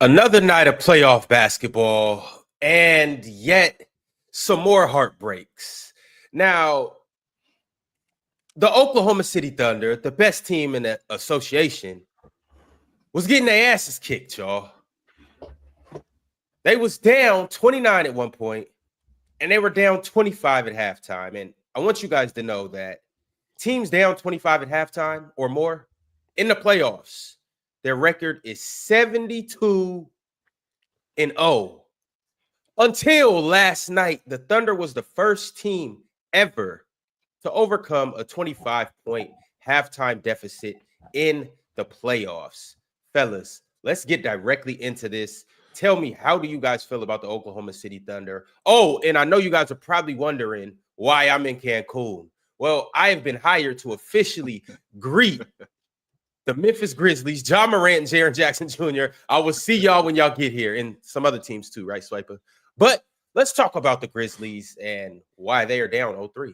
Another night of playoff basketball, and yet some more heartbreaks. Now, the Oklahoma City Thunder, the best team in the association, was getting their asses kicked, y'all. They was down 29 at one point, and they were down 25 at halftime. And I want you guys to know that teams down 25 at halftime or more in the playoffs, their record is 72-0. Until last night, the Thunder was the first team ever to overcome a 25-point halftime deficit in the playoffs. Fellas, let's get directly into this. Tell me, how do you guys feel about the Oklahoma City Thunder? Oh, and I know you guys are probably wondering why I'm in Cancun. Well, I have been hired to officially greet the Memphis Grizzlies, Ja Morant and Jaren Jackson Jr. I will see y'all when y'all get here, and some other teams too, right, Swiper? But let's talk about the Grizzlies and why they are down 0-3.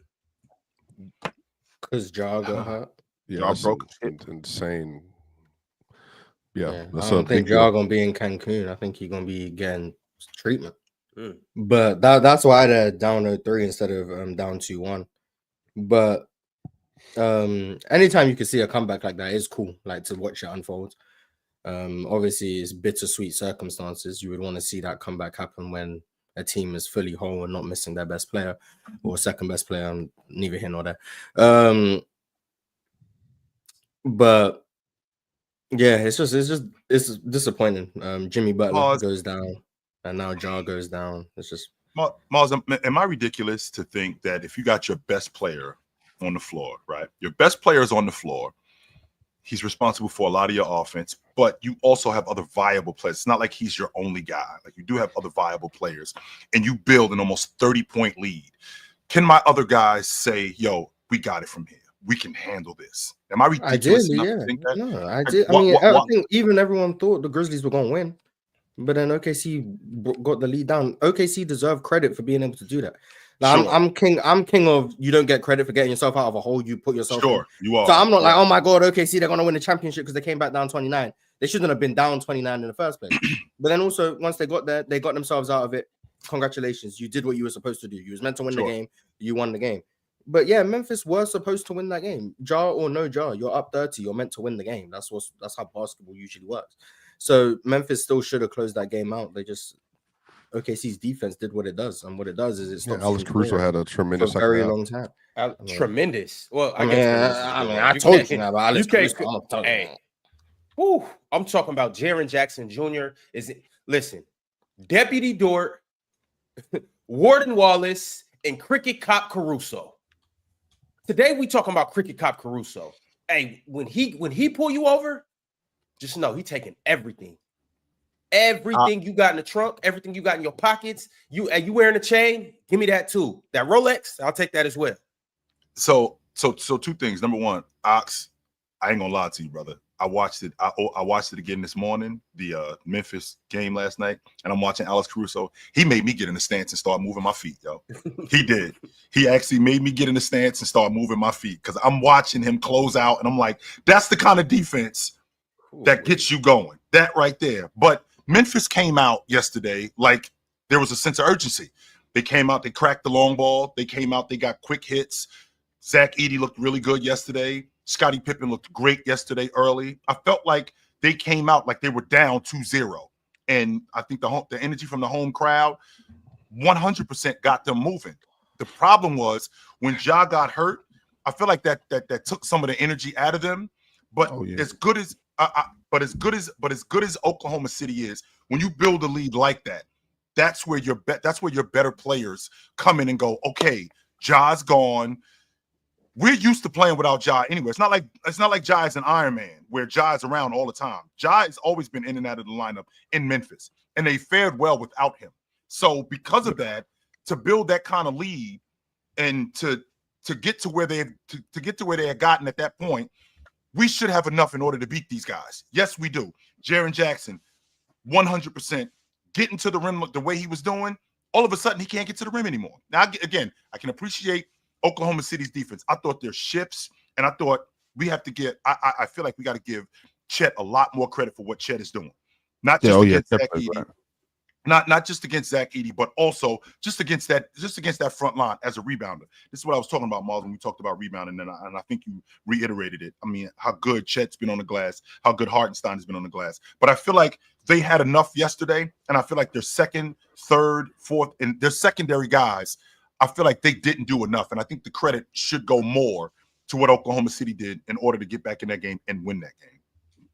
Because Ja got hurt. Yeah, that's broke insane. Yeah, I don't think Ja gonna be in Cancun. I think he's gonna be getting treatment. But that's why they're down 0-3 instead of down 2-1. But anytime you can see a comeback like that is cool, like to watch it unfold. Obviously it's bittersweet circumstances. You would want to see that comeback happen when a team is fully whole and not missing their best player or second best player, neither here nor there. But yeah, it's disappointing. Jimmy Butler goes down, and now Ja goes down. It's just Miles, am I ridiculous to think that if you got your best player on the floor, right? Your best player is on the floor. He's responsible for a lot of your offense, but you also have other viable players. It's not like he's your only guy. Like, you do have other viable players, and you build an almost 30-point lead. Can my other guys say, yo, we got it from here? We can handle this. Am I ridiculous enough to think that? No, I did. I think even everyone thought the Grizzlies were going to win, but then OKC got the lead down. OKC deserve credit for being able to do that. Now, sure. I'm king of you don't get credit for getting yourself out of a hole you put yourself in. You are. So I'm not like, oh my God, OKC, they're going to win the championship because they came back down 29. They shouldn't have been down 29 in the first place. But then also, once they got there, they got themselves out of it. Congratulations. You did what you were supposed to do. You was meant to win the game. You won the game. But yeah, Memphis were supposed to win that game. Ja or no Ja, you're up 30. You're meant to win the game. That's how basketball usually works. So Memphis still should have closed that game out. They just OKC's defense did what it does, and what it does is it stops. Alex Caruso had a tremendous for a very long time. Tremendous. Well, I told you now, but Alex Caruso. I'm talking about Jaren Jackson Jr. Listen, Deputy Dort, Warden Wallace, and Cricket Cop Caruso. Today we talking about Cricket Cop Caruso. Hey, when he pull you over, just know he taking everything. Everything you got in the trunk, everything you got in your pockets. You wearing a chain? Give me that too. That Rolex, I'll take that as well. So two things. Number one, Ox, I ain't gonna lie to you, brother. I watched it. I watched it again this morning, the Memphis game last night, and I'm watching Alex Caruso. He made me get in the stance and start moving my feet, yo. He did. He actually made me get in the stance and start moving my feet because I'm watching him close out, and I'm like, that's the kind of defense that gets you going. That right there. But Memphis came out yesterday like there was a sense of urgency. They came out, they cracked the long ball. They came out, they got quick hits. Zach Edey looked really good yesterday. Scottie Pippen looked great yesterday early. I felt like they came out like they were down 2-0. And I think the energy from the home crowd 100% got them moving. The problem was when Ja got hurt, I feel like that took some of the energy out of them. But as good as Oklahoma City is, when you build a lead like that, that's where your better players come in and go, okay, Ja's gone. We're used to playing without Ja anyway. It's not like Ja is an Iron Man where Ja is around all the time. Ja has always been in and out of the lineup in Memphis, and they fared well without him. So because of that, to build that kind of lead and to get to where they had gotten at that point, we should have enough in order to beat these guys. Yes, we do. Jaren Jackson, 100%, getting to the rim the way he was doing, all of a sudden he can't get to the rim anymore. Now, again, I can appreciate Oklahoma City's defense. I thought their shifts, and I thought we have to get – I feel like we got to give Chet a lot more credit for what Chet is doing. Not just against Zach definitely, Edey. right. Not just against Zach Edey, but also just against that front line as a rebounder. This is what I was talking about, Miles, when we talked about rebounding, and I think you reiterated it. I mean, how good Chet's been on the glass, how good Hartenstein has been on the glass. But I feel like they had enough yesterday, and I feel like their second, third, fourth, and their secondary guys, I feel like they didn't do enough. And I think the credit should go more to what Oklahoma City did in order to get back in that game and win that game.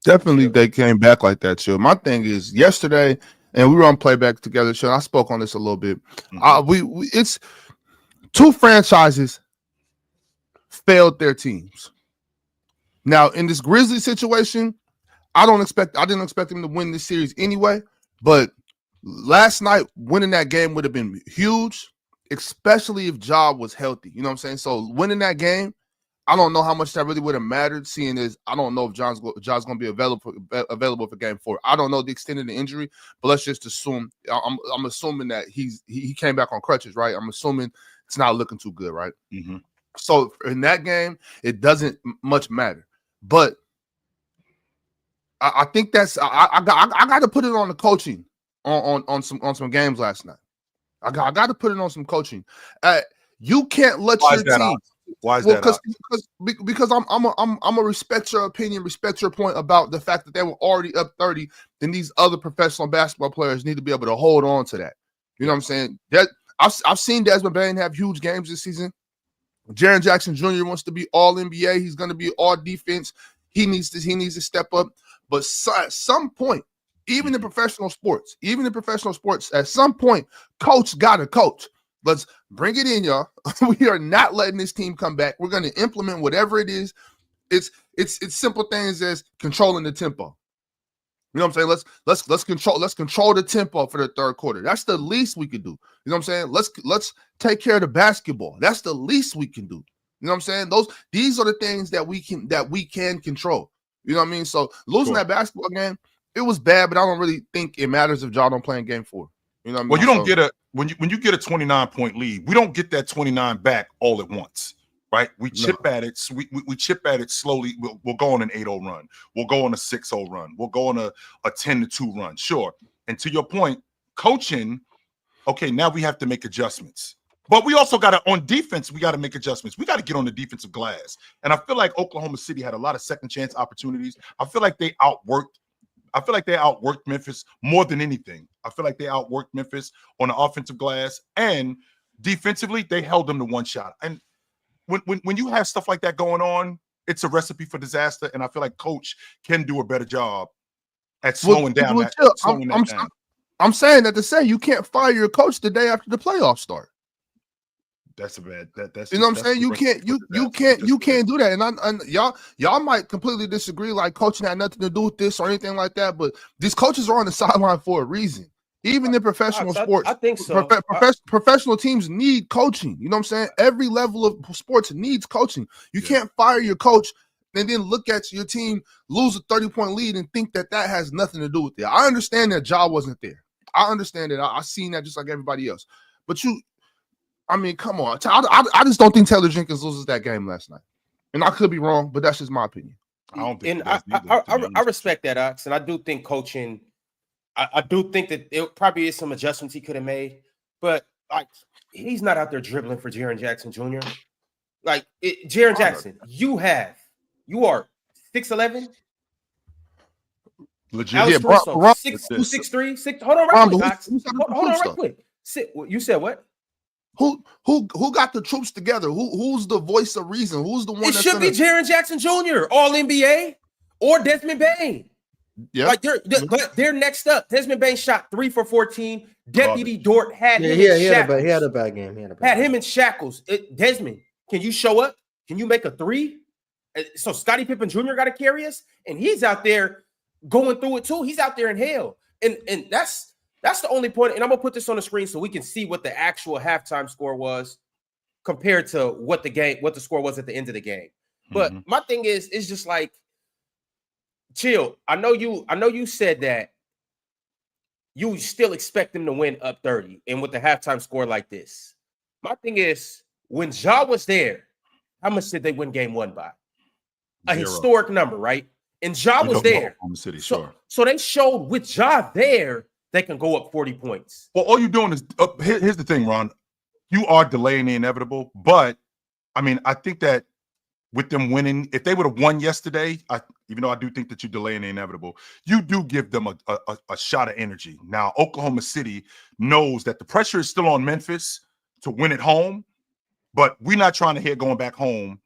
Definitely, they came back like that, Chill. My thing is yesterday, and we were on Playback together, Chill. I spoke on this a little bit. It's two franchises failed their teams. Now, in this Grizzlies situation, I didn't expect them to win this series anyway. But last night, winning that game would have been huge, especially if Ja was healthy. You know what I'm saying? So winning that game, I don't know how much that really would have mattered, seeing as I don't know if Ja's going to be available for Game 4. I don't know the extent of the injury, but let's just assume. I'm assuming that he came back on crutches, right? I'm assuming it's not looking too good, right? Mm-hmm. So in that game, it doesn't much matter. But I think that's I got to put it on the coaching on some games last night. I got to put it on some coaching. You can't let your team. Why is that? Because I'm a respect your opinion, respect your point about the fact that they were already up 30. Then these other professional basketball players need to be able to hold on to that. You know what I'm saying? That I've seen Desmond Bane have huge games this season. Jaren Jackson Jr. wants to be all NBA. He's going to be all defense. He needs to step up. But at some point, even in professional sports, at some point, coach got to coach. Let's bring it in, y'all. We are not letting this team come back. We're going to implement whatever it is. It's simple things as controlling the tempo. You know what I'm saying? Let's control the tempo for the third quarter. That's the least we could do. You know what I'm saying? Let's take care of the basketball. That's the least we can do. You know what I'm saying? These are the things that we can control. You know what I mean? So losing that basketball game, it was bad, but I don't really think it matters if Ja don't play in Game 4. You know what I mean? Well, you don't get when you get a 29-point lead, we don't get that 29 back all at once, right? We chip at it. We chip at it slowly. We'll go on an 8-0 run. We'll go on a 6-0 run. We'll go on a 10-2 run. Sure. And to your point, coaching, okay, now we have to make adjustments. But we also got to, on defense, we got to make adjustments. We got to get on the defensive glass. And I feel like Oklahoma City had a lot of second chance opportunities. I feel like they outworked Memphis more than anything. I feel like they outworked Memphis on the offensive glass, and defensively, they held them to one shot. And when you have stuff like that going on, it's a recipe for disaster. And I feel like coach can do a better job at slowing down. I'm saying that to say you can't fire your coach the day after the playoffs start. That's a bad. That's you know what I'm saying. You can't do that. And y'all might completely disagree. Like coaching had nothing to do with this or anything like that. But these coaches are on the sideline for a reason. Even in professional sports, I think so. Professional teams need coaching. You know what I'm saying. Every level of sports needs coaching. You can't fire your coach and then look at your team lose a 30-point lead and think that has nothing to do with it. I understand that Ja wasn't there. I understand that. I seen that just like everybody else. But I mean, come on. I just don't think Taylor Jenkins loses that game last night. And I could be wrong, but that's just my opinion. I don't think I respect that, Ox. And I do think coaching, I do think that it probably is some adjustments he could have made. But like, he's not out there dribbling for Jaren Jackson Jr. Like, Jaren Jackson, you are 6'11". Legit. Alex Caruso, 6'3". Hold on right quick, Ox. Hold on right quick. You said what? Who got the troops together? Who's the voice of reason? Who's the one? It should be Jaren Jackson Jr., All NBA, or Desmond Bane. Yeah, like they're next up. Desmond Bane shot 3 for 14. Deputy Dort had him. He had a bad game. Had him in shackles. Desmond, can you show up? Can you make a 3? So Scottie Pippen Jr. got to carry us, and he's out there going through it too. He's out there in hell, and that's the only point. And I'm gonna put this on the screen so we can see what the actual halftime score was compared to what the score was at the end of the game. But my thing is just like, chill. I know you said that you still expect them to win up 30, and with the halftime score like this. My thing is, when Ja was there, how much did they win game 1 by? A 0. historic number, right? And Ja was there. Oklahoma City, So, sure. so they showed with Ja there, they can go up 40 points. Well, all you're doing is here's the thing, Ron. You are delaying the inevitable, but I mean, I think that with them winning, if they would have won yesterday, even though I do think that you're delaying the inevitable, you do give them a shot of energy. Now, Oklahoma City knows that the pressure is still on Memphis to win at home, but we're not trying to hear going back home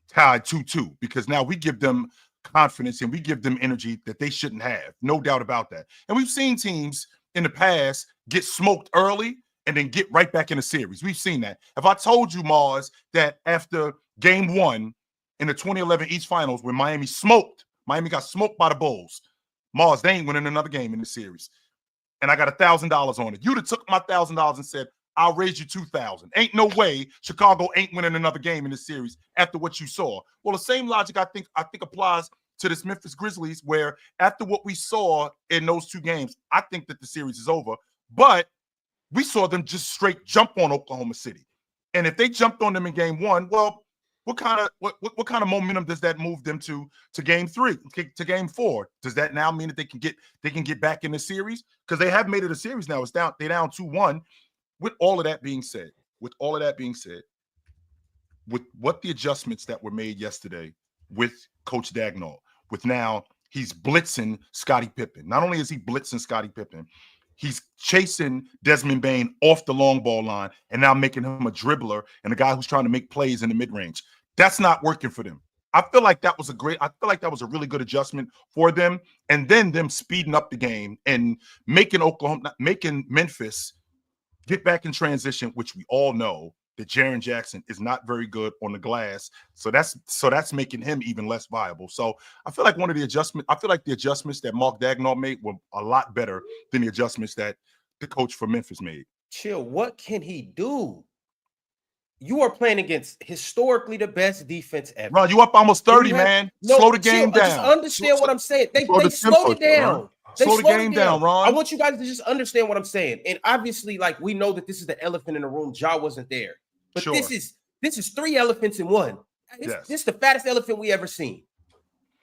tied 2-2 because now we give them confidence and we give them energy that they shouldn't have. No doubt about that. And we've seen teams in the past get smoked early and then get right back in the series. We've seen that. If I told you, Mars, that after game 1 in the 2011 East Finals when Miami got smoked by the Bulls, Mars, they ain't winning another game in the series. And I got $1,000 on it. You'd have took my $1,000 and said, I'll raise you $2,000. Ain't no way Chicago ain't winning another game in this series after what you saw. Well, the same logic I think applies to this Memphis Grizzlies, where after what we saw in those 2 games, I think that the series is over. But we saw them just straight jump on Oklahoma City. And if they jumped on them in game 1, well, what kind of momentum does that move them to game 3, to game 4? Does that now mean that they can get back in the series? Because they have made it a series now. They're down 2-1. With all of that being said, with what the adjustments that were made yesterday with Coach Dagnall, with now he's blitzing Scottie Pippen. Not only is he blitzing Scottie Pippen, he's chasing Desmond Bane off the long ball line and now making him a dribbler and a guy who's trying to make plays in the mid-range. That's not working for them. I feel like that was a really good adjustment for them. And then them speeding up the game and making Memphis get back in transition, which we all know that Jaren Jackson is not very good on the glass. So that's making him even less viable. So I feel like the adjustments that Mark Dagnall made were a lot better than the adjustments that the coach for Memphis made. Chill, what can he do? You are playing against historically the best defense ever. Ron, you up almost 30, man. Slow the game down. Just understand what I'm saying. They slowed it down. Slow the game down, Ron. I want you guys to just understand what I'm saying. And obviously, like, we know that this is the elephant in the room. Ja wasn't there. But sure. this is 3 elephants in one. This is the fattest elephant we ever seen.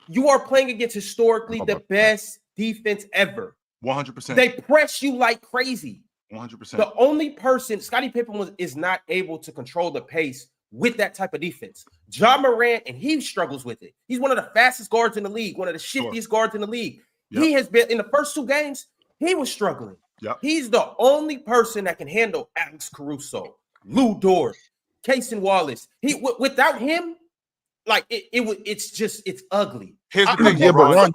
You are playing against historically the best defense ever. 100%. They press you like crazy. 100%. The only person, Scottie Pippen is not able to control the pace with that type of defense. Ja Morant, and he struggles with it. He's one of the fastest guards in the league, one of the shiftiest guards in the league. Yep. He has been, in the first 2 games, he was struggling. Yep. He's the only person that can handle Alex Caruso, Lou Dort, Cason Wallace. Without him, like it's ugly. Here's the thing, Ron,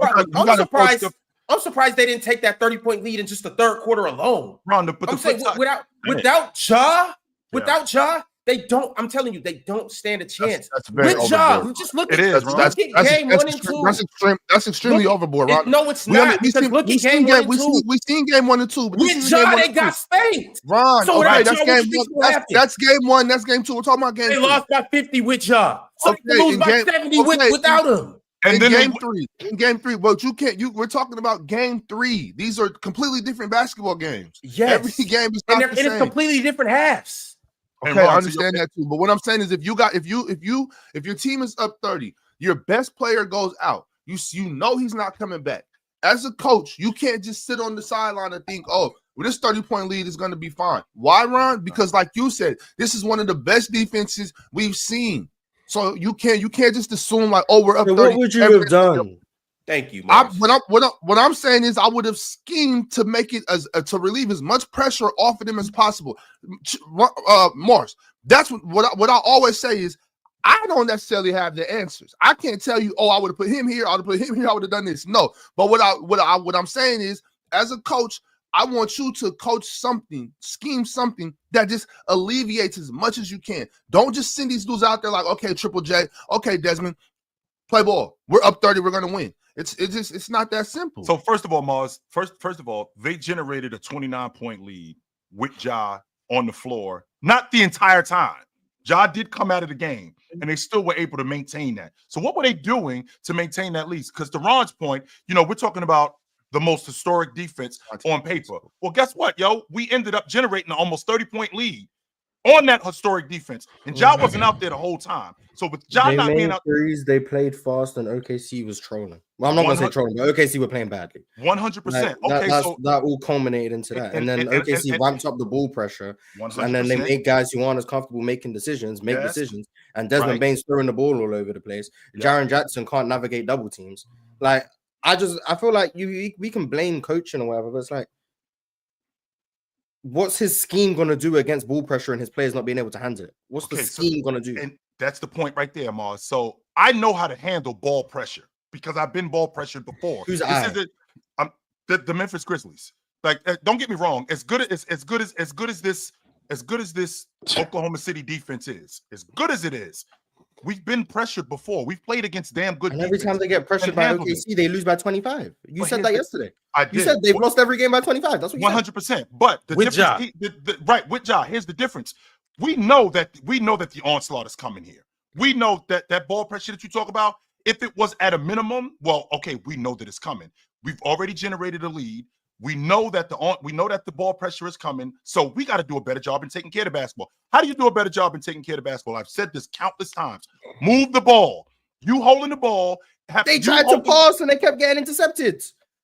I'm surprised they didn't take that 30-point lead in just the 3rd quarter alone. Ron, without Ja, they don't. I'm telling you, they don't stand a chance. That's very with Ja, overboard. just look it at is, look at game 1 and 2. That's extremely overboard, Ron. No, it's not. We've seen game 1 and 2. We've seen game 1 and 2. With Ja, they got spanked. Ron, So okay, that's game 1. That's game 1. That's game 2. We're talking about game 2. They lost by 50 with Ja. So they lose by 70 without him. And then in game 3, but we're talking about game 3. These are completely different basketball games. Yes. Every game is not the same. It's completely different halves. Okay, I understand that too. But what I'm saying is if your team is up 30, your best player goes out, you know he's not coming back. As a coach, you can't just sit on the sideline and think, oh, well, this 30-point lead is going to be fine. Why, Ron? Because like you said, this is one of the best defenses we've seen. So you can't just assume like, oh, we're up 30. What would you have done? Thank you. What I'm saying is I would have schemed to make it to relieve as much pressure off of them as possible. Morris, that's what I always say is I don't necessarily have the answers. I can't tell you, oh, I would have put him here, I would have put him here, I would have done this. No, but what I'm saying is, as a coach, I want you to coach something, scheme something that just alleviates as much as you can. Don't just send these dudes out there like, okay, Triple J, okay, Desmond, play ball. We're up 30, we're gonna win. It's not that simple. So first of all, Mars, first of all, they generated a 29-point lead with Ja on the floor, not the entire time. Ja did come out of the game, and they still were able to maintain that. So what were they doing to maintain that lead? Because to Ron's point, we're talking about the most historic defense on paper. Well, guess what, yo? We ended up generating an almost 30-point lead on that historic defense. And Ja wasn't out there the whole time. So with Ja They not being made out, threes, they played fast, and OKC was trolling. Well, I'm not gonna say trolling, but OKC were playing badly. 100%. Like, Okay, that all culminated into that, and then OKC ramped up the ball pressure, 100%. and then they made guys who aren't as comfortable making decisions make decisions, and Desmond Bain's throwing the ball all over the place. Jaren Jackson can't navigate double teams. Like I feel like we can blame coaching or whatever, but it's like, what's his scheme gonna do against ball pressure and his players not being able to handle it? What's the scheme gonna do? And that's the point right there, Mars. So I know how to handle ball pressure because I've been ball pressured before. Who's the Memphis Grizzlies. Like, don't get me wrong. As good as this Oklahoma City defense is, as good as it is, we've been pressured before. We've played against damn good. And every time they get pressured by OKC, they lose by 25. You said that yesterday. You said they've lost every game by 25. That's what you 100%. But the with difference, with Ja. Here's the difference. We know that the onslaught is coming here. We know that ball pressure that you talk about, if it was at a minimum, well, okay, we know that it's coming. We've already generated a lead. We know that the ball pressure is coming. So we got to do a better job in taking care of the basketball. How do you do a better job in taking care of the basketball? I've said this countless times. Move the ball. You holding the ball. They tried to pass and they kept getting intercepted.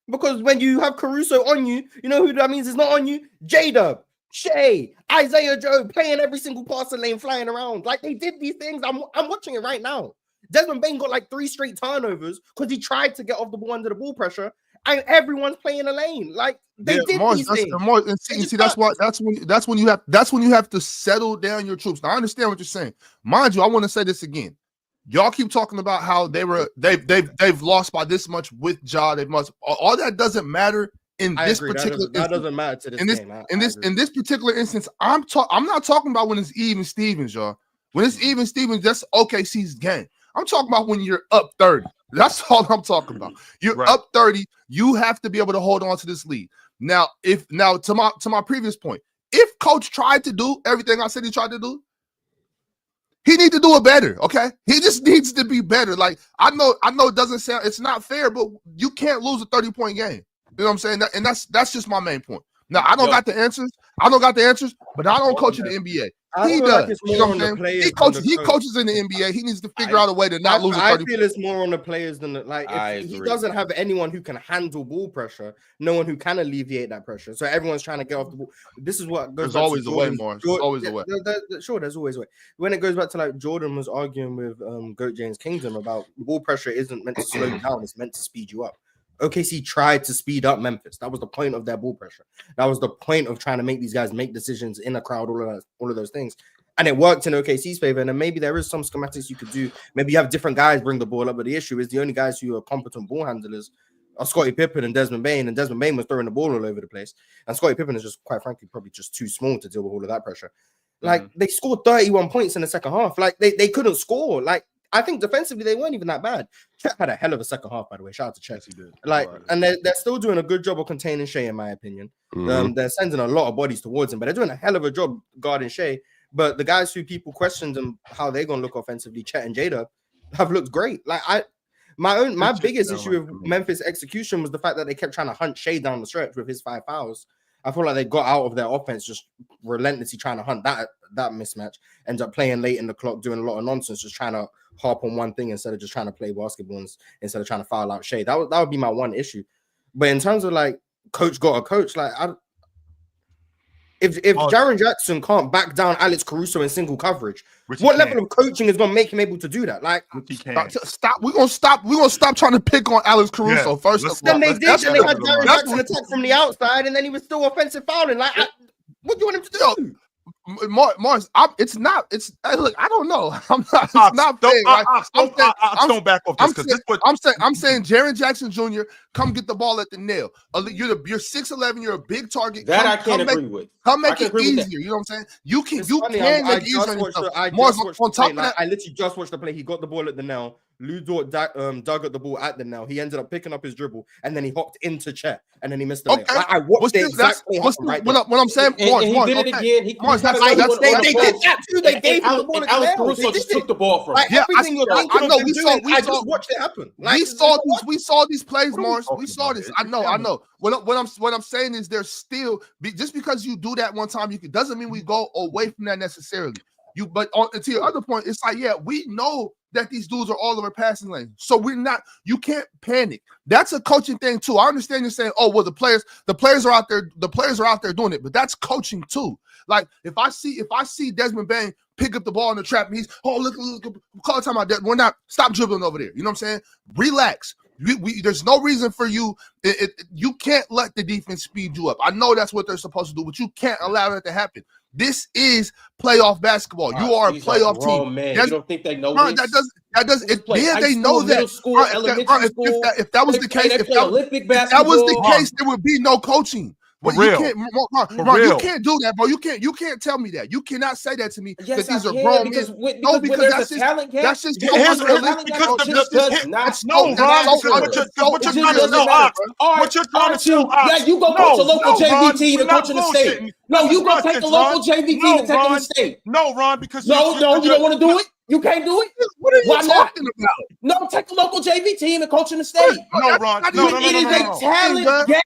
Because when you have Caruso on you, you know who that means is not on you? J-Dub, Shea, Isaiah Joe playing every single passing lane, flying around. Like, they did these things. I'm watching it right now. Desmond Bain got like 3 straight turnovers because he tried to get off the ball under the ball pressure, and everyone's playing a lane. Like, they did these things. That's when you have to settle down your troops. Now I understand what you're saying. Mind you, I want to say this again. Y'all keep talking about how they've lost by this much with Ja. All that doesn't matter in this particular. That doesn't matter to this game. In this particular instance, I'm not talking about when it's even Stevens, y'all. When it's even Stevens, that's OKC's game. I'm talking about when you're up 30. That's all I'm talking about. You're up 30. You have to be able to hold on to this lead. Now, to my previous point, if coach tried to do everything I said he tried to do, he needs to do it better. Okay, he just needs to be better. Like, I know it doesn't sound, it's not fair, but you can't lose a 30-point game. You know what I'm saying? And that's just my main point. Now, I don't got the answers. But I don't coach in the NBA. He does. Like, you know what I'm saying? He coaches in the NBA. He needs to figure out a way to not lose. I feel it's more on the players than if he doesn't have anyone who can handle ball pressure, no one who can alleviate that pressure. So everyone's trying to get off the ball. This is what goes. There's always a way, Morris. There's always a way. Sure, there's always a way. When it goes back to like Jordan was arguing with Goat James Kingdom about ball pressure isn't meant to slow you down; it's meant to speed you up. OKC tried to speed up Memphis. That was the point of their ball pressure. That was the point of trying to make these guys make decisions in a crowd, all of those things. And it worked in OKC's favor. And then maybe there is some schematics you could do. Maybe you have different guys bring the ball up. But the issue is the only guys who are competent ball handlers are Scottie Pippen and Desmond Bain. And Desmond Bain was throwing the ball all over the place. And Scottie Pippen is just, quite frankly, probably just too small to deal with all of that pressure. Like, they scored 31 points in the second half. Like, they couldn't score. Like, I think defensively they weren't even that bad. Chet had a hell of a second half, by the way. Shout out to Chet. Like, and they're still doing a good job of containing Shea, in my opinion. They're sending a lot of bodies towards him, but they're doing a hell of a job guarding Shea. But the guys who people questioned them how they're gonna look offensively, Chet and Jada, have looked great. Like, my biggest issue with Memphis execution was the fact that they kept trying to hunt Shea down the stretch with his 5 fouls. I feel like they got out of their offense just relentlessly trying to hunt that mismatch. Ends up playing late in the clock, doing a lot of nonsense, just trying to harp on one thing instead of just trying to play basketball instead of trying to foul out Shea. That would be my one issue. But in terms of like coach got a coach, like if Jaren Jackson can't back down Alex Caruso in single coverage, what level of coaching is gonna make him able to do that? Like, stop. We're gonna stop trying to pick on Alex Caruso first of all. Then they did, and they had Jaren Jackson attack from the outside, and then he was still offensive fouling. Like, what do you want him to do? Morris, look, I don't know. It's not fair. Don't back off this. I'm saying Jaren Jackson Jr., come get the ball at the nail. You're 6'11", you're a big target. That I can't agree with. Come make it easier. You know what I'm saying? You can make it easier on yourself. I literally just watched the play. He got the ball at the nail, Lou Dort dug at the ball at them now. He ended up picking up his dribble and then he hopped into Chet and then he missed the layup. Okay. I watched it exactly happen right there. What I'm saying, And he did it again. He Mars, kinda that's- went that's- on They the did post. that too. They gave him the ball And Alex again. Caruso They just did took it. the ball from him. Like Yeah, everything you're I thinking know, of we them saw- doing, we I saw- just watched it happen. We saw these plays, What are we Mars. talking We saw about? this. It's I know. camera. What I'm saying is there's still just because you do that one time, doesn't mean we go away from that necessarily. But to your other point, it's like, yeah, we know that these dudes are all over passing lane. So you can't panic. That's a coaching thing too. I understand you're saying, oh, well, the players are out there doing it, but that's coaching too. Like if I see Desmond Bane pick up the ball in the trap, and he's, oh, look, call time out there. We're not, stop dribbling over there. You know what I'm saying? Relax. There's no reason for you. You can't let the defense speed you up. I know that's what they're supposed to do, but you can't allow that to happen. This is playoff basketball. You are a playoff team. Man. You don't think they know Bro, this? that does. Yeah, they know that. Middle school, elementary school. If that was the case, if that was the case, there would be no coaching. But you can't, you can't do that, bro. You can't tell me that. You cannot say that to me. Yes, that these I are can, grown because men. when, No, because because there's a talent gap. that's just Here's unrealistic. because that's no, Ron. What you're trying to tell Ox. What you're trying to tell Ox. Yeah, you go coach a local JV team and coach in the state. No, you go take a local JV team and take in the state. No, Ron, because no, you don't want to do it. You can't do it. What are you Why not? talking about? No, take a local JV team and coach in the state. No, Ron. No. It is a talent gap.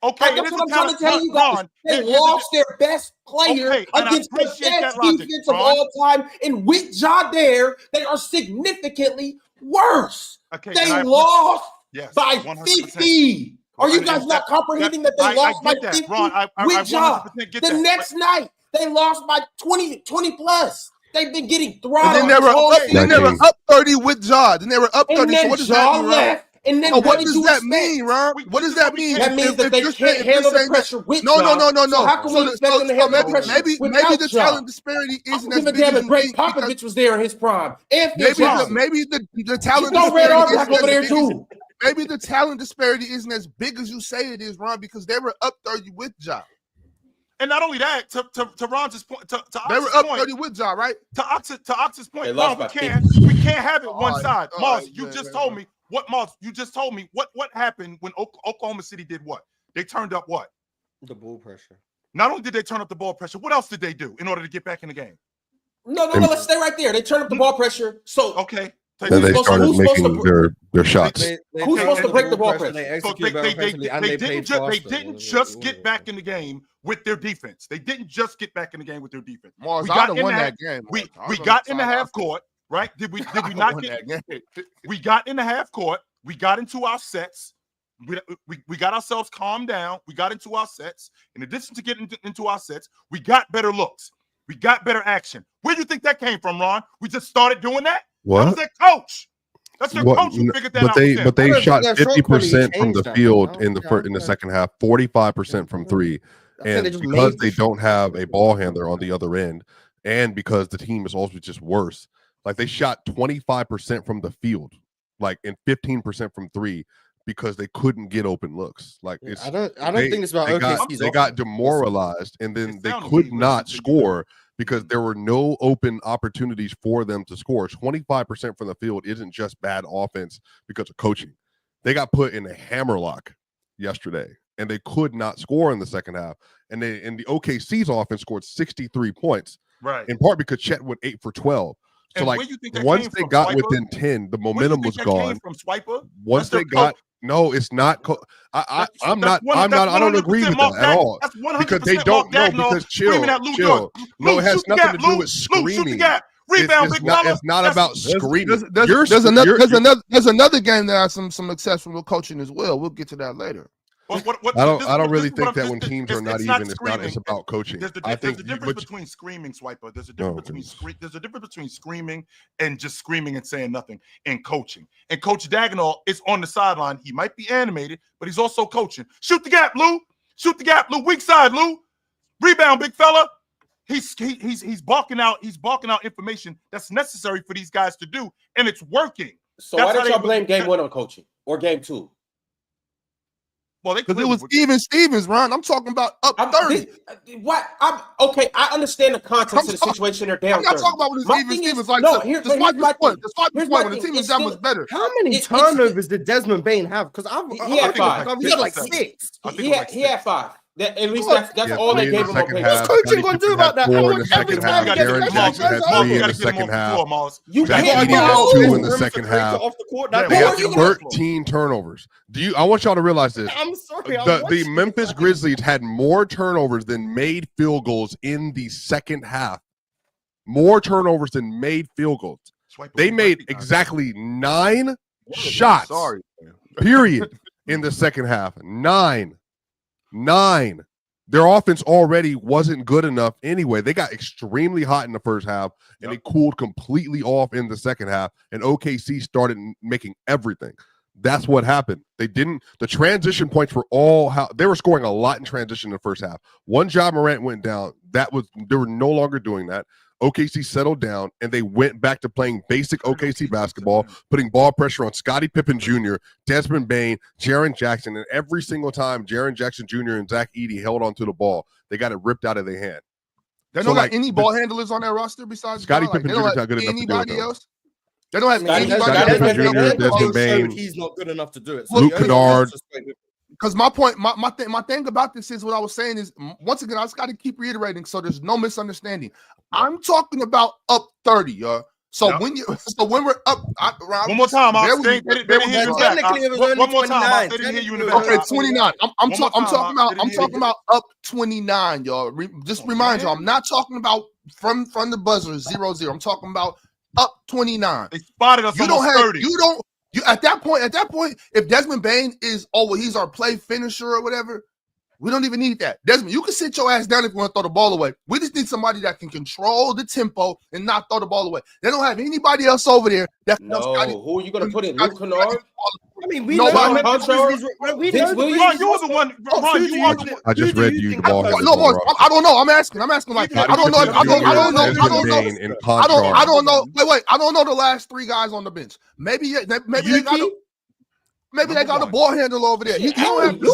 Okay, That's what I'm trying to tell you guys. They lost their best player against the best defense of all time. And with Ja there, they are significantly worse. Okay, they lost by 100%. 50. Are you guys not comprehending that they lost by 50 Ron, with Ja? The next night, they lost by 20 plus. They've been getting throttled. And then they were up 30 with Ja. Then they were up 30. And then so what does that mean, left. And then what does that mean, Ron? What does that mean? That means that they can't handle the pressure with Ja. No. So how can we expect them to handle the pressure maybe without the Ja? talent disparity isn't as Give a big damn as if you Greg think. Popovich was there in his prime. Maybe the talent Throw Red Auerbach disparity over there isn't as big too. Maybe the talent disparity isn't as big as you say it is, Ron, because they were up 30 with Ja. And not only that, to Ron's point, to they were up 30 with Ja, right? To Ox's point, Ron, we can't have it one side. Mars, you just told me what happened when Oklahoma City did what? They turned up what? The ball pressure. Not only did they turn up the ball pressure, what else did they do in order to get back in the game? No, let's stay right there. They turned up the ball pressure. So okay. Then they started making their shots. Who's supposed to break the ball pressure? They didn't just get back in the game with their defense. They didn't just get back in the game with their defense. Mars, we got won that game. We got in the half court, right? Did we not get that game? We got in the half court. We got into our sets. We got ourselves calmed down. We got into our sets. In addition to getting into our sets, we got better looks. We got better action. Where do you think that came from, Ron? We just started doing that? What? That was their coach. That's their coach who figured that out. But they shot 50% from the field in the second half, 45% from three. And because they don't have a ball handler on the other end, and because the team is also just worse, like they shot 25% from the field, like and 15% from three, because they couldn't get open looks. Like it's I don't think it's about OKC's they got demoralized, and then they could not score because there were no open opportunities for them to score. 25% from the field isn't just bad offense because of coaching. They got put in a hammerlock yesterday, and they could not score in the second half. And the OKC's offense scored 63 points, right? In part because Chet went 8 for 12. So, and like, once they got within 10, the momentum was gone. From Swiper? Once they got, no, it's not. I don't agree with that at all. Because they don't know. Because chill. No, it has nothing to do with screaming. Rebound, it's not about screaming. There's another game that has some exceptional coaching as well. We'll get to that later. I don't really think that when teams are not even, it's about coaching. I think the difference between screaming, Swiper. There's a difference between screaming and just screaming and saying nothing and coaching. And Coach Dagnall is on the sideline. He might be animated, but he's also coaching. Shoot the gap, Lou. Shoot the gap, Lou. Weak side, Lou. Rebound, big fella. He's barking out information that's necessary for these guys to do, and it's working. So why don't y'all blame game 1 on coaching or game 2? Well, they Because it was even Stevens, Ron. I'm talking about up 30. What? I'm okay. I understand the context of the situation. They're down. I'm not 30. talking about when it's My even thing Stevens. is- Like, no, the swipe is point. The swipe is Here's point my when the thing. team is It's that still- much better. How many It's turnovers did Desmond Bain have? Because He had five. He had like Six. 6. I think He it was had, like he had 5. At least What? that's Yeah, all they 3 in gave the him on second paper. half. What's coaching Scottie gonna do Pippen about had that? 4 in the Every second time half. he gets Jaren touched, Jackson had he goes 3 in over. the second half. You Zach can't Edey had go 2 in over. the second half. Off the court. Yeah, That's They Who had are you all. gonna- 13 turnovers. I want y'all to realize this. I'm sorry. The Memphis Grizzlies had more turnovers than made field goals in the second half. More turnovers than made field goals. They made exactly 9 shots. Sorry. Period. In the second half. 9. Their offense already wasn't good enough anyway. They got extremely hot in the first half, and they cooled completely off in the second half, and OKC started making everything. That's what happened. The transition points were they were scoring a lot in transition in the first half. One job Morant went down. They were no longer doing that. OKC settled down, and they went back to playing basic OKC basketball, putting ball pressure on Scottie Pippen Jr., Desmond Bain, Jaren Jackson, and every single time Jaren Jackson Jr. and Zach Edey held onto the ball, they got it ripped out of their hand. They don't got any ball handlers on their roster besides Scottie Pippen Jr. is not good enough to do it, anybody though. else. They don't have Scottie anybody Pippen else. Jr., Desmond Bain. He's not good enough to do it. Luke Kennard. Because my point, my thing about this is what I was saying is, once again, I just got to keep reiterating so there's no misunderstanding. I'm talking about up 30, y'all. So when we're up, one more time, they didn't hear you back. Technically, it was only One more time, 29. they didn't hear you in the back. Okay, 29. I'm talking talking about up 29, y'all. Just remind y'all, I'm not talking about from the buzzer 0-0. I'm talking about up 29. They spotted us almost 30. At that point, if Desmond Bain is he's our play finisher or whatever, we don't even need that. Desmond, you can sit your ass down if you want to throw the ball away. We just need somebody that can control the tempo and not throw the ball away. They don't have anybody else over there. Who are you gonna put in? Luke Kennard? I mean, we No, know Ron, Vince Williams? Ron, you were the one. Ron, you are the one. I just read you the ball. No, boys, I don't know. I'm asking. Like, I don't know. I don't know. Wait. I don't know the last 3 guys on the bench. Maybe they got a ball handler over there. He don't have. They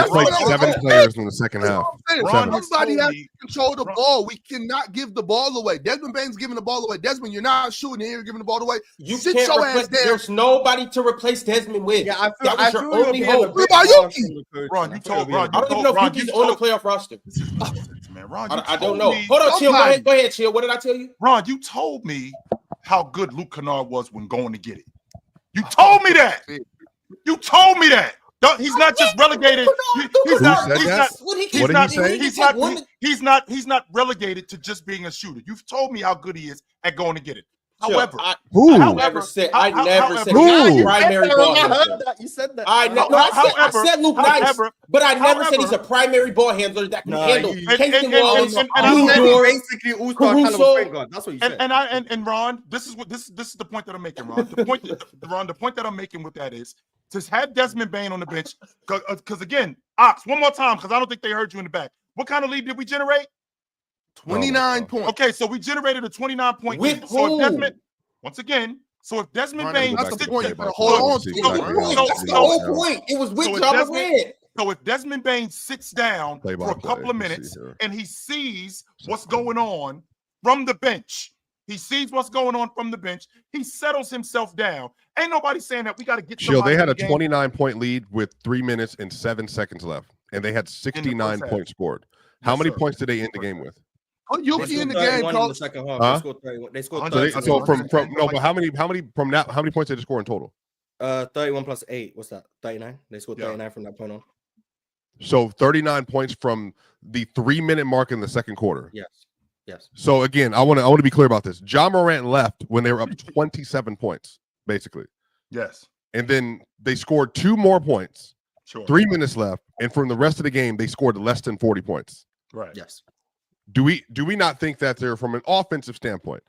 played 7 players in the second half. Somebody has to control the ball. We cannot give the ball away. Desmond Bain's giving the ball away. Desmond, you're not shooting here. You're giving the ball away. You sit can't your ass replace. there. There's nobody to replace Desmond with. Yeah, that was your only hope. What about Jokic? Ron, you told I don't even know if Yuki's on the playoff roster. Man, Ron, I don't know. Hold on, Chill. Go ahead, Chill. What did I tell you? Ron, you told me how good Luke Kennard was when going to get it. You told me that. You told me that. He's not just relegated. He's not relegated to just being a shooter. You've told me how good he is at going to get it. However, I never said primary ball handler. You said that. I said Luke Nice, but I never said he's a primary ball handler that can handle Kingston Wallace, basically all-star caliber point guard. That's what you said. And Ron, this is the point that I'm making, Ron. The point that I'm making with that is to have Desmond Bain on the bench, because again, Ox, one more time, because I don't think they heard you in the back. What kind of lead did we generate? 29 points. Okay, so we generated a 29-point with lead. who? So if Desmond, once again, Bain, that's the point. Hold on to that's the whole point. It was with John Morant. So if Desmond Bain sits down for a couple of minutes and he sees what's going on from the bench, he settles himself down. Ain't nobody saying that we got to get Chill. They had a game. 29-point lead with 3 minutes and 7 seconds left, and they had 69 points scored. How many points did they end the game with? Put Yuki in the game, in the second half. They scored 31. So but how many points did they score in total? 31 plus 8. What's that? 39. They scored 39 from that point on. So 39 points from the 3-minute mark in the second quarter. Yes. So again, I want to be clear about this. John Morant left when they were up 27 points, basically. Yes. And then they scored 2 more points. Sure. 3 minutes left, and from the rest of the game, they scored less than 40 points. Right. Yes. Do we not think that they're from an offensive standpoint?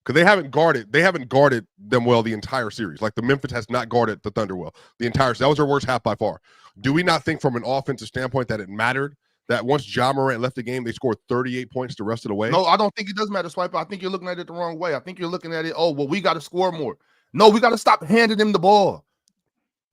Because they haven't guarded them well the entire series. Like the Memphis has not guarded the Thunder well the entire. That was their worst half by far. Do we not think from an offensive standpoint that it mattered that once John Morant left the game, they scored 38 points the rest of the way? No, I don't think it does matter, Swiper. I think you're looking at it the wrong way. I think you're looking at it, we got to score more. No, we got to stop handing them the ball.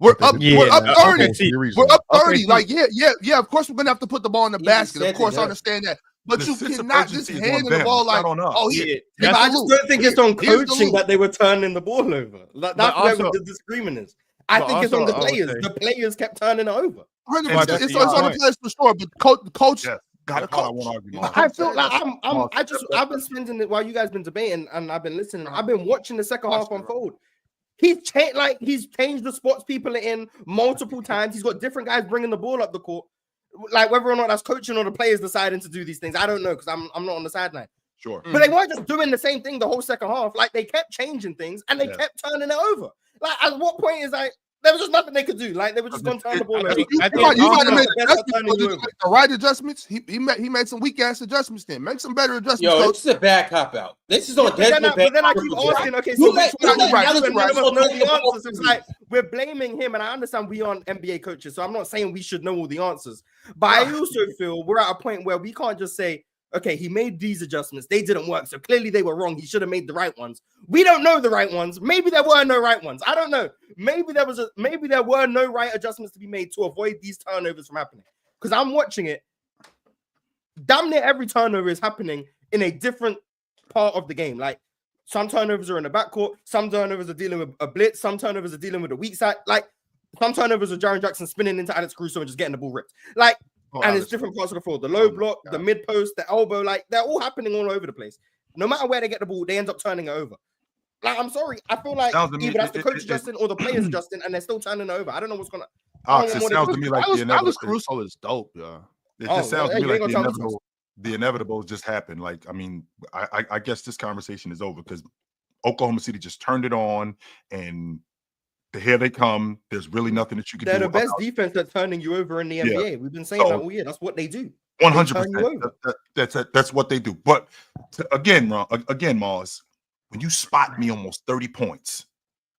We're up Yeah, 30. okay, We're up 30. okay, Like, yeah. Of course, we're gonna have to put the ball in the basket. Of course, I yeah. understand that. But The you sense of cannot just urgency is hand on the them. ball It's like, not on us. oh Yeah, yeah. but I just don't think it's on Here's the coaching loop. that they were turning the ball over. Like, that's where also- the disagreement is. I but think it's on also, the I would players. say- The players kept turning it over. 100%. It's But on the players for sure. But coach Yes. got to That's what I coach. won't argue, You know Mark. what I I'm feel saying? like I've been spending it while you guys been debating and I've been listening. I've been watching the second half unfold. He's changed the spots people are in multiple times. He's got different guys bringing the ball up the court. Like whether or not that's coaching or the players deciding to do these things, I don't know because I'm not on the sideline. Sure. But they weren't just doing the same thing the whole second half. Like they kept changing things and they kept turning it over. Like at what point is like there was just nothing they could do. Like they were just going to turn the ball over. You might have made the right adjustments. He made some weak ass adjustments. Then make some better adjustments. Yo, coach. this is a bad cop out. This is on But then I keep asking, okay, so which one? None of us know the answers. It's like we're blaming him, and I understand we aren't NBA coaches, so I'm not saying we should know all the answers. But I also feel we're at a point where we can't just say, okay, he made these adjustments, they didn't work, so clearly they were wrong. He should have made the right ones. We don't know the right ones. Maybe there were no right ones. I don't know. Maybe there were no right adjustments to be made to avoid these turnovers from happening. Because I'm watching it. Damn near every turnover is happening in a different part of the game. Like some turnovers are in the backcourt, some turnovers are dealing with a blitz, some turnovers are dealing with a weak side. Like some turnovers are Jaren Jackson spinning into Alex Caruso and just getting the ball ripped. Like, and it's different parts of the floor. The low block, the mid post, the elbow, like they're all happening all over the place. No matter where they get the ball, they end up turning it over. Like, I'm sorry, I feel like either that's the coach adjusting or the players adjusting, and they're still turning it over. I don't know what's gonna. It sounds to me like the Alex inevitable. Caruso is dope, yeah. It just sounds to me like the inevitable just happened. Like, I mean, I guess this conversation is over because Oklahoma City just turned it on, and here they come. There's really nothing that you can do. They're the best defense at turning you over in the NBA. We've been saying that all year. That's what they do. 100%. That's what they do. But again, Mars, when you spot me almost 30 points,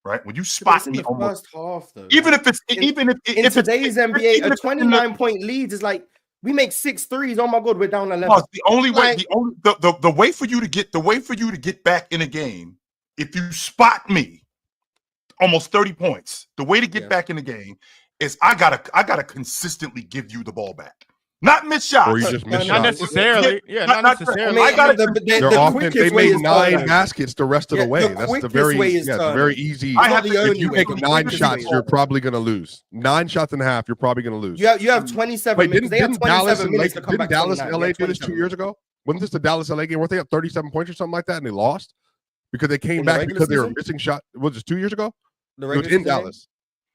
right? When you spot me almost first half, though, even if it's in today's NBA, a 29-point lead is like we make 6 threes. Oh my god, we're down 11. The only way, the way for you to get back in a game, if you spot me almost 30 points, the way to get back in the game is I gotta consistently give you the ball back. Not miss shots. Or you just miss Not shots. necessarily. Yeah, not necessarily. I mean, Their offense, they made 9 baskets the rest of the way. That's the very easy. If you make 9 shots, you're probably going to lose. 9 shots and a half, you're probably going to lose. You have 27 minutes. They have 27 minutes to come back. Didn't Dallas and LA do this 2 years ago? Wasn't this the Dallas LA game? Weren't they up 37 points or something like that and they lost? Because they came back because they were missing shots. Was it 2 years ago? It was in Dallas.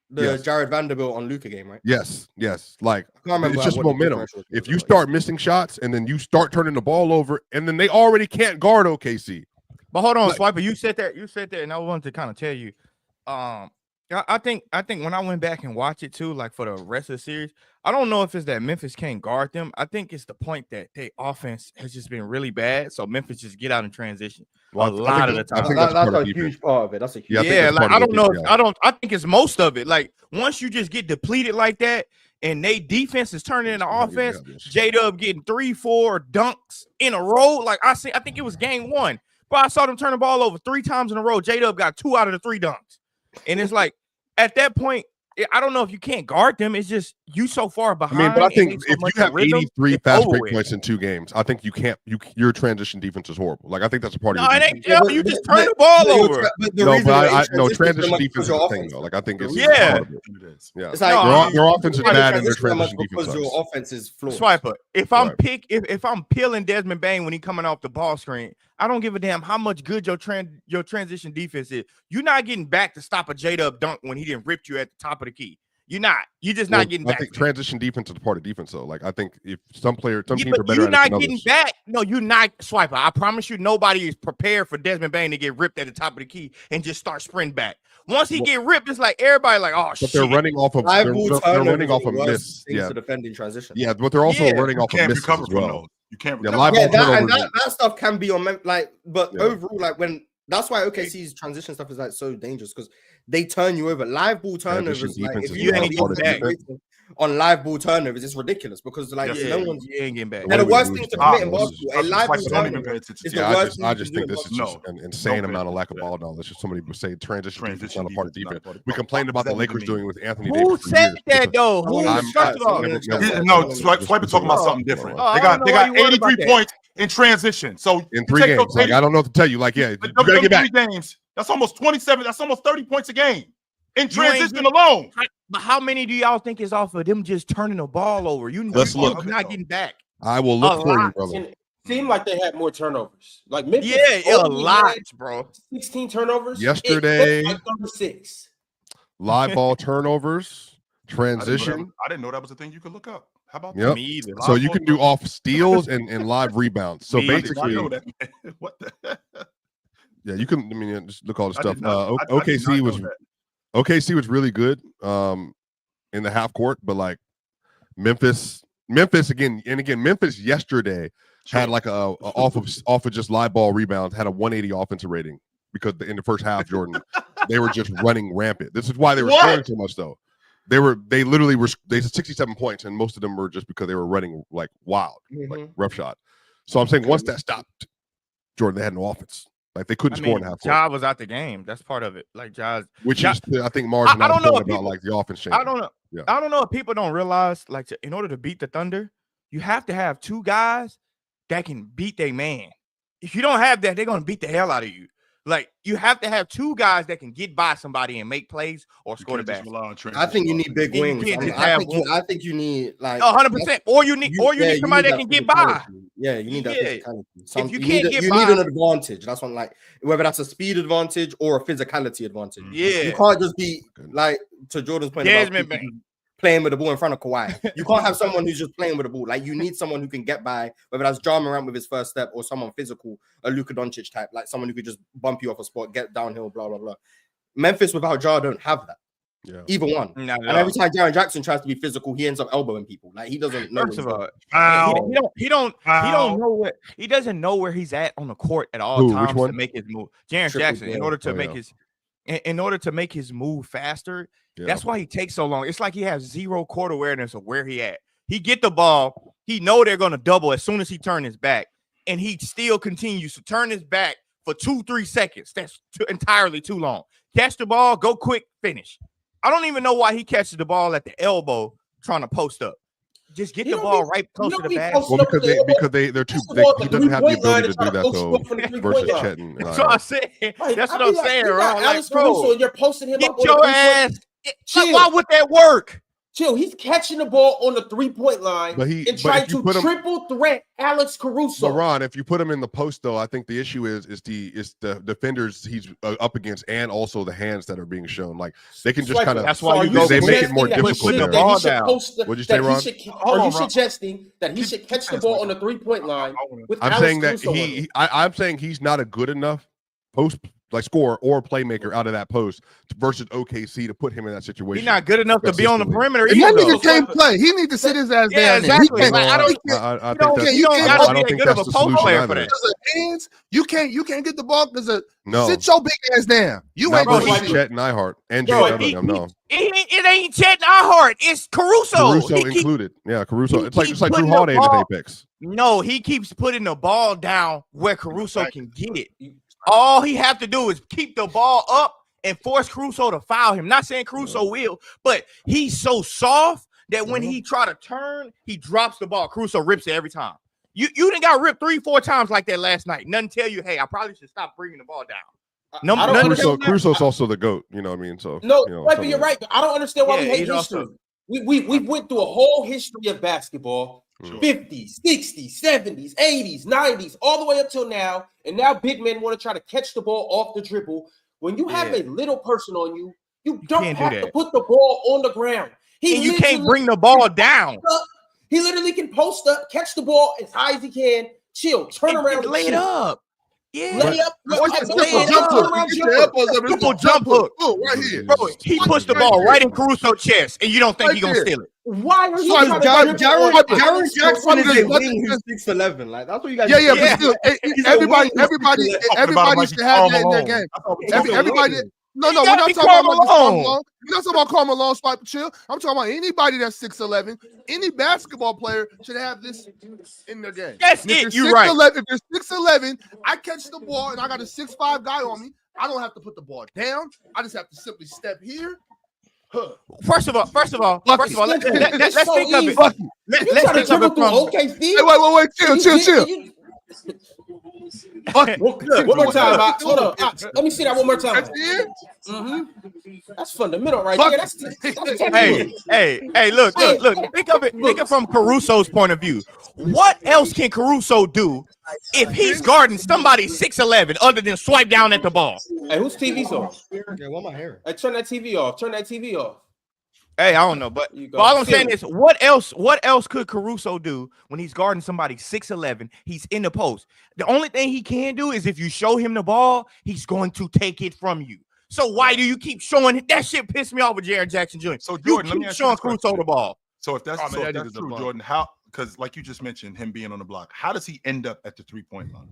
The Jared Vanderbilt on Luka game, right? Yes. Like, it's just momentum. If you start missing shots and then you start turning the ball over, and then they already can't guard OKC. But hold on, Swiper, you said that, and I wanted to kind of tell you, I think when I went back and watched it too, like for the rest of the series, I don't know if it's that Memphis can't guard them. I think it's the point that their offense has just been really bad, so Memphis just get out in transition a lot of the time. That's a huge part of it. That's a huge. Yeah, like I don't know. I think it's most of it. Like once you just get depleted like that, and they defense is turning into offense, J-Dub getting 3-4 dunks in a row. Like I think it was game 1, but I saw them turn the ball over 3 times in a row. J-Dub got 2 out of the 3 dunks. And it's like, at that point, I don't know if you can't guard them. It's just you so far behind. I mean, but I think if you have 83 fast break points in 2 games, I think you can't. Your transition defense is horrible. Like I think that's a part of your defense. You just turn the ball over. No, transition defense is a thing though. Like I think it's It's like your offense is bad and their transition defense because your offense is flawed. Swiper, if I'm peeling Desmond Bane when he coming off the ball screen, I don't give a damn how much good your transition defense is. You're not getting back to stop a J-Dub dunk when he didn't rip you at the top of the key. You're not. You're just not getting back. I think transition defense is part of defense, though. Like I think if some teams are better at it. You're not getting back. No, you're not, Swiper. I promise you, nobody is prepared for Desmond Bane to get ripped at the top of the key and just start sprinting back. Once he get ripped, it's like everybody like, oh shit. But they're running off of miss. Yeah, defending transition. Yeah, but they're also running off of misses as well. You can't recover. That stuff can be on like, but overall, like when that's why OKC's transition stuff is like so dangerous because they turn you over. Live ball turnovers, like if you on live ball turnovers, it's ridiculous because like no one's. You ain't getting back. They're the worst thing to commit in basketball. A live ball Don't even turnover pay is attention. the Yeah, worst I thing just you think can this do is in just basketball. an insane Don't amount of pay lack of attention ball knowledge. Just somebody would say transition defense is not a part of defense is not defense. a part of We defense. complained about the What does that Lakers mean? doing with Anthony Who Davis for said years. that though? I'm gonna Who? First of all, No, Swiper talking about something different. Oh, They I got don't know why you worried 83 about that. points in transition. So in you 3 take those games. Like, I don't know what to tell you. Like, yeah, you gotta get back. 3 games. That's almost 27. That's almost 30 points a game in You ain't transition alone. But how many do y'all think is off of them just turning the ball over? Let's You're look. not getting back. I will look A for you, lot. brother. And it seemed like they had more turnovers. Like Memphis, Yeah, a only lot, had bro. 16 turnovers. Yesterday- It looked like 36. Live ball turnovers, I didn't transition. know that was a thing you could look up. How about Yep. Me either. So you can do off steals and live rebounds. So Me that? I basically, did not know that. What the? yeah, you can. I mean, just look all the I stuff. did not- I did OKC not know was that. OKC was really good in the half court, but like Memphis again, Memphis yesterday had like a off of just live ball rebounds, had a 180 offensive rating because in the first half, Jordan, they were just running rampant. This is why they were scoring so much though. They had 67 points, and most of them were just because they were running like wild, like roughshod. So I'm saying once that stopped, Jordan, they had no offense. Like they couldn't score in half court. Ja was out the game. That's part of it. Like Ja, Which is, I think, Margin I don't know point if about people- like the offense change. I don't know. Yeah. I don't know if people don't realize, like, in order to beat the Thunder, you have to have two guys that can beat their man. If you don't have that, they're gonna beat the hell out of you. Like, you have to have two guys that can get by somebody and make plays or score the basket. I think you need big You wings. can't just I have think you need like 100%. Or you need somebody that can get by. Yeah, you need that Yeah. physicality. If you can't get you by- need an advantage. That's one, like whether that's a speed advantage or a physicality advantage. Yeah. You can't just be like, to Jordan's point about Desmond people Bain. playing with the ball in front of Kawhi. You can't have someone who's just playing with the ball. Like, you need someone who can get by, whether that's Ja Morant with his first step or someone physical, a Luka Doncic type, like someone who could just bump you off a spot, get downhill, blah, blah, blah. Memphis without Ja don't have that. Yeah. Either one. Not And every time Jaren Jackson tries to be physical, he ends up elbowing people. Like, he doesn't know. First of all, he doesn't know where he's at on the court at all Who? Which times to one? make his move. Jaren Triple Jackson, in J. order to Oh, make yeah. in order to make his move faster, Yeah. that's why he takes so long. It's like he has zero court awareness of where he at. He get the ball, he know they're gonna double as soon as he turn his back, and he still continues to turn his back for 2-3 seconds. That's entirely too long. Catch the ball, go quick, finish. I don't even know why he catches the ball at the elbow trying to post up. Just get the ball right close to the basket. Well, because they're too. He doesn't have the ability to do that though. Versus Chet and That's what I'm saying. That's what I'm saying, bro. Like, Alex bro, Caruso, and you're posting him get up on your the ass. Chill. Why would that work? Chill. He's catching the ball on the 3-point line and trying if you to put him- triple threat Alex Caruso. But Ron, if you put him in the post, though, I think the issue is the defenders he's up against, and also the hands that are being shown. Like they can just kind of. That's why So you are go. They make it suggesting more that he difficult should- there. that he should Ball post the- What'd you say, that he Ron? should- Hold Are you on, Ron. suggesting that he should catch the ball on the 3-point line with I'm Alex saying that Caruso on him? I'm saying he's not a good enough post like scorer or playmaker out of that post versus OKC to put him in that situation. He's not good enough to be on the Consistently. perimeter And that either. nigga can't play. He need to sit his ass Yeah, down. there. exactly. He can't- Like, I don't- I You don't think you that's. can't gotta I be don't that think good of that's a the post solution player for either. that. because of hands, you can't get the ball because of No, sit your big ass down. You not ain't gonna versus he- Chet and Nyhart and Bro, Jay Bellingham. No, It ain't Chet Nyhart. It's Caruso. Caruso He keep- included. Yeah, Caruso. he It's like keep Drew putting the Holiday in his ball- apex. No, he keeps putting the ball down where Caruso can get it. All he have to do is keep the ball up and force Caruso to foul him. Not saying Caruso will, but he's so soft that when he try to turn, he drops the ball. Caruso rips it every time. You done got ripped 3-4 times like that last night. Nothing tell you, hey, I probably should stop bringing the ball down. I don't None- understand Cruso's also the GOAT. You know what I mean? So No, you know, right, but you're right. I don't understand why Yeah, we hate he's history. also- We went through a whole history of basketball, 50s, 60s, 70s, 80s, 90s, all the way up till now. And now big men want to try to catch the ball off the dribble. When you have Yeah. a little person on you, you don't can't do have to that. put the ball on the ground. And you can't literally bring the ball down. He literally can post up, catch the ball as high as he can, chill, turn around, and lay it shoot. up. Yeah. Lay up. What's at the the lay it turn up. around Get jumper. your elbows up. Triple jump hook. Oh, right here. Bro, he pushed the ball right in Caruso's chest, and you don't think Right he gonna there. steal it. Why are you Sorry, trying Jaren to dribble on Jaren Alex Jackson is Caruso? a wing who's 6'11". Like, that's what you guys. Yeah, Yeah. but still, He's a everybody wing. should have that in their game. He's Everybody, No, You we're gotta not be talking about just Karl Karl Malone. Malone. We're not talking about Karl Malone, swipe chill. I'm talking about anybody that's 6'11". Any basketball player should have this in their game. That's And if it. you're You're right. 6'11", if you're 6'11", I catch the ball and I got a 6'5" guy on me. I don't have to put the ball down. I just have to simply step here. First of all, let's think of it. Let's think of it from OKC. Hey, wait, chill. One more time. Hold on. Let me see that one more time. That's it? That's fundamental right there. That's Hey, look. Think of it from Caruso's point of view. What else can Caruso do if he's guarding somebody 6'11" other than swipe down at the ball? Hey, whose TV's on? Yeah, what am I hearing? Hey, turn that TV off. Hey, I don't know, but all I'm saying is, what else could Caruso do when he's guarding somebody 6'11"? He's in the post. The only thing he can do is if you show him the ball, he's going to take it from you. So why do you keep showing that shit? Pissed me off with Jaren Jackson Jr. So Jordan, you keep showing Caruso the ball. So if that's that is true, a Jordan, how? Because like you just mentioned, him being on the block, how does he end up at the 3-point line?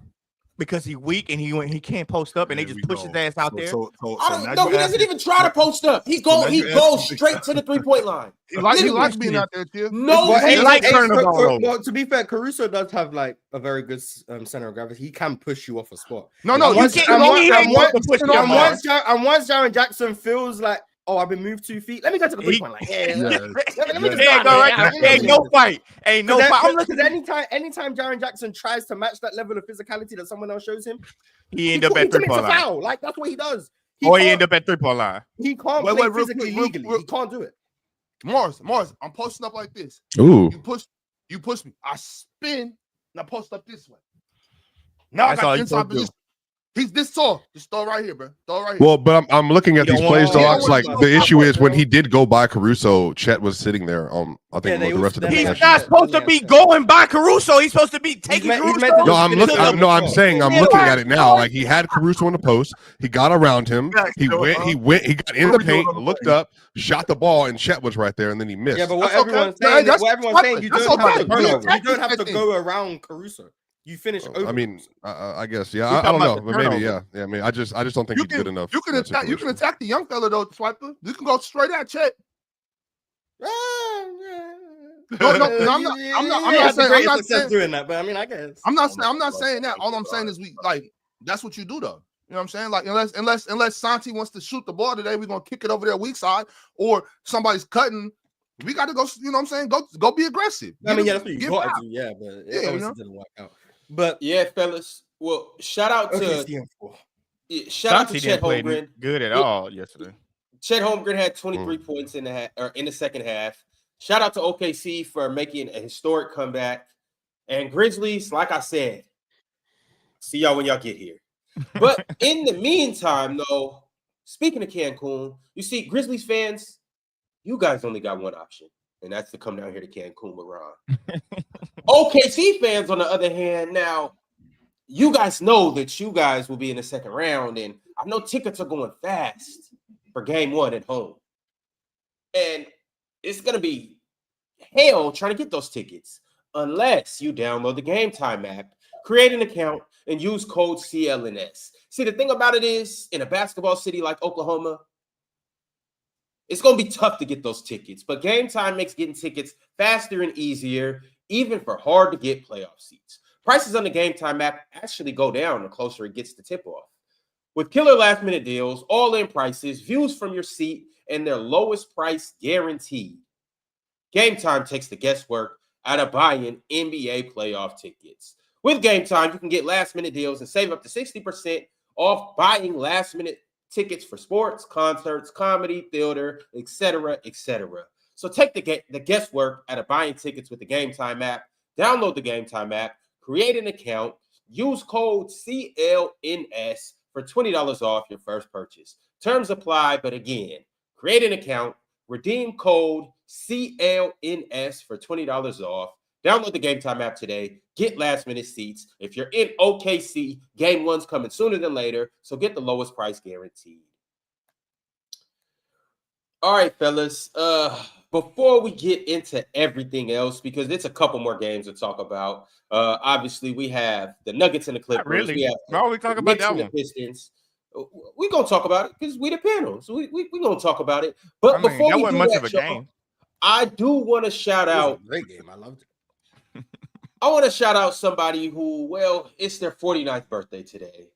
Because he's weak and he can't post up and they just push his ass out there. I don't know. He doesn't even try to post up. He goes straight to the 3-point line. He likes being out there, too. No, he likes turning the ball over. Well, to be fair, Caruso does have like a very good center of gravity. He can push you off a spot. No, Once you Jaren Jackson feels like, oh, I've been moved 2 feet. Let me go to the 3-point line. Ain't no fight. Because anytime Jaren Jackson tries to match that level of physicality that someone else shows him, he end up at 3-point line. Foul. Like that's what he does. He end up at 3-point line. He can't play physically legally. He can't do it. Morris, I'm posting up like this. Ooh. You push me. I spin. Now post up this way. Now That's I all got you inside supposed to do. position. He's this tall. Just throw it right here, bro. Throw it right here. Well, but I'm looking at You these don't plays, want- dogs. Yeah, Like what- the issue is when he did go by Caruso, Chet was sitting there. I think Yeah, the rest of the they He's possession. not supposed to be going by Caruso. He's supposed to be taking meant- he's Caruso. meant to No, I'm Finish looking. it up. I'm saying I'm looking at it now. Like he had Caruso in the post. He got around him. He got in the paint, looked up, shot the ball, and Chet was right there, and then he missed. Yeah, but what That's everyone's okay. saying, That's you that's don't have okay. to turnover. We You don't have to attack go around Caruso. You finish over. I mean, I guess. Yeah, He's I don't talking know, about the but maybe. turnover. Yeah. I mean, I just don't think You he's good enough. You can for that attack. You can situation. attack the young fella though, Swiper. You can go straight at Chet. No, I'm not saying doing that, but I mean, I guess I'm not saying that. All I'm saying is that's what you do though. You know what I'm saying? Like unless Santi wants to shoot the ball today, we're gonna kick it over their weak side, or somebody's cutting. We got to go. You know what I'm saying? Go be aggressive. I mean, yeah, that's what you got to do. Yeah, but it obviously didn't work out. But Yeah, fellas. Well, shout out to Chet Holmgren. Good at all yesterday. Chet Holmgren had 23 points in the second half. Shout out to OKC for making a historic comeback. And Grizzlies, like I said, see y'all when y'all get here. But in the meantime, though, speaking of Cancun, you see, Grizzlies fans, you guys only got one option, and that's to come down here to Cancun with Ron. OKC fans, on the other hand, now, you guys know that you guys will be in the second round, and I know tickets are going fast for game one at home. And it's going to be hell trying to get those tickets unless you download the Gametime app, create an account, and use code CLNS. See, the thing about it is, in a basketball city like Oklahoma, it's going to be tough to get those tickets, but Gametime makes getting tickets faster and easier, even for hard-to-get playoff seats. Prices on the Gametime app actually go down the closer it gets to tip-off. With killer last-minute deals, all-in prices, views from your seat, and their lowest price guaranteed, Gametime takes the guesswork out of buying NBA playoff tickets. With Gametime, you can get last-minute deals and save up to 60% off buying last-minute tickets for sports, concerts, comedy, theater, etc., etc. So take the guesswork out of buying tickets with the Gametime app. Download the Gametime app, create an account, use code CLNS for $20 off your first purchase. Terms apply, but again, create an account, redeem code CLNS for $20 off. Download the Gametime app today. Get last-minute seats. If you're in OKC, Game 1's coming sooner than later, so get the lowest price guaranteed. All right, fellas. Before we get into everything else, because it's a couple more games to talk about. Obviously, we have the Nuggets and the Clippers. Not really. We have Why are we talking about Knicks that and the one? Pistons. we gonna talk about it because we the panel. So we gonna talk about it. But before that we wasn't do much that, of a y'all, game. I do want to shout It was out. a great game. I loved it. I want to shout out somebody who, well, it's their 49th birthday today.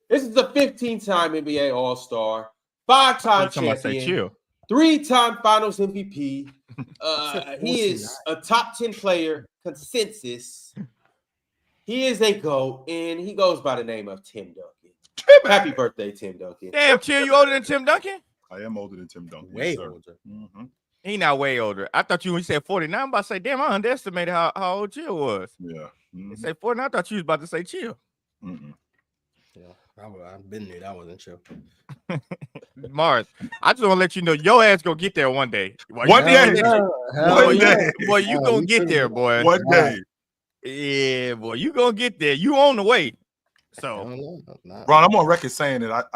This is a 15-time NBA All-Star, 5-time champion, 3-time Finals MVP. He is a top 10 player, consensus. He is a GOAT, and he goes by the name of Tim Duncan. Happy birthday, Tim Duncan. Damn, Chill, you older than Tim Duncan? I am older than Tim Duncan. Way Yes, sir. older. Mhm. He not way older. I thought you when you said 49, I'm about to say, damn, I underestimated how old Chill was. Yeah. You say 49, I thought you was about to say Chill. Mm-mm. Yeah, I've been there. That wasn't chill. Mars, I just want to let you know your ass gonna get there one day. One day. Boy, boy, you gonna get there, boy. One day. Yeah, boy, you gonna get there. You on the way. So, Ron, I'm on record saying that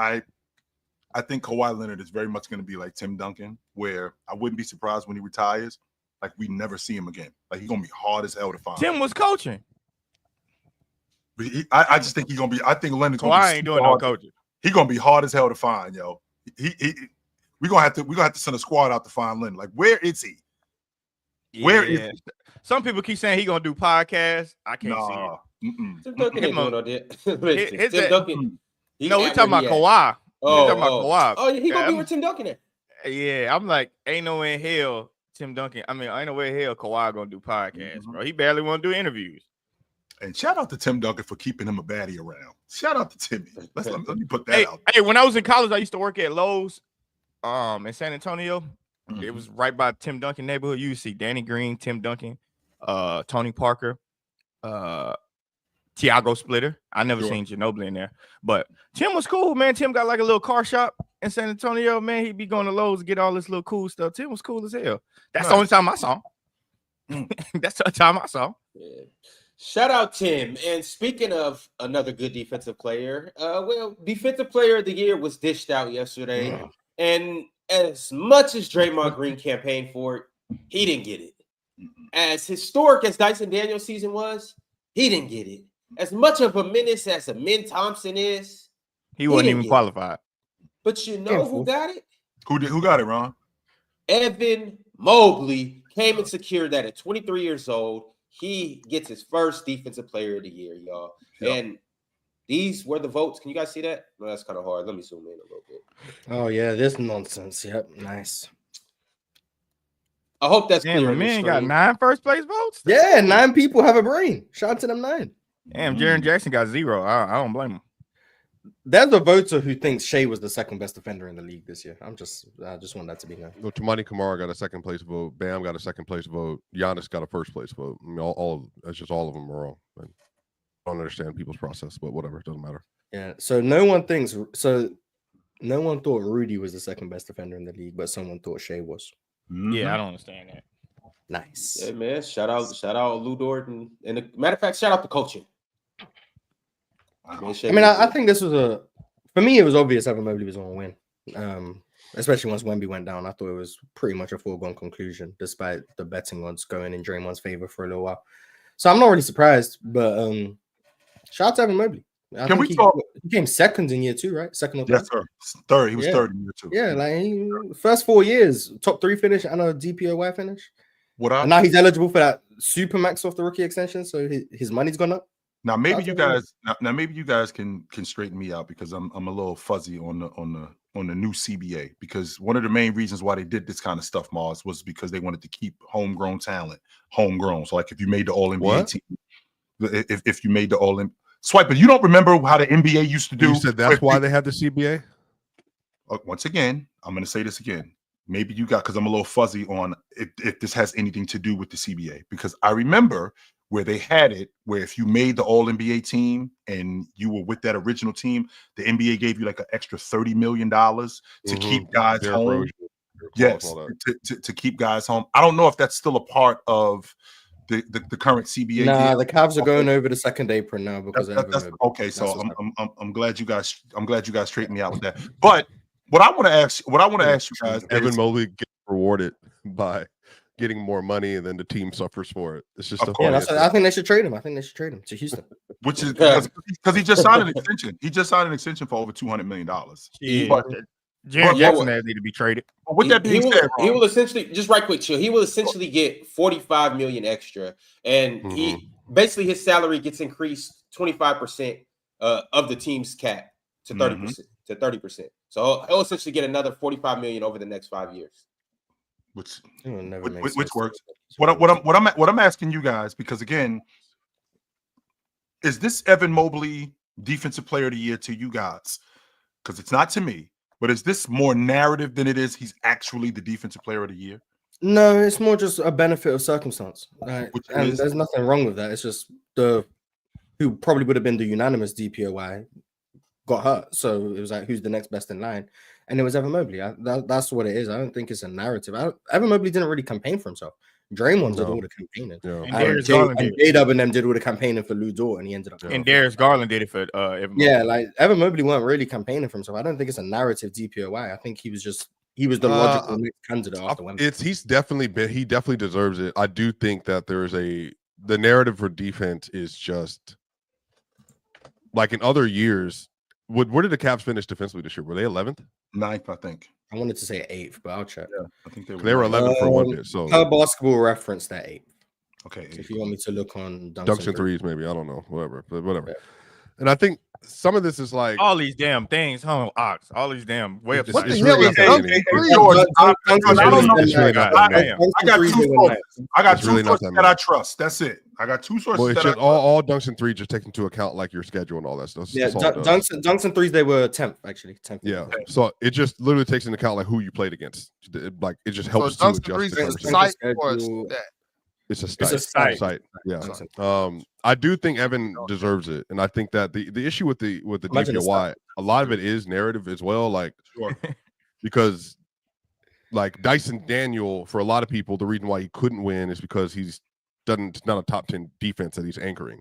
I think Kawhi Leonard is very much going to be like Tim Duncan, where I wouldn't be surprised when he retires. Like, we never see him again. Like, he's going to be hard as hell to find. Tim was coaching. But I just think he's going to be, I think Leonard's going to be. Kawhi ain't doing no coaching. He's going to be hard as hell to find, yo. We're going to have to send a squad out to find Leonard. Like, where is he? Where is he? Some people keep saying he going to do podcasts. I can't see it. Tim Duncan ain't doing all that. Tim Duncan. No, we talking about Kawhi. Oh, he gonna be where Tim Duncan at. Yeah, I'm like, ain't no way in hell Tim Duncan. I mean, ain't no way in hell Kawhi gonna do podcasts, bro. He barely want to do interviews. And shout out to Tim Duncan for keeping him a baddie around. Shout out to Timmy. Let me put that out. Hey, when I was in college, I used to work at Lowe's, in San Antonio. It was right by Tim Duncan neighborhood. You see Danny Green, Tim Duncan, Tony Parker, Tiago Splitter. I never seen Ginobili in there, but Tim was cool, man. Tim got like a little car shop in San Antonio, man. He'd be going to Lowe's to get all this little cool stuff. Tim was cool as hell. That's the only time I saw him. That's the time I saw him. Yeah. Shout out Tim. And speaking of another good defensive player, defensive player of the year was dished out yesterday. And as much as Draymond Green campaigned for it, he didn't get it. As historic as Dyson Daniels' season was, he didn't get it. As much of a menace as Amin Thompson is, he wasn't even qualified. But you know who got it? Who got it, Ron? Evan Mobley came and secured that at 23 years old. He gets his first defensive player of the year, y'all. Yep. And these were the votes. Can you guys see that? No, that's kind of hard. Let me zoom in a little bit. Oh, yeah, this nonsense. Yep, nice. I hope that's clear. Man got 9 first place votes. Yeah, 9 people have a brain. Shout out to them 9. Damn, Jaren Jackson got 0. I don't blame him. There's a voter who thinks Shea was the second best defender in the league this year. I just want that to be known. Well, Tamani Kamara got a second place vote. Bam got a second place vote. Giannis got a first place vote. I mean, that's just all of them are wrong. I don't understand people's process, but whatever, it doesn't matter. Yeah. So no one thought Rudy was the second best defender in the league, but someone thought Shea was. Yeah, I don't understand that. Nice. Yeah, man. Shout out Lou Dort and matter of fact, shout out the coaching. I mean, I think this was for me, it was obvious Evan Mobley was going to win. Especially once Wemby went down. I thought it was pretty much a foregone conclusion, despite the betting odds going in Draymond's favor for a little while. So I'm not really surprised, but shout out to Evan Mobley. Can we talk? He came second in year 2, right? Second or third? Yes, sir. Third. He was third in year 2. Yeah, like first 4 years, top 3 finish and a DPOY finish. And now he's eligible for that supermax off the rookie extension, so his money's gone up. Now maybe you guys can straighten me out because I'm a little fuzzy on the new CBA, because one of the main reasons why they did this kind of stuff, Mars, was because they wanted to keep homegrown talent homegrown. So like if you made the All NBA team, if you made the All NBA. Swipe, but you don't remember how the NBA used to do. You said that's why they had the CBA? Once again, I'm going to say this again. Maybe you got, because I'm a little fuzzy on if this has anything to do with the CBA. Because I remember where they had it, where if you made the All-NBA team and you were with that original team, the NBA gave you like an extra $30 million to keep guys home. Yes, to keep guys home. I don't know if that's still a part of the current CBA. Nah, deal. the Cavs are going over the second apron now because okay. So I'm glad you guys straightened me out with that. But what I want to ask you guys, Evan Mobley gets rewarded by getting more money, and then the team suffers for it. It's just I think they should trade him. To Houston. which is because he just signed an extension. He just signed an extension for over $200 million. Yeah. Jaren Jackson need to be traded. But with that being said, he will essentially just right quick, chill. He will essentially get $45 million extra, and he basically his salary gets increased 25% of the team's cap to 30%. So he'll essentially get another $45 million over the next 5 years, which works. What I'm asking you guys, because again, is this Evan Mobley Defensive Player of the Year to you guys? Because it's not to me. But is this more narrative than it is he's actually the Defensive Player of the Year? No, it's more just a benefit of circumstance. And there's nothing wrong with that. It's just who probably would have been the unanimous DPOY got hurt. So it was like, who's the next best in line? And it was Evan Mobley. That's what it is. I don't think it's a narrative. Evan Mobley didn't really campaign for himself. Draymond did all the campaigning. Yeah. And J-Dub and them did all the campaigning for Lou Dort, and he ended up. And Darius Garland did it for Evan Mobley. Yeah, like Evan Mobley weren't really campaigning for himself. I don't think it's a narrative DPOY. I think he was the logical candidate after Wemby. He definitely deserves it. I do think that the narrative for defense is just like in other years. Where did the Cavs finish defensively this year? Were they 11th? 9th, I think. I wanted to say 8th, but I'll check. Yeah, I think they were 11th for 1 bit. So Basketball Reference that 8th. Okay. So if you want me to look on Duncan threes, maybe I don't know, whatever. Yeah. And I think some of this is like all these damn things, Ox. All these damn websites. What the hell is Duncan? I got two sources that I trust. That's it. I got two sources. Well, it's just all Duncan threes just take into account like your schedule and all that stuff. Yeah, Duncan threes they were 10th actually. 10th. Yeah, so it just literally takes into account like who you played against. Like it just helps to adjust the conversation. It's a site. Yeah. I do think Evan deserves it, and I think that the issue with the DPOY, a lot of it is narrative as well. Like, because like Dyson Daniel, for a lot of people, the reason why he couldn't win is because it's not a top 10 defense that he's anchoring,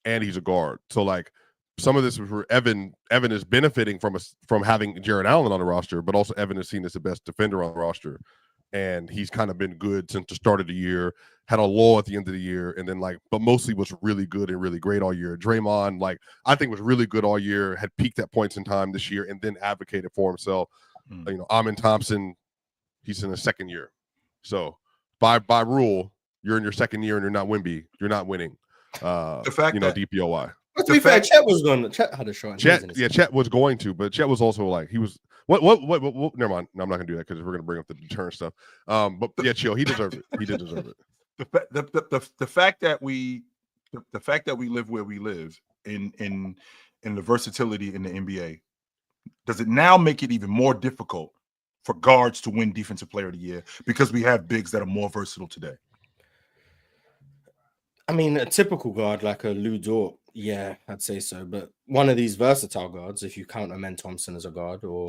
and he's a guard. So like some of this is where Evan is benefiting from having Jarrett Allen on the roster, but also Evan is seen as the best defender on the roster. And he's kind of been good since the start of the year, had a lull at the end of the year, and then but mostly was really good and really great all year. Draymond, I think was really good all year, had peaked at points in time this year, and then advocated for himself. Amin Thompson, he's in his second year. So by rule, you're in your second year and you're not Wemby, you're not winning. The fact that DPOY. To be fair, Chet was going to. Chet had a shot. Chet was going to, but Chet was also like he was. What? Never mind. No, I'm not gonna do that because we're gonna bring up the deterrent stuff. But yeah, chill. He deserved it. He did deserve it. The fact that we live where we live in the versatility in the NBA, does it now make it even more difficult for guards to win Defensive Player of the Year because we have bigs that are more versatile today? I mean, a typical guard like a Lou Dort, yeah, I'd say so. But one of these versatile guards, if you count Amen Thompson as a guard, or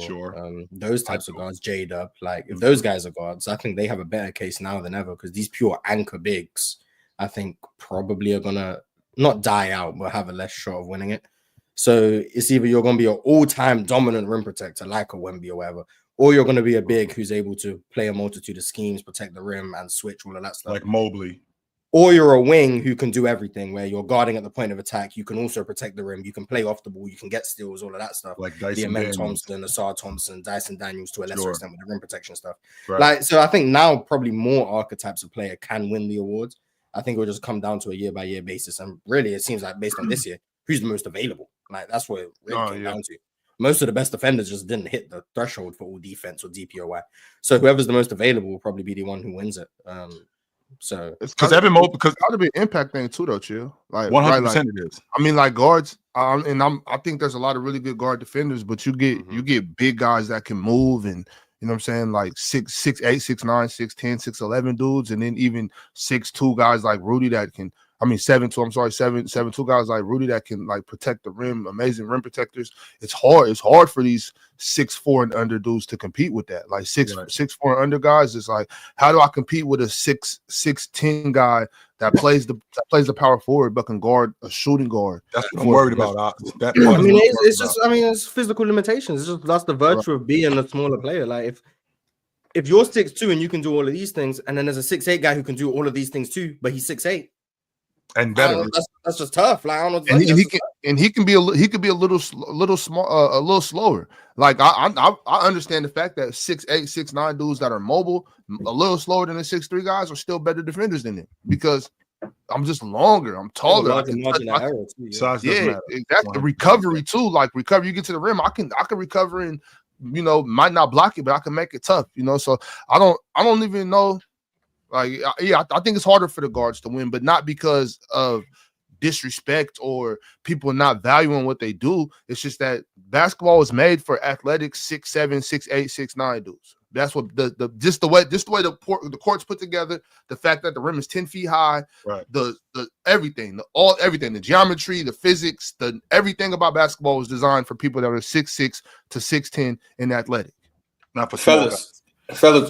those types of guards, J-Dub, like if those guys are guards, I think they have a better case now than ever because these pure anchor bigs, I think probably are gonna not die out, but have a less shot of winning it. So it's either you're gonna be an all-time dominant rim protector like a Wemby or whatever, or you're gonna be a big who's able to play a multitude of schemes, protect the rim, and switch all of that stuff. Like Mobley. Or you're a wing who can do everything, where you're guarding at the point of attack. You can also protect the rim. You can play off the ball. You can get steals, all of that stuff. Like Dyson Daniels. Thompson, Asar Thompson, Dyson Daniels to a lesser extent with the rim protection stuff. Right. So I think now probably more archetypes of player can win the awards. I think it'll just come down to a year-by-year basis. And really, it seems like based on this year, who's the most available? Like that's what it really came down to. Most of the best defenders just didn't hit the threshold for all defense or DPOY. So whoever's the most available will probably be the one who wins it. So it's because Evan Mobley, because that'll be an impact thing too, though, chill. Like 100% it is. I mean, like guards, I think there's a lot of really good guard defenders, but you get big guys that can move, and you know what I'm saying, like 6'8", 6'9", 6'10", 6'11" dudes, and then even 6'2" guys like Rudy that can. I mean 7'2", I'm sorry, 7'2" guys like Rudy that can like protect the rim, amazing rim protectors. It's hard for these 6'4" and under dudes to compete with that. Like 6'4" and under guys, it's like, how do I compete with a 6'10" guy that plays the power forward but can guard a shooting guard? That's what I'm worried about. It's physical limitations. It's just that's the virtue of being a smaller player. Like if you're 6'2" and you can do all of these things, and then there's a 6'8" guy who can do all of these things too, but he's 6'8". and better. That's just tough. Like I don't know. And he can be a little slower. Like I understand the fact that 6'8", 6'9" dudes that are mobile, a little slower than the 6'3" guys are still better defenders than him because I'm just longer. I'm taller. Size doesn't matter. Exactly. Recovery too. Like recovery, you get to the rim. I can recover and might not block it, but I can make it tough. So I don't even know. Like I think it's harder for the guards to win, but not because of disrespect or people not valuing what they do. It's just that basketball is made for athletic 6'7", 6'8", 6'9" dudes. That's what the way the court's put together. The fact that the rim is 10 feet high, right? The everything, the geometry, the physics, everything about basketball was designed for people that are 6'6" to 6'10" and athletic. Not for fellas,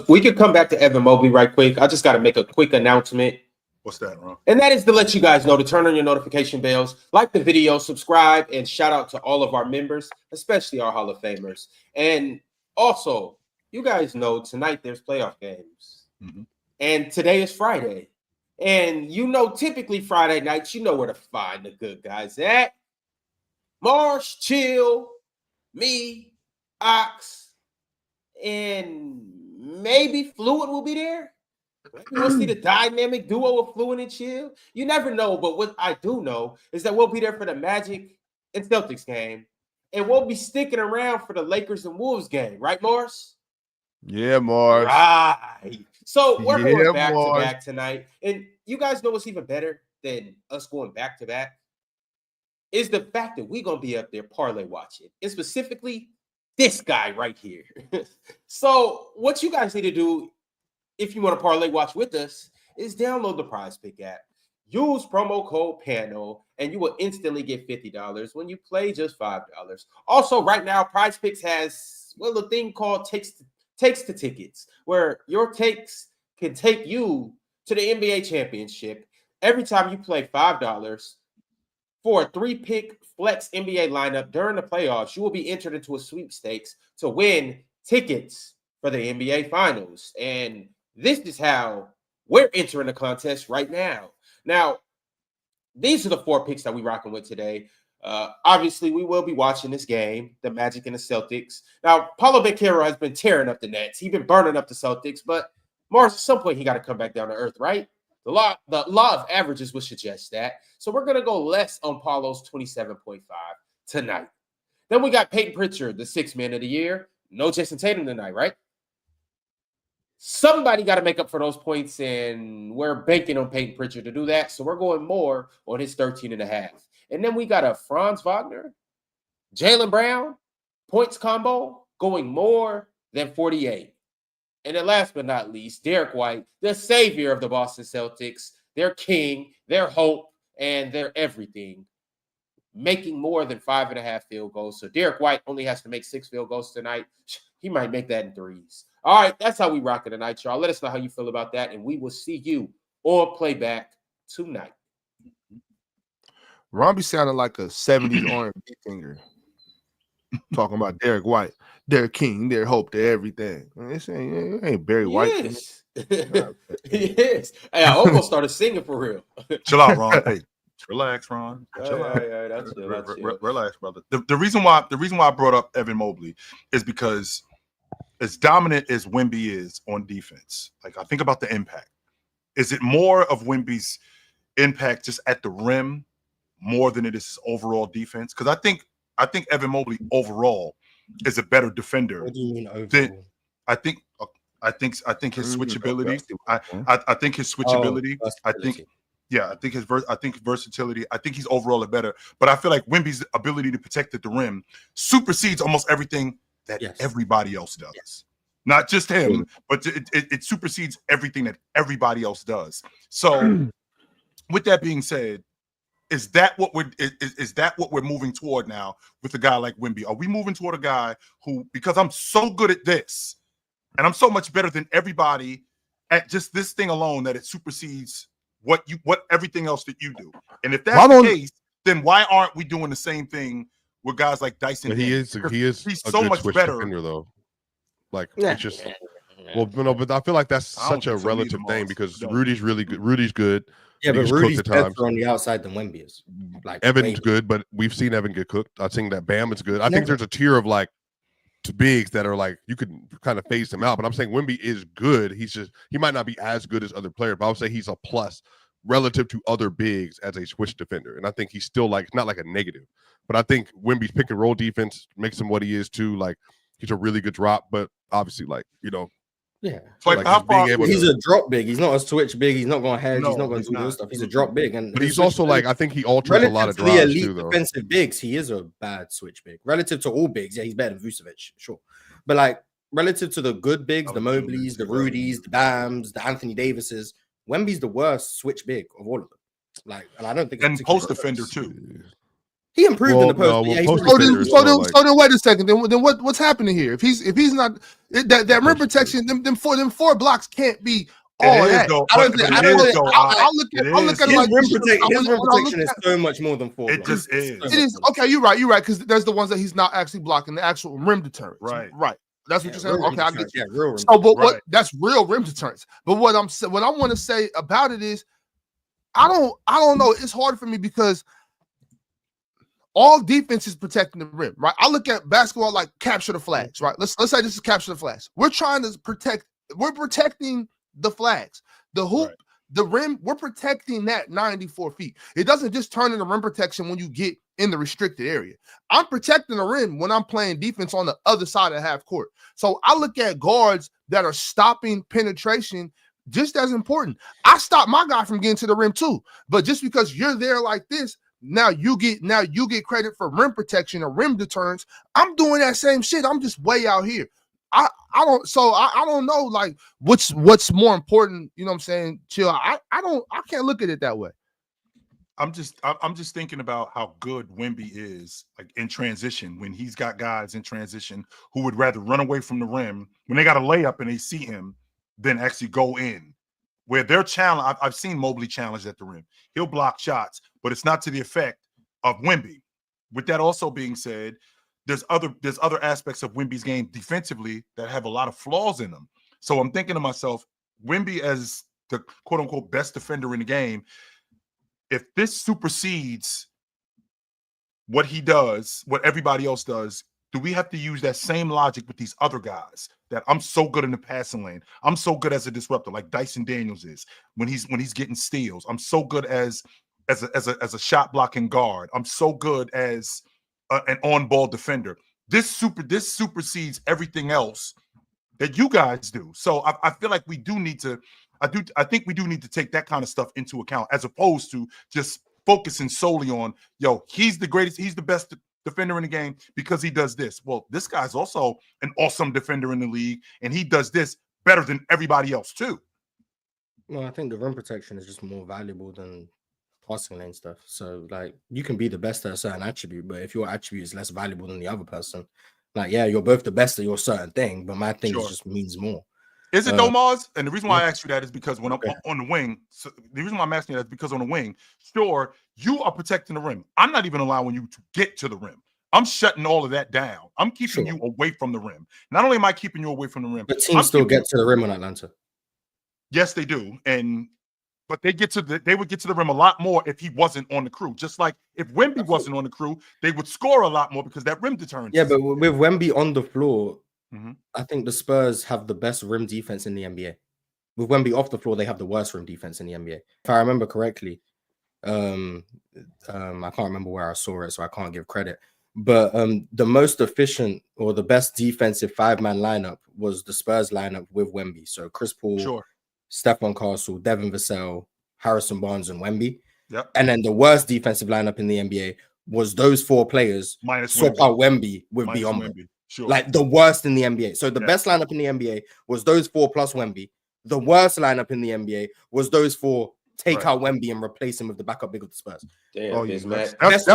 we could come back to Evan Mobley right quick. I just got to make a quick announcement. What's that, Ron? And that is to let you guys know to turn on your notification bells, like the video, subscribe, and shout out to all of our members, especially our Hall of Famers. And also, you guys know tonight there's playoff games. Mm-hmm. And today is Friday. And typically Friday nights, you know where to find the good guys at. Marsh, Chill, me, Ox, and maybe Fluid will be there. We'll see the dynamic duo of Fluid and Chill. You never know, but what I do know is that we'll be there for the Magic and Celtics game, and we'll be sticking around for the Lakers and Wolves game, right, Morris? Yeah, Morris. Right. So we're going back Morris. to back tonight, and you guys know what's even better than us going back to back is the fact that we're gonna be up there parlay watching, and specifically this guy right here. So what you guys need to do, if you want to parlay watch with us, is download the PrizePick app. Use promo code PANEL, and you will instantly get $50 when you play just $5. Also, right now, PrizePicks has a thing called takes to tickets, where your takes can take you to the NBA championship. Every time you play $5 for a 3-pick flex NBA lineup during the playoffs, you will be entered into a sweepstakes to win tickets for the NBA Finals. And this is how we're entering the contest right now. Now, these are the 4 picks that we're rocking with today. Obviously, we will be watching this game, the Magic and the Celtics. Now, Paulo Banchero has been tearing up the Nets. He's been burning up the Celtics, but Mars, at some point, he got to come back down to earth, right? The law of averages would suggest that. So we're going to go less on Paulo's 27.5 tonight. Then we got Peyton Pritchard, the 6th man of the year. No Jason Tatum tonight, right? Somebody got to make up for those points, and we're banking on Peyton Pritchard to do that. So we're going more on his 13.5. And then we got a Franz Wagner, Jaylen Brown, points combo going more than 48. And then last but not least, Derek White, the savior of the Boston Celtics, their king, their hope, and their everything, making more than 5.5 field goals. So Derek White only has to make 6 field goals tonight. He might make that in 3s. All right, that's how we rock it tonight, y'all. Let us know how you feel about that, and we will see you on Playback tonight. Ron be sounding like a 70s R&B singer. Talking about Derek White, their king, their hope, their everything. It ain't Barry White. Yes. Yes. Hey, I almost started singing for real. Chill out, Ron. Hey, relax, Ron. Chill out. That's chill. Relax, brother. The reason why I brought up Evan Mobley is because as dominant as Wemby is on defense, like I think about the impact. Is it more of Wemby's impact just at the rim more than it is his overall defense? Because I think Evan Mobley overall is a better defender. What do you mean overall? Than I think his switchability. I think his switchability. I think versatility. I think he's overall a better. But I feel like Wemby's ability to protect at the rim supersedes almost everything that everybody else does. Yes. Not just him, but it supersedes everything that everybody else does. So, with that being said, is that what we're moving toward now with a guy like Wemby? Are we moving toward a guy who, because I'm so good at this, and I'm so much better than everybody at just this thing alone, that it supersedes what everything else that you do? And if that's the case, then why aren't we doing the same thing with guys like Dyson? But he's so much better defender, though. Like it's just but I feel like that's such a relative thing because Rudy's really good. Rudy's good. Yeah, But but he's Rudy's cooked at better times. on the outside than Wemby is. Like Evan's good, but we've seen Evan get cooked. I think that Bam is good. I think there's a tier of like to bigs that are like you could kind of phase him out. But I'm saying Wemby is good. He might not be as good as other players, but I would say he's a plus relative to other bigs as a switch defender. And I think he's still like not like a negative. But I think Wemby's pick and roll defense makes him what he is too. Like he's a really good drop, but obviously, like, you know, yeah. Like, how just being far? able He's to, a drop big. He's not a switch big. He's not going to hedge. No, he's not going he's to do not. this stuff. He's a drop big. And but his he's switch also big- like I think he alters a lot of relative to the drives elite too, though. defensive bigs, he is a bad switch big. Relative to all bigs, yeah, he's better than Vucevic, sure. But like relative to the good bigs, the Mobleys, the Rudys, the Bams, the Anthony Davises, Wemby's the worst switch big of all of them. Like, and I don't think And post defender too. he improved in Well, the post. no, but well, yeah, he's post not- defender is So still, like- then wait a second. Then what's happening here? If he's not that rim protection, them four blocks can't be all that. I look at it like his rim when I look protection is at- so much more than 4. It just is. It is okay. You're right. Because there's the ones that he's not actually blocking, the actual rim deterrents. Right. That's what you're saying. Okay, I get you. Yeah, real rim. So, but what Right. that's real rim deterrents. But what I want to say about it is, I don't know. It's hard for me because all defense is protecting the rim, right? I look at basketball like capture the flags, right? Let's say this is capture the flags. We're trying to protecting the flags, the hoop, Right. the rim. We're protecting that 94 feet. It doesn't just turn into rim protection when you get in the restricted area. I'm protecting the rim when I'm playing defense on the other side of half court. So I look at guards that are stopping penetration just as important. I stop my guy from getting to the rim too, but just because you're there like this, now you get credit for rim protection or rim deterrence. I'm doing that same shit. I'm just way out here. I don't know like what's more important. You know what I'm saying? Chill. I can't look at it that way. I'm just thinking about how good Wemby is, like in transition, when he's got guys in transition who would rather run away from the rim when they got a layup and they see him than actually go in. Where they're challenged, I've seen Mobley challenged at the rim. He'll block shots, but it's not to the effect of Wemby. With that also being said, there's other aspects of Wemby's game defensively that have a lot of flaws in them. So I'm thinking to myself, Wemby as the quote unquote best defender in the game, if this supersedes what he does, what everybody else does, do we have to use that same logic with these other guys that I'm so good in the passing lane? I'm so good as a disruptor, like Dyson Daniels is when he's getting steals. I'm so good as a shot blocking guard. I'm so good as an on-ball defender. This supersedes everything else that you guys do. So I feel like we do need to. I think we do need to take that kind of stuff into account as opposed to just focusing solely on, he's the greatest, he's the best defender in the game because he does this. Well, this guy's also an awesome defender in the league, and he does this better than everybody else too. Well, I think the rim protection is just more valuable than passing lane stuff. So, like, you can be the best at a certain attribute, but if your attribute is less valuable than the other person, like, yeah, you're both the best at your certain thing, but my thing just means more. Is it though, Mars? And the reason why I asked you that is because when I'm on the wing, so the reason why I'm asking you that is because on the wing, sure, you are protecting the rim. I'm not even allowing you to get to the rim. I'm shutting all of that down. I'm keeping you away from the rim. Not only am I keeping you away from the rim, but teams still get to the rim in Atlanta. Yes, they do. But they would get to the rim a lot more if he wasn't on the crew. Just like if Wemby wasn't on the crew, they would score a lot more because that rim deterrence. Yeah, but with Wemby on the floor, I think the Spurs have the best rim defense in the NBA. With Wemby off the floor, they have the worst rim defense in the NBA. If I remember correctly, I can't remember where I saw it, so I can't give credit. But the most efficient or the best defensive 5-man lineup was the Spurs lineup with Wemby. So Chris Paul, Stephon Castle, Devin Vassell, Harrison Barnes, and Wemby. Yep. And then the worst defensive lineup in the NBA was those 4 players minus swap out Wemby with Biyombo. Like the worst in the NBA. So the best lineup in the NBA was those 4 plus Wemby. The worst lineup in the NBA was those 4 take out Wemby and replace him with the backup big of the Spurs. Damn, that's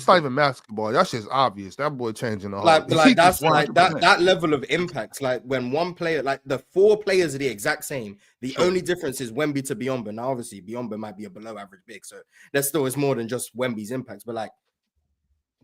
not even basketball. That's just obvious. That boy changing the whole. Like that's like that level of impact. Like when one player, like the 4 players are the exact same. The only difference is Wemby to Biyombo. Now, obviously, Biyombo might be a below average big, so that still is more than just Wemby's impact. But like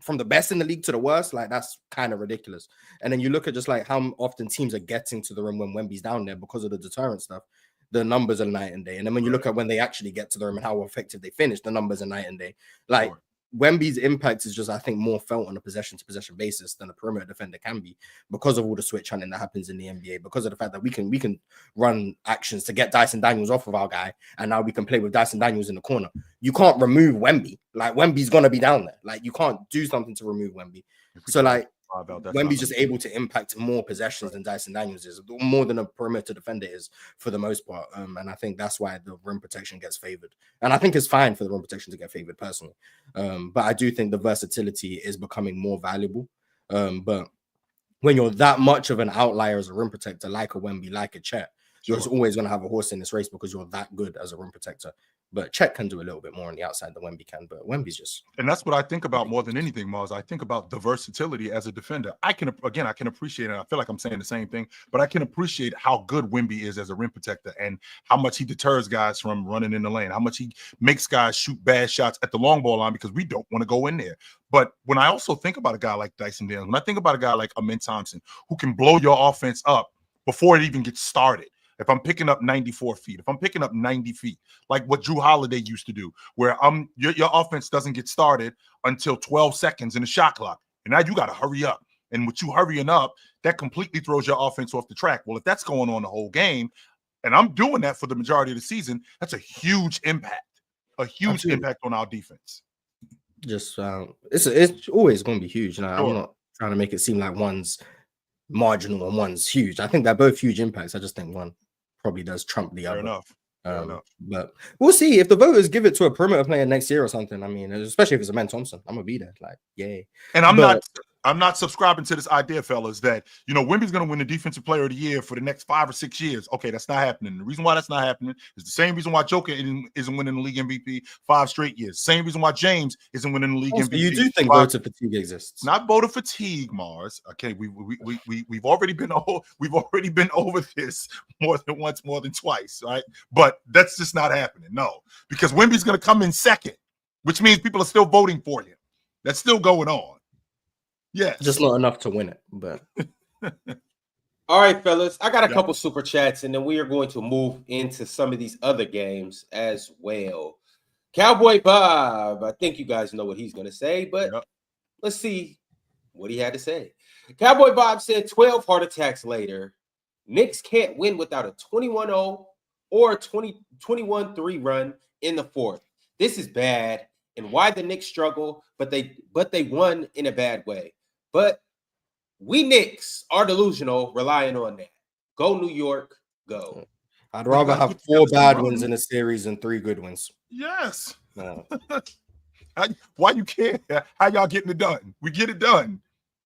from the best in the league to the worst, like that's kind of ridiculous. And then you look at just like how often teams are getting to the rim when Wemby's down there because of the deterrent stuff. the numbers are night and day. And then when you look at when they actually get to the rim and how effective they finish, the numbers are night and day. Like Wemby's impact is just, I think, more felt on a possession-to-possession basis than a perimeter defender can be, because of all the switch hunting that happens in the NBA, because of the fact that we can run actions to get Dyson Daniels off of our guy, and now we can play with Dyson Daniels in the corner. You can't remove Wemby. Like, Wemby's gonna be down there. Like, you can't do something to remove Wemby. So, like, Wemby's just able to impact more possessions than Dyson Daniels is, more than a perimeter defender is for the most part. And I think that's why the rim protection gets favored. And I think it's fine for the rim protection to get favored personally. But I do think the versatility is becoming more valuable. But when you're that much of an outlier as a rim protector, like a Wemby, like a Chet, you're always going to have a horse in this race because you're that good as a rim protector. But Chet can do a little bit more on the outside than Wemby can, but Wemby's just... And that's what I think about more than anything, Mars. I think about the versatility as a defender. I can appreciate it. I feel like I'm saying the same thing, but I can appreciate how good Wemby is as a rim protector and how much he deters guys from running in the lane, how much he makes guys shoot bad shots at the long ball line because we don't want to go in there. But when I also think about a guy like Dyson Daniels, when I think about a guy like Amin Thompson, who can blow your offense up before it even gets started, if I'm picking up 94 feet, if I'm picking up 90 feet, like what Drew Holiday used to do, where your offense doesn't get started until 12 seconds in the shot clock. And now you got to hurry up. And with you hurrying up, that completely throws your offense off the track. Well, if that's going on the whole game, and I'm doing that for the majority of the season, that's a huge impact impact on our defense. Just it's always going to be huge. And I'm not trying to make it seem like one's marginal and one's huge. I think they're both huge impacts. I just think one probably does trump the other. Fair enough. But we'll see if the voters give it to a perimeter player next year or something. I mean, especially if it's Amin Thompson, I'm gonna be there. Like, yay. And I'm not subscribing to this idea, fellas, that Wemby's gonna win the defensive player of the year for the next 5 or 6 years. Okay, that's not happening. The reason why that's not happening is the same reason why Jokic isn't winning the league MVP 5 straight years. Same reason why James isn't winning the league MVP. You do think voter fatigue exists? Not voter fatigue, Mars. Okay, we've already been over this more than once, more than twice, right? But that's just not happening. No, because Wemby's gonna come in second, which means people are still voting for him. That's still going on. Yeah, just not enough to win it. But all right, fellas, I got a couple super chats, and then we are going to move into some of these other games as well. Cowboy Bob, I think you guys know what he's going to say, but let's see what he had to say. Cowboy Bob said 12 heart attacks later, Knicks can't win without a 21-0 or a 21-3 run in the fourth. This is bad, and why the Knicks struggle, but they won in a bad way. But we Knicks are delusional, relying on that. Go New York, go. I'd rather have 4 bad wins in a series than 3 good wins. Yes. Why you care? How y'all getting it done? We get it done.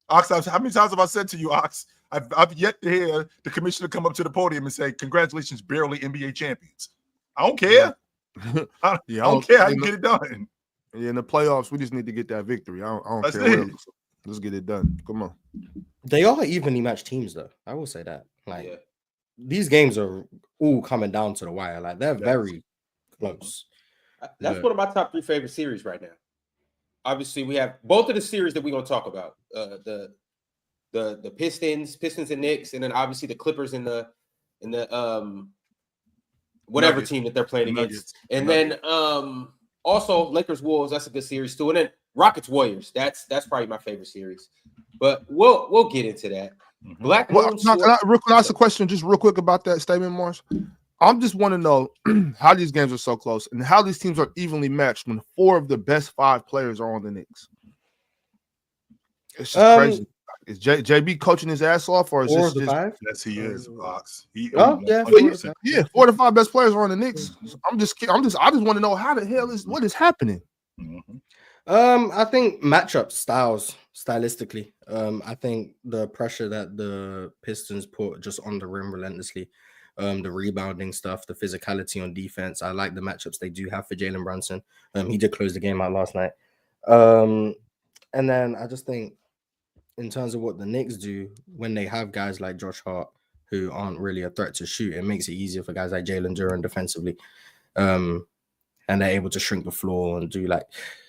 Ox, how many times have I said to you, Ox? I've yet to hear the commissioner come up to the podium and say, "Congratulations, barely NBA champions." I don't care. I don't care how you get it done. Yeah, in the playoffs, we just need to get that victory. I don't care. Let's get it done. Come on. They are evenly matched teams, though. I will say that. Like, these games are all coming down to the wire. Like, they're very close. That's one of my top 3 favorite series right now. Obviously, we have both of the series that we're going to talk about. The Pistons and Knicks, and then obviously the Clippers and the whatever Nuggets. Team that they're playing against. And then also Lakers Wolves, that's a good series too. And then Rockets Warriors, that's probably my favorite series. But we'll get into that. Black Moon. Can I ask a question just real quick about that statement, Morris? I just want to know how these games are so close and how these teams are evenly matched when 4 of the best 5 players are on the Knicks. It's just crazy. Is JB coaching his ass off, or is this just 5? Yes, he is, Box. 4 to 5 best players are on the Knicks. I just want to know how the hell what is happening. I think matchup stylistically. I think the pressure that the Pistons put just on the rim relentlessly, the rebounding stuff, the physicality on defense. I like the matchups they do have for Jalen Brunson. He did close the game out last night. And then I just think, in terms of what the Knicks do, when they have guys like Josh Hart who aren't really a threat to shoot, it makes it easier for guys like Jalen Duren defensively. And they're able to shrink the floor and do like...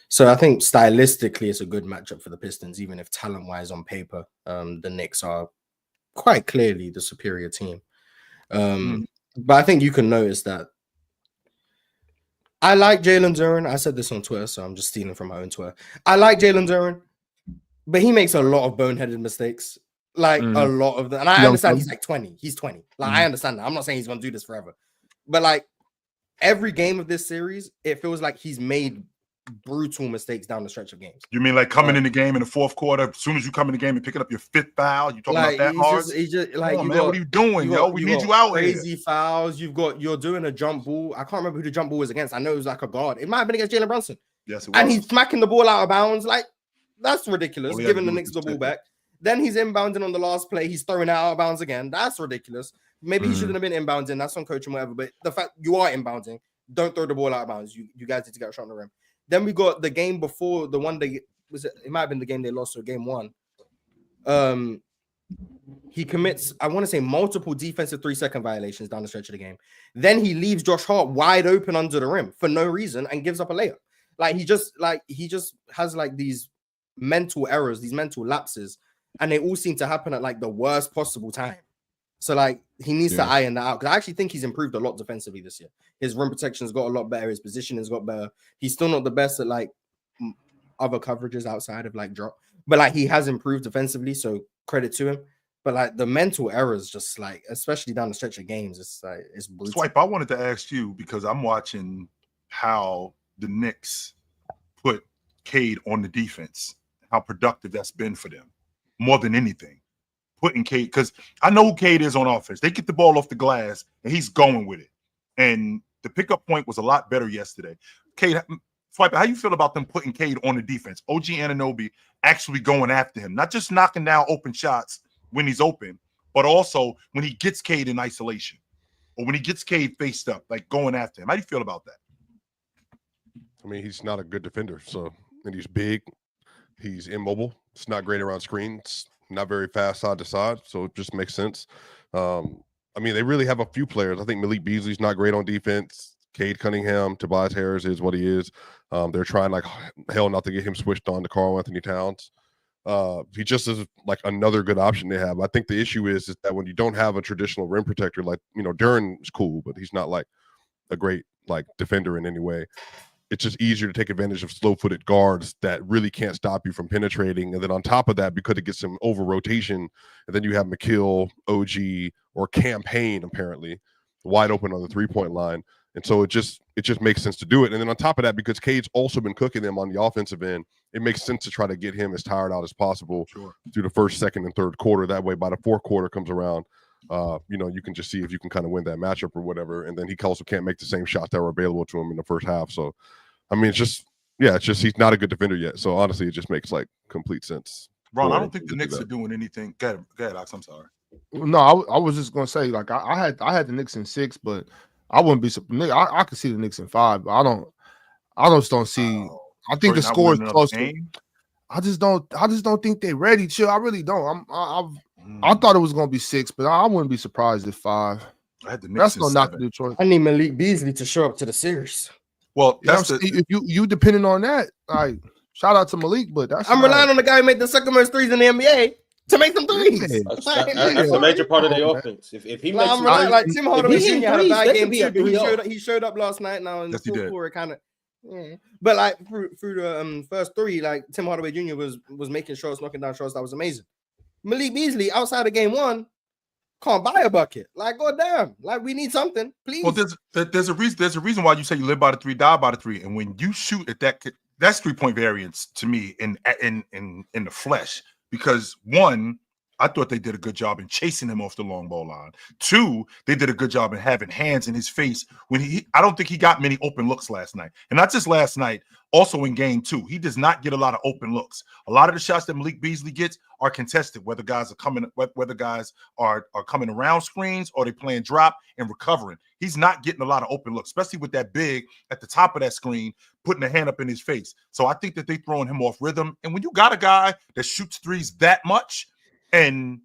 So I think stylistically it's a good matchup for the Pistons, even if talent-wise on paper, the Knicks are quite clearly the superior team. But I think you can notice that. I like Jalen Duren. I said this on Twitter, so I'm just stealing from my own Twitter. I like Jalen Duren, but he makes a lot of boneheaded mistakes. Like a lot of them. And I understand he's like 20. He's 20. Like I understand that. I'm not saying he's gonna do this forever. But like every game of this series, it feels like he's made brutal mistakes down the stretch of games. You mean like coming in the game in the fourth quarter, as soon as you come in the game and picking up your 5th foul, you talking like, about that hard? He's just like, man, what are you doing, yo? We need you out crazy here. fouls. You're doing a jump ball. I can't remember who the jump ball was against. I know it was like a guard. It might have been against Jalen Brunson. Yes, it was. And he's smacking the ball out of bounds. Like that's ridiculous. Giving the Knicks the ball back. Then he's inbounding on the last play. He's throwing it out of bounds again. That's ridiculous. Maybe he shouldn't have been inbounding. That's on coaching, whatever. But the fact you are inbounding, don't throw the ball out of bounds. You guys need to get a shot on the rim. Then we got the game before the one day was it might have been the game they lost, or game 1. He commits, I want to say, multiple defensive 3-second violations down the stretch of the game. Then he leaves Josh Hart wide open under the rim for no reason and gives up a layup. Like he just has like these mental errors, these mental lapses, and they all seem to happen at like the worst possible time. So like he needs to iron that out, because I actually think he's improved a lot defensively this year. His rim protection's got a lot better. His position has got better. He's still not the best at like other coverages outside of like drop, but like he has improved defensively. So credit to him. But like the mental errors, just like especially down the stretch of games, it's like it's brutal. Swipe, I wanted to ask you because I'm watching how the Knicks put Cade on the defense, how productive that's been for them more than anything. Putting Cade, because I know who Cade is on offense. They get the ball off the glass and he's going with it. And the pickup point was a lot better yesterday. Cade, Swipe, how you feel about them putting Cade on the defense? OG Anunoby actually going after him, not just knocking down open shots when he's open, but also when he gets Cade in isolation or when he gets Cade faced up, like going after him. How do you feel about that? I mean, he's not a good defender. So, and he's big. He's immobile. It's not great around screens. Not very fast side to side, so it just makes sense. I mean, they really have a few players. I think Malik Beasley's not great on defense. Cade Cunningham, Tobias Harris is what he is. They're trying like hell not to get him switched on to Karl Anthony Towns. He just is like another good option they have. I think the issue is that when you don't have a traditional rim protector, like, you know, Duren is cool, but he's not like a great like defender in any way. It's just easier to take advantage of slow-footed guards that really can't stop you from penetrating. And then on top of that, because it gets some over-rotation, and then you have McHale, OG, or Campaign, apparently, wide open on the three-point line. And so it just makes sense to do it. And then on top of that, because Cade's also been cooking them on the offensive end, it makes sense to try to get him as tired out as possible through the first, second, and third quarter. That way, by the fourth quarter comes around, you know, you can just see if you can kind of win that matchup or whatever. And then he also can't make the same shots that were available to him in the first half. So, I mean, it's just he's not a good defender yet. So honestly, it just makes like complete sense. Ron, I don't think the Knicks are doing anything. Go ahead, Ox, I'm sorry. No, I was just gonna say, like, I had the Knicks in 6, but I wouldn't be surprised. I could see the Knicks in 5, but I just don't see. I think the score is close. I just don't think they're ready. Chill, I really don't. I thought it was gonna be 6, but I wouldn't be surprised if 5. I had the Knicks. That's gonna knock the Detroit. I need Malik Beasley to show up to the series. Well, if you depending on that, like, shout out to Malik, but I'm relying on the guy who made the second most threes in the NBA to make them threes. That's a major part of their offense. If he makes like Tim Hardaway Jr. had a bad game too. He showed up last night. Now in the fourth quarter, kind of. Yeah. But like through the first 3, like Tim Hardaway Jr. was making shots, knocking down shots. That was amazing. Malik Beasley outside of game 1 can't buy a bucket. Like, goddamn, like we need something, please. Well, there's a reason. There's a reason why you say you live by the 3, die by the 3. And when you shoot at that's 3-point variance to me in the flesh. Because 1, I thought they did a good job in chasing him off the long ball line. 2, they did a good job in having hands in his face when I don't think he got many open looks last night. And not just last night, also in game 2. He does not get a lot of open looks. A lot of the shots that Malik Beasley gets are contested, whether guys are coming around screens or they playing drop and recovering. He's not getting a lot of open looks, especially with that big at the top of that screen, putting a hand up in his face. So I think that they throwing him off rhythm. And when you got a guy that shoots threes that much, and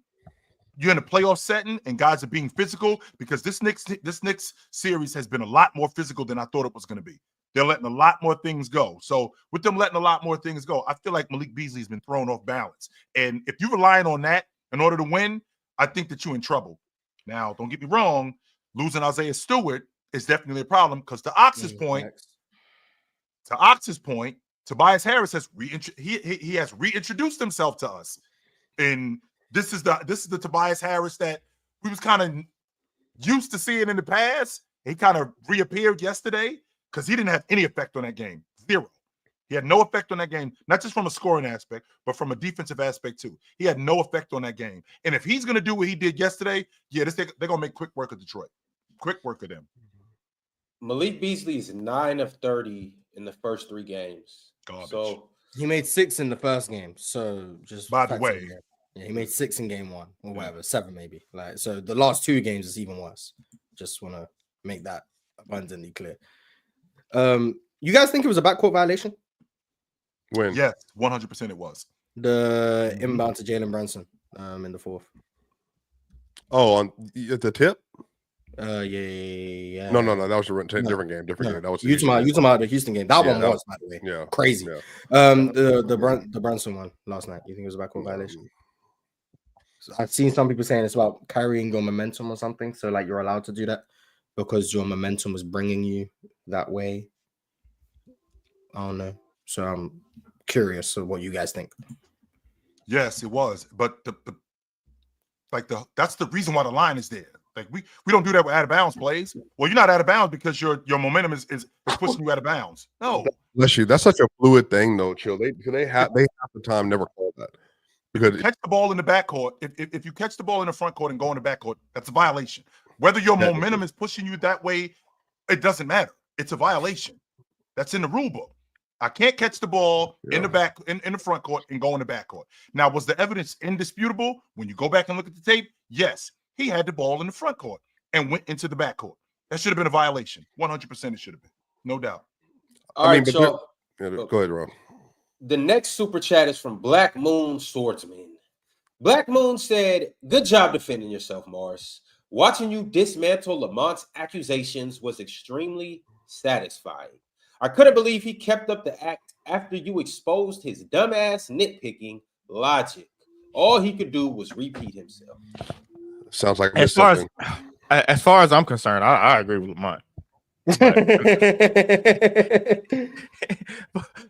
you're in a playoff setting and guys are being physical, because this Knicks series has been a lot more physical than I thought it was going to be. They're letting a lot more things go. So with them letting a lot more things go, I feel like Malik Beasley's been thrown off balance. And if you're relying on that in order to win, I think that you're in trouble. Now, don't get me wrong. losing Isaiah Stewart is definitely a problem because to Ox's point, Tobias Harris has he has reintroduced himself to us, and this is the Tobias Harris that we was kind of used to seeing in the past. He kind of reappeared yesterday because he didn't have any effect on that game. Zero. He had no effect on that game, not just from a scoring aspect, but from a defensive aspect too. He had no effect on that game. And if he's going to do what he did yesterday, they're going to make quick work of Detroit. Quick work of them. Malik Beasley is 9 of 30 in the first 3 games. Garbage. So he made 6 in the first game. So just by the way, yeah, he made 6 in game 1 or whatever, 7 maybe. Like, so the last 2 games is even worse. Just want to make that abundantly clear. You guys think it was a backcourt violation? When? Yes, 100% it was. The inbound to Jalen Brunson in the 4th. Oh, on the tip? Yeah. No. That was a different game. Game. That was you talking about the Houston game. That one was, by the way. Yeah. Crazy. Yeah. The Brunson one last night. You think it was a backcourt violation? So I've seen some people saying it's about carrying your momentum or something. So like you're allowed to do that because your momentum was bringing you that way. I don't know. So I'm curious of what you guys think. Yes, it was. But that's the reason why the line is there. Like we don't do that with out of bounds plays. Well, you're not out of bounds because your momentum is pushing you out of bounds. No. Bless you. That's such a fluid thing, though. Chill. They half the time never call that because catch the ball in the backcourt. If you catch the ball in the front court and go in the backcourt, that's a violation. Whether your momentum is pushing you that way, it doesn't matter. It's a violation. That's in the rule book. I can't catch the ball in the back in the front court and go in the backcourt. Now, was the evidence indisputable? When you go back and look at the tape, yes, he had the ball in the front court and went into the backcourt. That should have been a violation. 100% it should have been. No doubt. All right, so go ahead, Rob. The next super chat is from Black Moon Swordsman. Black Moon said, "Good job defending yourself, Morris. Watching you dismantle Lamont's accusations was extremely satisfying. I couldn't believe he kept up the act after you exposed his dumbass nitpicking logic. All he could do was repeat himself." Sounds like as far as I'm concerned, I agree with Lamont.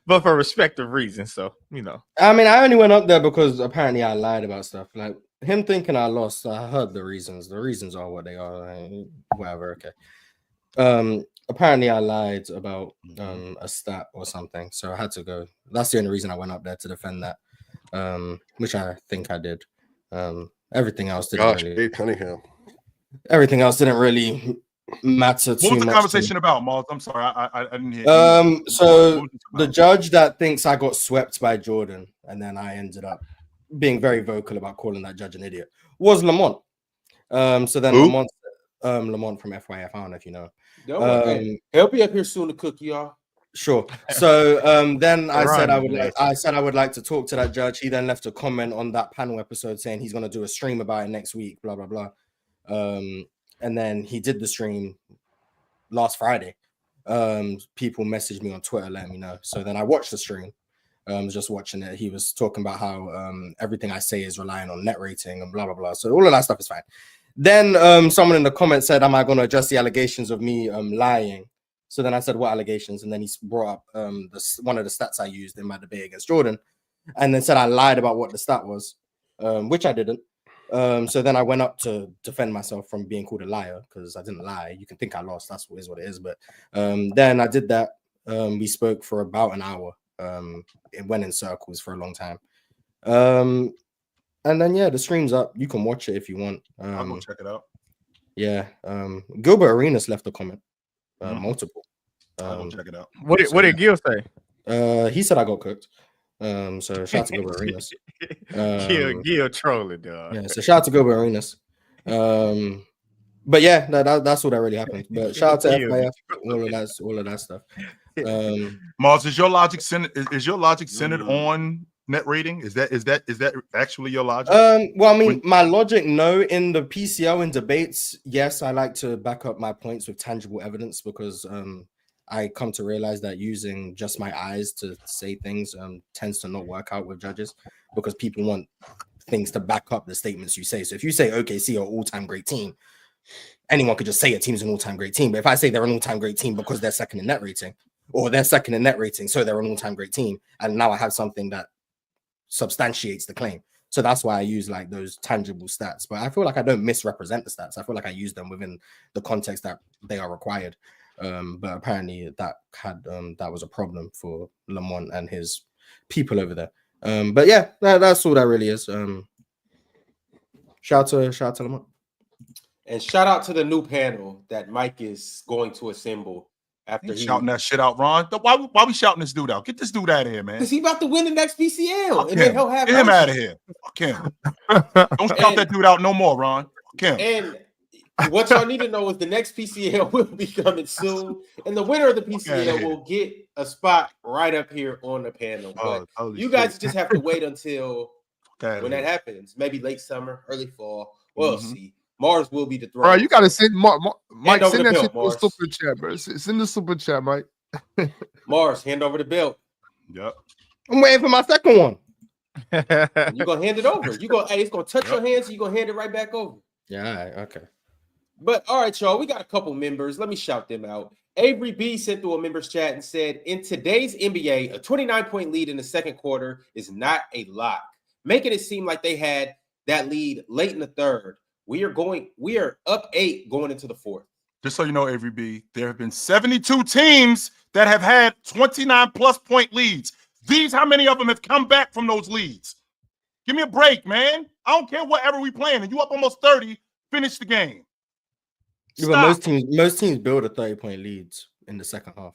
But for respective reasons, so you know. I mean, I only went up there because apparently I lied about stuff. Like him thinking I lost, I heard the reasons. The reasons are what they are. Whatever. Okay. Apparently I lied about a stat or something, so I had to go. That's the only reason I went up there to defend that, which I think I did. Everything else didn't Everything else didn't really matter too much. What was the conversation about, Miles? I'm sorry, I didn't hear. So the judge that thinks I got swept by Jordan, and then I ended up being very vocal about calling that judge an idiot, was Lamont. So then Lamont from FYF, I don't know if you know. He'll be up here soon to cook y'all. Sure. So then I said I would like to talk to that judge. He then left a comment on that panel episode saying he's going to do a stream about it next week, blah blah blah. And then he did the stream last Friday. People messaged me on Twitter letting me know. So then I watched the stream. Just watching it. He was talking about how everything I say is relying on net rating and blah blah blah. So all of that stuff is fine. Then someone in the comments said, "Am I going to address the allegations of me lying?" So then I said, "What allegations?" And then he brought up one of the stats I used in my debate against Jordan, and then said I lied about what the stat was, which I didn't. So then I went up to defend myself from being called a liar because I didn't lie. You can think I lost. That's what it is. But then I did that. We spoke for about an hour. It went in circles for a long time. And then the stream's up. You can watch it if you want. I'll go check it out. Yeah. Gilbert Arenas left a comment. Multiple. I'll go check it out. What did Gil say? He said I got cooked. So shout out to Gilbert Arenas. Gil trolling, dog. Yeah, so shout out to Gilbert Arenas. But yeah, that's all that really happened. But shout out to FIF, all of that stuff. Mars, is your logic centered on net rating? Is that actually your logic? Well, I mean, my logic, no. In the PCL in debates, yes, I like to back up my points with tangible evidence because I come to realize that using just my eyes to say things tends to not work out with judges because people want things to back up the statements you say. So if you say OKC are all-time great team, anyone could just say a team's an all-time great team. But if I say they're an all-time great team because they're second in net rating, or they're second in net rating, so they're an all-time great team, and now I have something that substantiates the claim. So that's why I use like those tangible stats. But I feel like I don't misrepresent the stats. I feel like I use them within the context that they are required. But apparently that was a problem for Lamont and his people over there. But yeah, that's all that really is. Shout out to Lamont. And shout out to the new panel that Mike is going to assemble after He's shouting that shit out, Ron. Why we shouting this dude out? Get this dude out of here, man. Because he about to win the next PCL. Fuck And him. then he'll have Get him out of here. Fuck him. Don't shout that dude out no more, Ron. Fuck him. And what y'all need to know is the next PCL will be coming soon. And the winner of the PCL will get a spot right up here on the panel. But you guys just have to wait until when that happens. Maybe late summer, early fall. We'll see. Mars will be the throne. All right, you got to send Mike. Send that shit to the Mars. super chat, bro. Send the super chat, Mike. Mars, hand over the belt. Yep. I'm waiting for my second one. You're gonna hand it over. It's gonna touch your hands, so you're gonna hand it right back over. Yeah, okay. But all right, y'all, we got a couple members. Let me shout them out. Avery B sent through a members chat and said, in today's NBA, a 29-point lead in the second quarter is not a lock, making it seem like they had that lead late in the third. We are up 8 going into the fourth. Just so you know, Avery B, there have been 72 teams that have had 29-plus point leads. How many of them have come back from those leads? Give me a break, man. I don't care whatever we playing. And you up almost 30, finish the game. But most teams build a 30-point leads in the second half.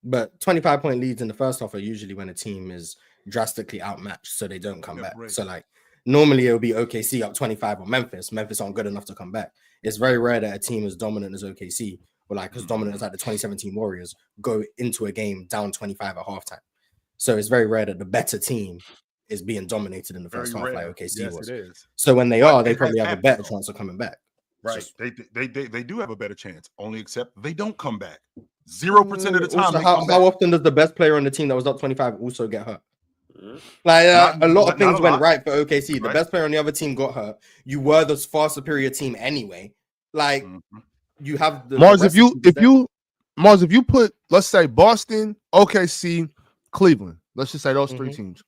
But 25-point leads in the first half are usually when a team is drastically outmatched, so they don't come back. So like normally it will be OKC up 25 on Memphis. Memphis aren't good enough to come back. It's very rare that a team as dominant as OKC or like as dominant as like the 2017 Warriors go into a game down 25 at halftime. So it's very rare that the better team is being dominated in the first half like OKC was. It is. So when they probably have a better chance of coming back. Right. They do have a better chance, only except they don't come back. 0% of the time. Also, how often does the best player on the team that was up 25 also get hurt? Like a lot of things went right for OKC. The best player on the other team got hurt. You were the far superior team anyway. Like you have the Mars. If you put, let's say, Boston, OKC, Cleveland. Let's just say those three teams,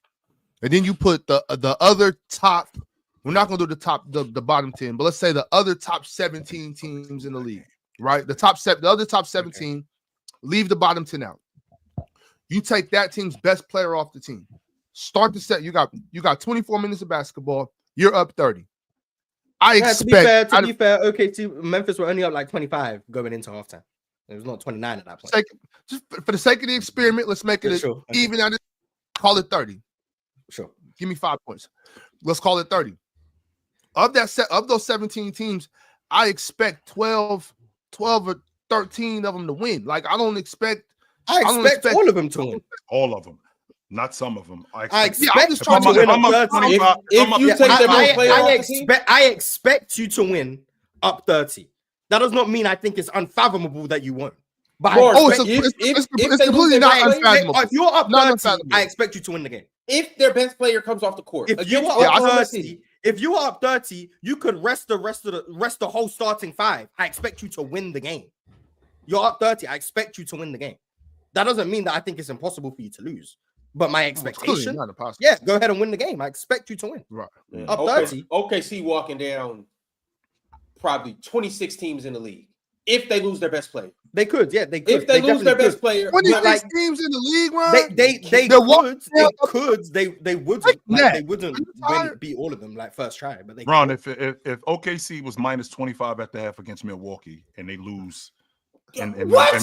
and then you put the other top. We're not going to do the bottom 10, but let's say the other top 17 teams in the league, right? The other top 17, leave the bottom 10 out. You take that team's best player off the team. Start the set. You got 24 minutes of basketball. You're up 30. To be fair, OKC, Memphis were only up like 25 going into halftime. It was not 29 at that point. Just for the sake of the experiment, let's make it even. Call it 30. Sure. Give me 5 points. Let's call it 30. Of those 17 teams, I expect 12 or 13 of them to win. Like I expect all of them to win. All of them, not some of them. I expect you to win up 30. If you take the best player off the team, I expect you to win up 30. That does not mean I think it's unfathomable that you won't. But it's completely not unfathomable. If you're up 30, I expect you to win the game. If their best player comes off the court, if you are up 30, you could rest the whole starting 5. I expect you to win the game. You're up 30. I expect you to win the game. That doesn't mean that I think it's impossible for you to lose. But my expectation, go ahead and win the game. I expect you to win. Right. Up 30. OKC walking down probably 26 teams in the league. If they lose their best player. They could. If they lose their best player. 26 teams in the league, Ron? They wouldn't. Like, they wouldn't beat all of them like first try. But they Ron, if OKC was minus 25 at the half against Milwaukee and they lose. And Milwaukee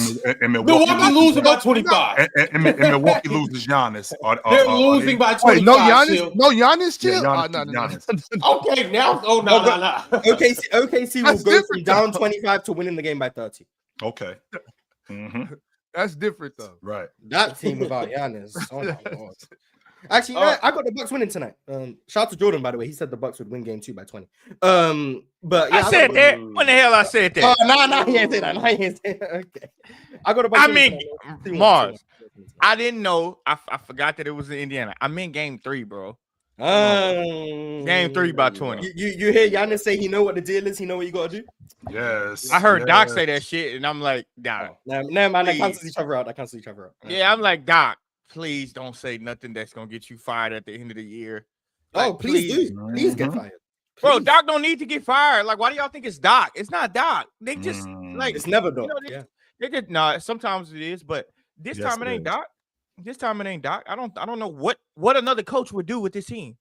loses by 25. And Milwaukee loses Giannis. They're losing by 25. Wait, no Giannis, chill. Giannis. Okay, now. Oh, no. OKC will go from down 25 to winning the game by 30. Okay. That's different, though. Right. That team without Giannis. Oh, my God. Actually, I got the Bucks winning tonight. Shout out to Jordan, by the way. He said the Bucks would win game 2 by 20. But yeah, I said that. When the hell I said that? No, he ain't say that. Okay. I got the Bucks. Mars. I didn't know. I forgot that it was in Indiana. I'm in game 3, bro. Game 3 by 20. You hear Giannis say he know what the deal is. He know what you got to do. Yes. I heard Doc say that shit, and I'm like, Doc. Never mind. That cancels each other out. Yeah, I'm like, Doc, please don't say nothing that's gonna get you fired at the end of the year. Oh, Like, please do. Please get fired. Bro, Please. Doc don't need to get fired. Like, why do y'all think it's Doc? It's not Doc. They just like It's never Doc. They just no. Sometimes it is, but this Yes, time it it ain't is. Doc. This time it ain't Doc. I don't know what another coach would do with this team.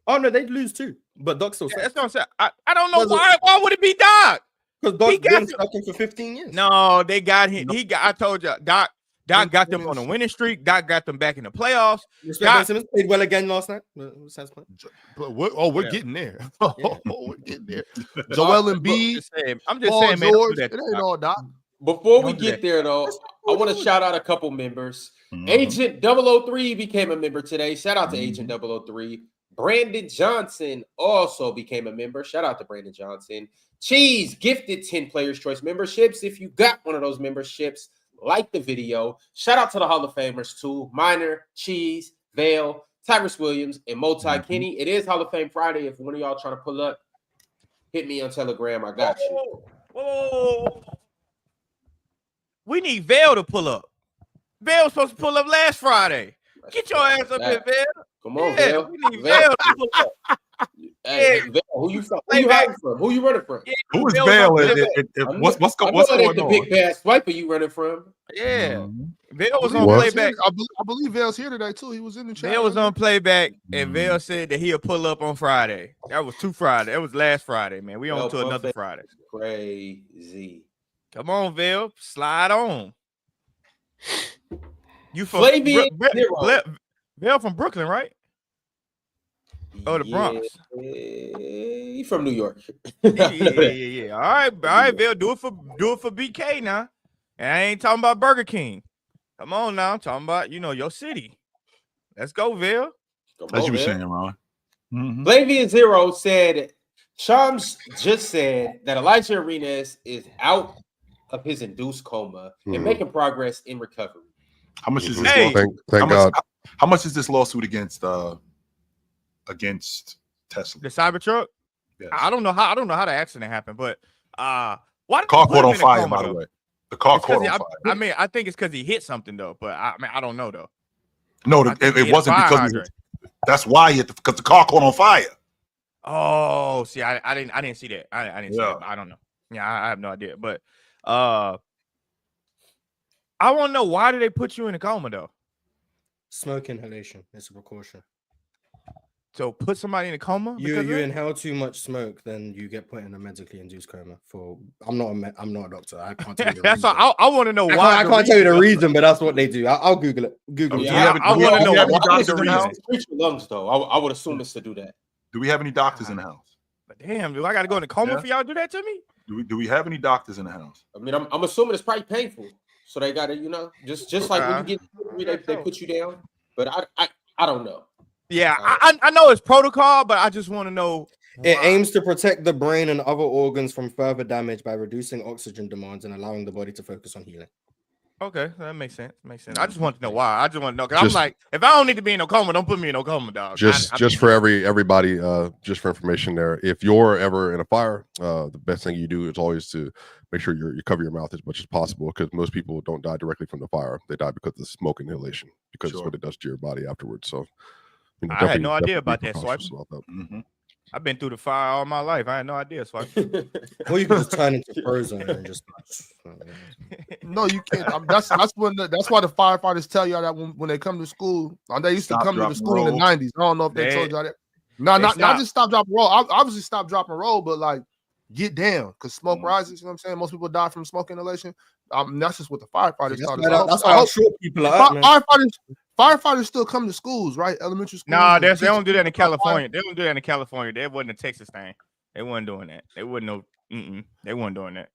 Oh no, they'd lose too. But Doc still Yeah, sucks. that's what I'm saying. I don't know why. Why would it be Doc? Because He Doc's got been him. stuck in for 15 years. No, they got him. I told you, Doc got them on a winning streak. Doc got them back in the playoffs. Respect Ben Simmons played well again last night. We're Yeah. getting there. Yeah. We're getting there. Joel Embiid, I'm just Paul saying, man. Don't George. do It that, ain't Doc. all Doc. Before we Don't do get that. there, though, I want to shout out a couple members. Mhm. Agent 003 became a member today. Shout out to Agent 003. Brandon Johnson also became a member. Shout out to Brandon Johnson. Cheese gifted 10 Players Choice memberships. If you got one of those memberships, like the video. Shout out to the Hall of Famers too. Minor, Cheese, Vale, Tyrese Williams, and Multi Kenny. It is Hall of Fame Friday. If one of y'all trying to pull up, hit me on Telegram. I got you. Whoa. We need Vale to pull up. Vale was supposed to pull up last Friday. Get your ass up here, Vale. Come on, Yeah, Vale. we need Vale to pull up. Hey, Vale, who you from? Who you hiding from? Who you running from? Yeah, Who is Vale Vale? was on What's I know going it ain't the on? big bad swiper you running from. Yeah. Mhm. Vale was on What? playback. I believe Vale's here today too. He was in the chat. Vale was on playback, and Mhm. Vale said that he'll pull up on Friday. That was 2 Friday. That was last Friday, man. We on Vale to another Buffett. Friday. Crazy. Come on, Vale. Slide on. You from Flavian Zero. Vale from Brooklyn, right? Oh, the Bronx. Yeah, he from New York. Yeah. All right, Vale. Do it for BK now. And I ain't talking about Burger King. Come on now. I'm talking about, your city. Let's go, Vale. As you were saying, Ron. Mhm. Flavian Zero said, Shams just said that Alijah Arenas is out of his induced coma and making progress in recovery. How much is this? Hey. lawsuit? Thank God. How much is this lawsuit against Tesla? The Cybertruck. Yes. I don't know how the accident happened, but why did Car they put caught him on in a fire, coma, by the though? way. The car It's 'cause caught on fire. I mean, I think it's because he hit something though, but I don't know though. No, I think he it hit a wasn't fire because hydrant. that's why because the car caught on fire. Oh, see, I didn't see that. I didn't see Yeah. that. I don't know. Yeah, I have no idea. But I want to know, why did they put you in a coma though? Smoke inhalation. It's a precaution. So put somebody in a coma? You because of that? inhale too much smoke, then you get put in a medically induced coma. I'm not a doctor. I can't tell you the That's reason. all. I want to know why. I can't tell you the reason, but that's what they do. I'll Google it. Google it. Yeah, I do we want to know have any why doctors the in the reason. house? Treat your lungs, though. I would assume it's to do that. Do we have any doctors in the house? But damn, do I got to go in a coma Yeah. for y'all to do that to me? Do we have any doctors in the house? I mean, I'm assuming it's probably painful. So they got to, just like when you get surgery, they put you down. But I don't know. Yeah, I know it's protocol, but I just want to know. It why. aims to protect the brain and other organs from further damage by reducing oxygen demands and allowing the body to focus on healing. Okay, that makes sense. I just want to know why. I just want to know, because I'm like, if I don't need to be in no coma, don't put me in no coma, dog. Just for everybody, just for information there. If you're ever in a fire, the best thing you do is always to make sure you cover your mouth as much as possible, because most people don't die directly from the fire. They die because of smoke inhalation, because it's what it does to your body afterwards. So I had no idea about that, Swipe. Swipe. I've been through the fire all my life. I had no idea, Swipe. Or you can just turn into Frozen and just. No, you can't. That's why the firefighters tell y'all that when they come to school. They used to come to the school in the 90s. I don't know if they told y'all that. No, not just stop, drop, and roll. Obviously, stop, drop, and roll, but like get down, because smoke rises. You know what I'm saying? Most people die from smoke inhalation. That's just what the firefighters taught us. That's how short people are. Firefighters still come to schools, right? Elementary schools. Nah, they don't do that in California. They don't do that in California. That wasn't a Texas thing. They weren't doing that. They wasn't They weren't doing that.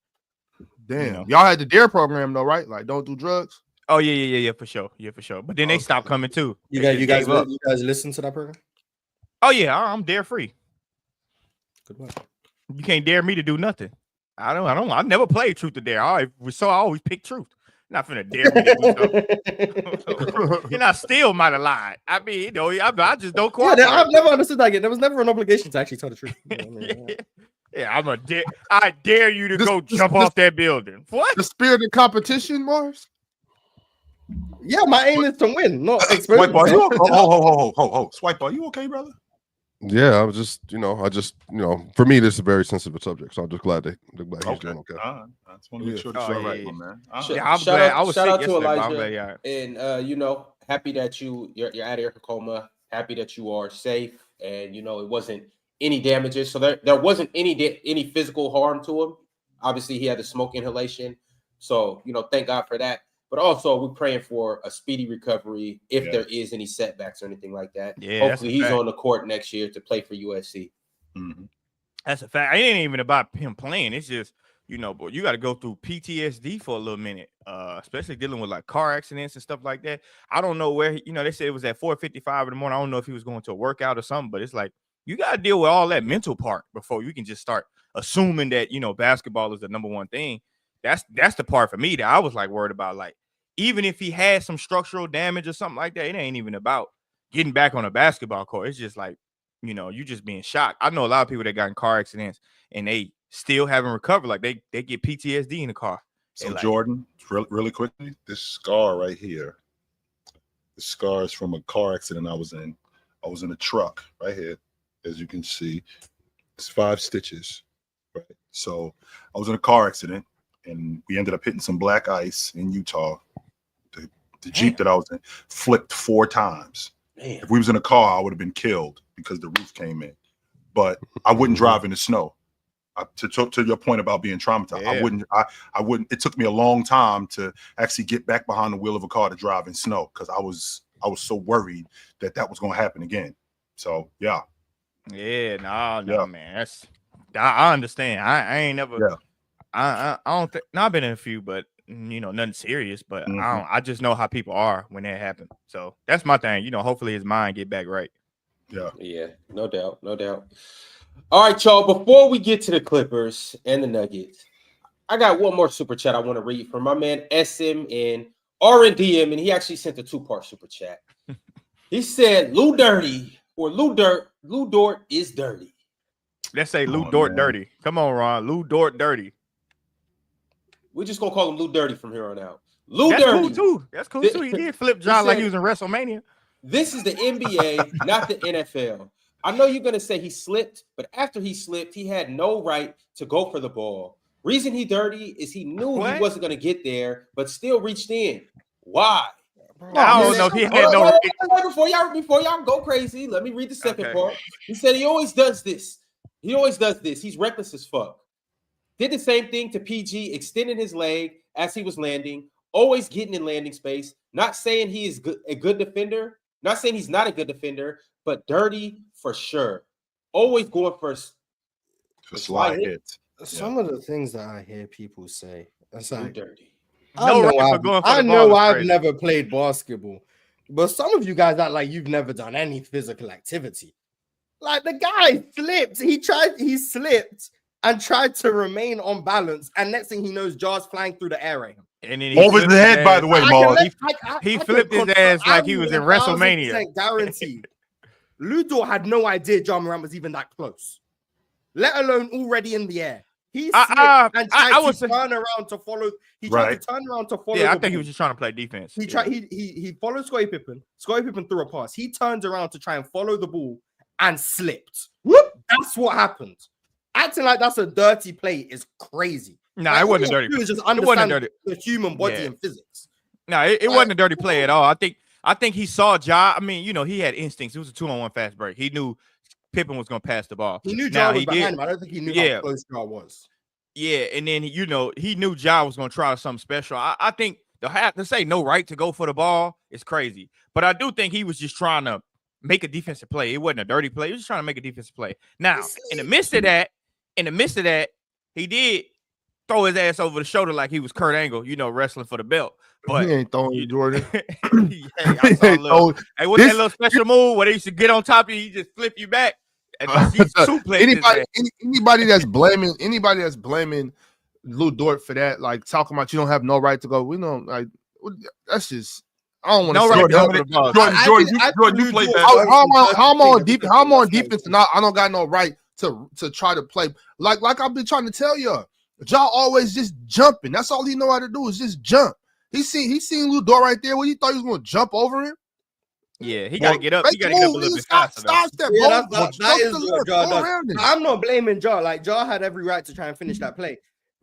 Damn, y'all had the DARE program though, right? Like, don't do drugs. Oh yeah, for sure. Yeah, for sure. But then they stopped coming too. You guys listen to that program? Oh yeah, I'm dare free. Good one. You can't dare me to do nothing. I never played truth or dare. I always pick truth. Not finna dare me to do something. And I still might have lied. I mean, you know, I just don't cooperate. Yeah, I've never understood that. There was never an obligation to actually tell the truth. You know what I mean? Yeah, I dare you to go jump off that building. What? The spirit of competition, Mars? Yeah, my aim is to win, not Swipe, experiment. are you ho. Swipe, are you okay, brother? Yeah, I was just, for me, this is a very sensitive subject, so I'm just glad he's doing okay. I just want to make sure that you're all right, my man. I'm glad. I was shout sick out to yesterday, but I'm Elijah, glad, and happy that you're out of your coma. Happy that you are safe, and it wasn't any damages. So there wasn't any physical harm to him. Obviously, he had the smoke inhalation, so thank God for that. But also, we're praying for a speedy recovery if there is any setbacks or anything like that. Yeah, hopefully he's on the court next year to play for USC. Mm-hmm. That's a fact. It ain't even about him playing. It's just, boy, you got to go through PTSD for a little minute, especially dealing with like car accidents and stuff like that. I don't know where, they said it was at 4:55 in the morning. I don't know if he was going to a workout or something, but it's like, you got to deal with all that mental part before you can just start assuming that, basketball is the number one thing. That's the part for me that I was like worried about. Like, even if he had some structural damage or something like that, it ain't even about getting back on a basketball court. It's just like, you just being shocked. I know a lot of people that got in car accidents and they still haven't recovered. Like they get PTSD in the car. So Jordan, really quickly, this scar right here. The scar is from a car accident I was in. I was in a truck right here, as you can see. It's 5 stitches. Right. So I was in a car accident. And we ended up hitting some black ice in Utah. The Jeep that I was in flipped 4 times. Man. If we was in a car, I would have been killed because the roof came in. But I wouldn't drive in the snow. To your point about being traumatized, yeah. I wouldn't. It took me a long time to actually get back behind the wheel of a car to drive in snow because I was so worried that was going to happen again. So yeah. Yeah, no, man. I understand. I ain't never. Yeah. I don't think. No, I've been in a few, but nothing serious. But I just know how people are when that happens. So that's my thing. Hopefully his mind get back right. Yeah, no doubt. All right, y'all. Before we get to the Clippers and the Nuggets, I got one more super chat I want to read from my man SM and RNDM, and he actually sent a 2-part super chat. He said, "Lou dirty or Lou Dort is dirty." Let's say Lou Dort dirty. Come on, Ron. Lou Dort dirty. We're just gonna call him Lou Dirty from here on out. Lou That's Dirty. Cool too. That's cool too. He did flip John like he was in WrestleMania. This is the NBA, not the NFL. I know you're gonna say he slipped, but after he slipped, he had no right to go for the ball. Reason he dirty is he knew he wasn't gonna get there, but still reached in. Why? I don't know if he had no right. Before y'all go crazy, let me read the second part. He said he always does this. He's reckless as fuck. Did the same thing to PG, extending his leg as he was landing, always getting in landing space. Not saying he is a good defender, not saying he's not a good defender, but dirty for sure. Always going for slide hits. Some of the things that I hear people say, that's like dirty. I know I've never played basketball, but some of you guys act like you've never done any physical activity. Like the guy slipped, he slipped and tried to remain on balance, and next thing he knows, jars flying through the air at him. And then over his head, by the way, Mark. He flipped his ass like he was in WrestleMania. Guaranteed. Lou Dort had no idea John Morant was even that close, let alone already in the air. He slipped and tried to turn around to follow. He tried to turn around to follow. Yeah, I think he was just trying to play defense. He tried. He followed Scottie Pippen. Scottie Pippen threw a pass. He turned around to try and follow the ball and slipped. Whoop! That's what happened. Acting like that's a dirty play is crazy. No, it wasn't a dirty play. It was just understand the human body and physics. No, it wasn't a dirty play at all. I think he saw Ja. I mean, he had instincts. It was a 2-on-1 fast break. He knew Pippen was going to pass the ball. He knew Ja was behind him. I don't think he knew how close Ja was. Yeah, and then he knew Ja was going to try something special. I think to say no right to go for the ball is crazy. But I do think he was just trying to make a defensive play. It wasn't a dirty play. He was just trying to make a defensive play. Now, in the midst of that, he did throw his ass over the shoulder like he was Kurt Angle, wrestling for the belt. But he ain't throwing you, Jordan. What's that little special move where they used to get on top of you, he just flip you back? And anybody that's blaming Lou Dort for that. Like talking about you don't have no right to go. We know, like that's just. I don't want to say Jordan, you played that. How am I on defense? And I don't got no right to try to play like I've been trying to tell y'all. Y'all always just jumping. That's all he know how to do is just jump. He seen Lou Dort right there. What you thought he was going to jump over him? Yeah, he got to get up. He got to get up a little bit faster. I'm not blaming Ja. Like Ja had every right to try and finish that play.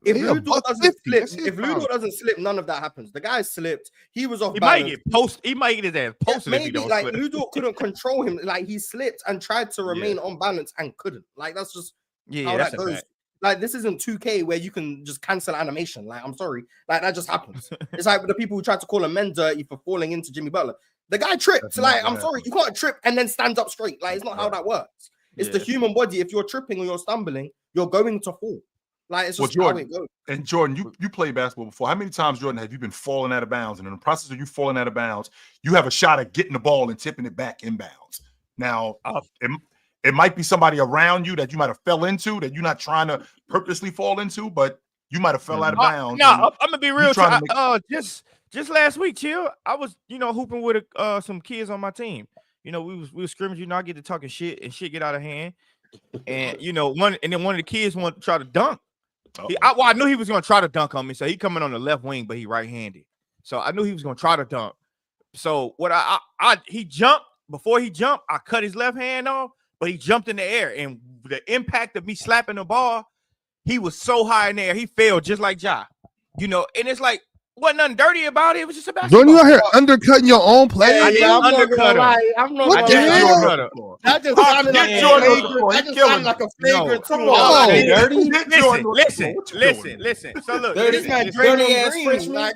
If Lou Dort doesn't slip, none of that happens. The guy slipped. He was off balance. He might get his ass posted. Maybe if he don't like slip. Lou Dort couldn't control him. Like he slipped and tried to remain on balance and couldn't. Like that's just how that goes. Like this isn't 2K where you can just cancel animation. Like I'm sorry, like that just happens. It's like the people who try to call a men dirty for falling into Jimmy Butler. The guy tripped. Like I'm sorry, you can't trip and then stand up straight. Like it's not how that works. It's the human body. If you're tripping or you're stumbling, you're going to fall. Like it's just Jordan, how it goes. And Jordan, you played basketball before. How many times, Jordan, have you been falling out of bounds? And in the process of you falling out of bounds, you have a shot at getting the ball and tipping it back inbounds. Now, it might be somebody around you that you might have fell into that you're not trying to purposely fall into, but you might have fell out of bounds. No, I'm gonna be real. Just last week, chill. I was, hooping with some kids on my team. We was scrimmaging. I get to talking shit and shit get out of hand. And one of the kids wanted to try to dunk. I knew he was going to try to dunk on me. So he coming on the left wing, but he right-handed. So I knew he was going to try to dunk. So what he jumped. Before he jumped, I cut his left hand off, but he jumped in the air. And the impact of me slapping the ball, he was so high in the air, he fell just like Ja. And it's like, wasn't nothing dirty about it. It was just a basketball. Don't you out here undercutting your own play? I didn't undercut him. I'm not What the hell? That just sounded like a flagrant. Come on, Listen. So look, this man dirty ass freshman.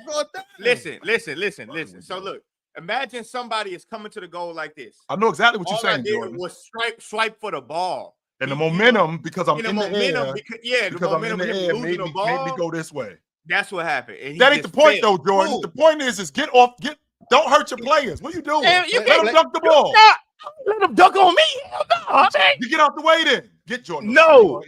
Listen. So look, imagine somebody is coming to the goal like this. I know exactly what you're saying, All I did Jordan. was swipe for the ball. And the momentum, because I'm in the momentum, air. the momentum of him losing the ball. Made me go this way. That's what happened. And that ain't the point, though, Jordan. Ooh. The point is get off. Don't hurt your players. What are you doing? Let them dunk the ball. Let them dunk on me. You get out the way then. Get Jordan. No,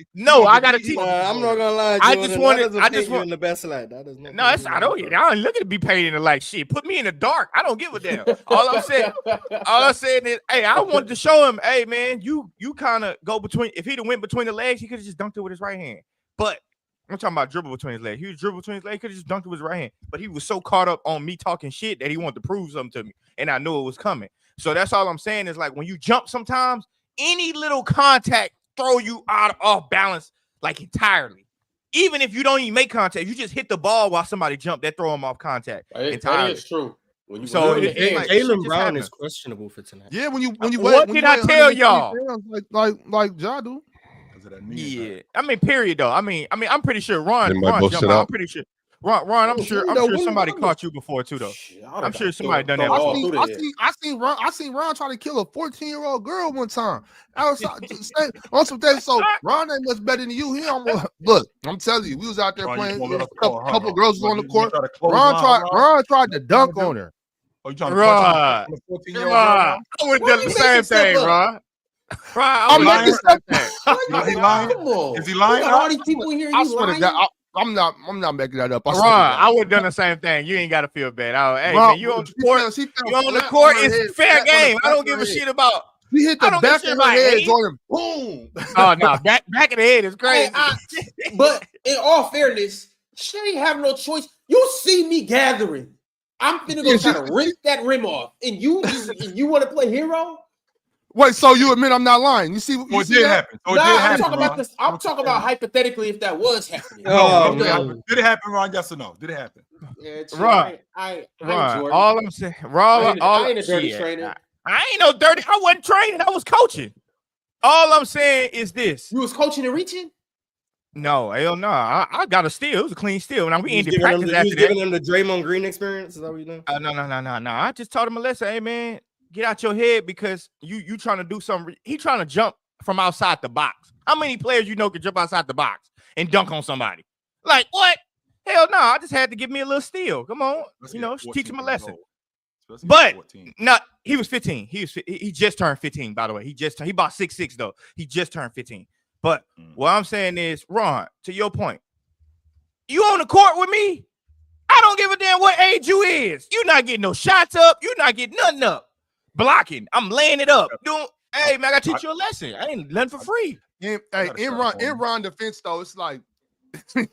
I gotta teach. I'm not gonna lie. Jordan. I just want the best light. That is not. No, I don't look at be painting the light. Shit, put me in the dark. I don't give a damn. All I'm saying is, hey, I wanted to show him, hey man, you kind of go between. If he'd have went between the legs, he could have just dunked it with his right hand. But I'm talking about dribble between his legs. He was dribble between his legs. He could have just dunked it with his right hand. But he was so caught up on me talking shit that he wanted to prove something to me. And I knew it was coming. So that's all I'm saying is like when you jump sometimes, any little contact throw you off balance like entirely. Even if you don't even make contact, you just hit the ball while somebody jumped, that throw him off contact entirely. That is true. Jaylen Brown is questionable for tonight. Yeah, when you what did I tell y'all? Like Ja do. Yeah, I mean, period though. I mean, I'm pretty sure Ron jumped out. I'm pretty sure. Ron, I'm sure somebody caught you before too, though. I'm sure somebody done that. I seen Ron try to kill a 14-year-old girl one time. Outside, on some days. So Ron ain't much better than you. Look, I'm telling you, we was out there playing. A couple girls was on the court. Ron tried to dunk on her. Oh, you trying to punch a 14-year-old girl? I would have done the same thing, Ron. I'm lying. Is he lying? All these people here. I swear to God, I'm not making that up. I would have done the same thing. You ain't got to feel bad. Hey, man, you on the court. You on the court. It's fair game. I don't give a shit about. He hit the back of her head on him. Boom. Oh no, back of the head is crazy. But in all fairness, she ain't have no choice. You see me gathering. I'm finna go try to rip that rim off, and you want to play hero? Wait, so you admit I'm not lying? You see what did happen? I'm talking about hypothetically if that was happening. Did it happen, Ron? Yes or no? Did it happen? Yeah, Ron. Ron. All I'm saying, Ron. I ain't a dirty trainer. I ain't no dirty. I wasn't training. I was coaching. All I'm saying is this: you was coaching and reaching. No, hell no. I got a steal. It was a clean steal. Now we ended practice after that. Giving them the Draymond Green experience. Is that what you doing? No. I just told him a lesson. Hey man, get out your head because you trying to do something. He trying to jump from outside the box. How many players can jump outside the box and dunk on somebody? Like what? Hell no. I just had to give me a little steal. Come on, teach him a lesson. But no, he was 15. He just turned 15. By the way, he about 6'6" though. He just turned 15. But what I'm saying is, Ron, to your point, You on the court with me? I don't give a damn what age you is. You're not getting no shots up. You're not getting nothing up. Blocking. I'm laying it up. Hey, man, I got to teach you a lesson. I ain't nothing for free. In defense, though, it's like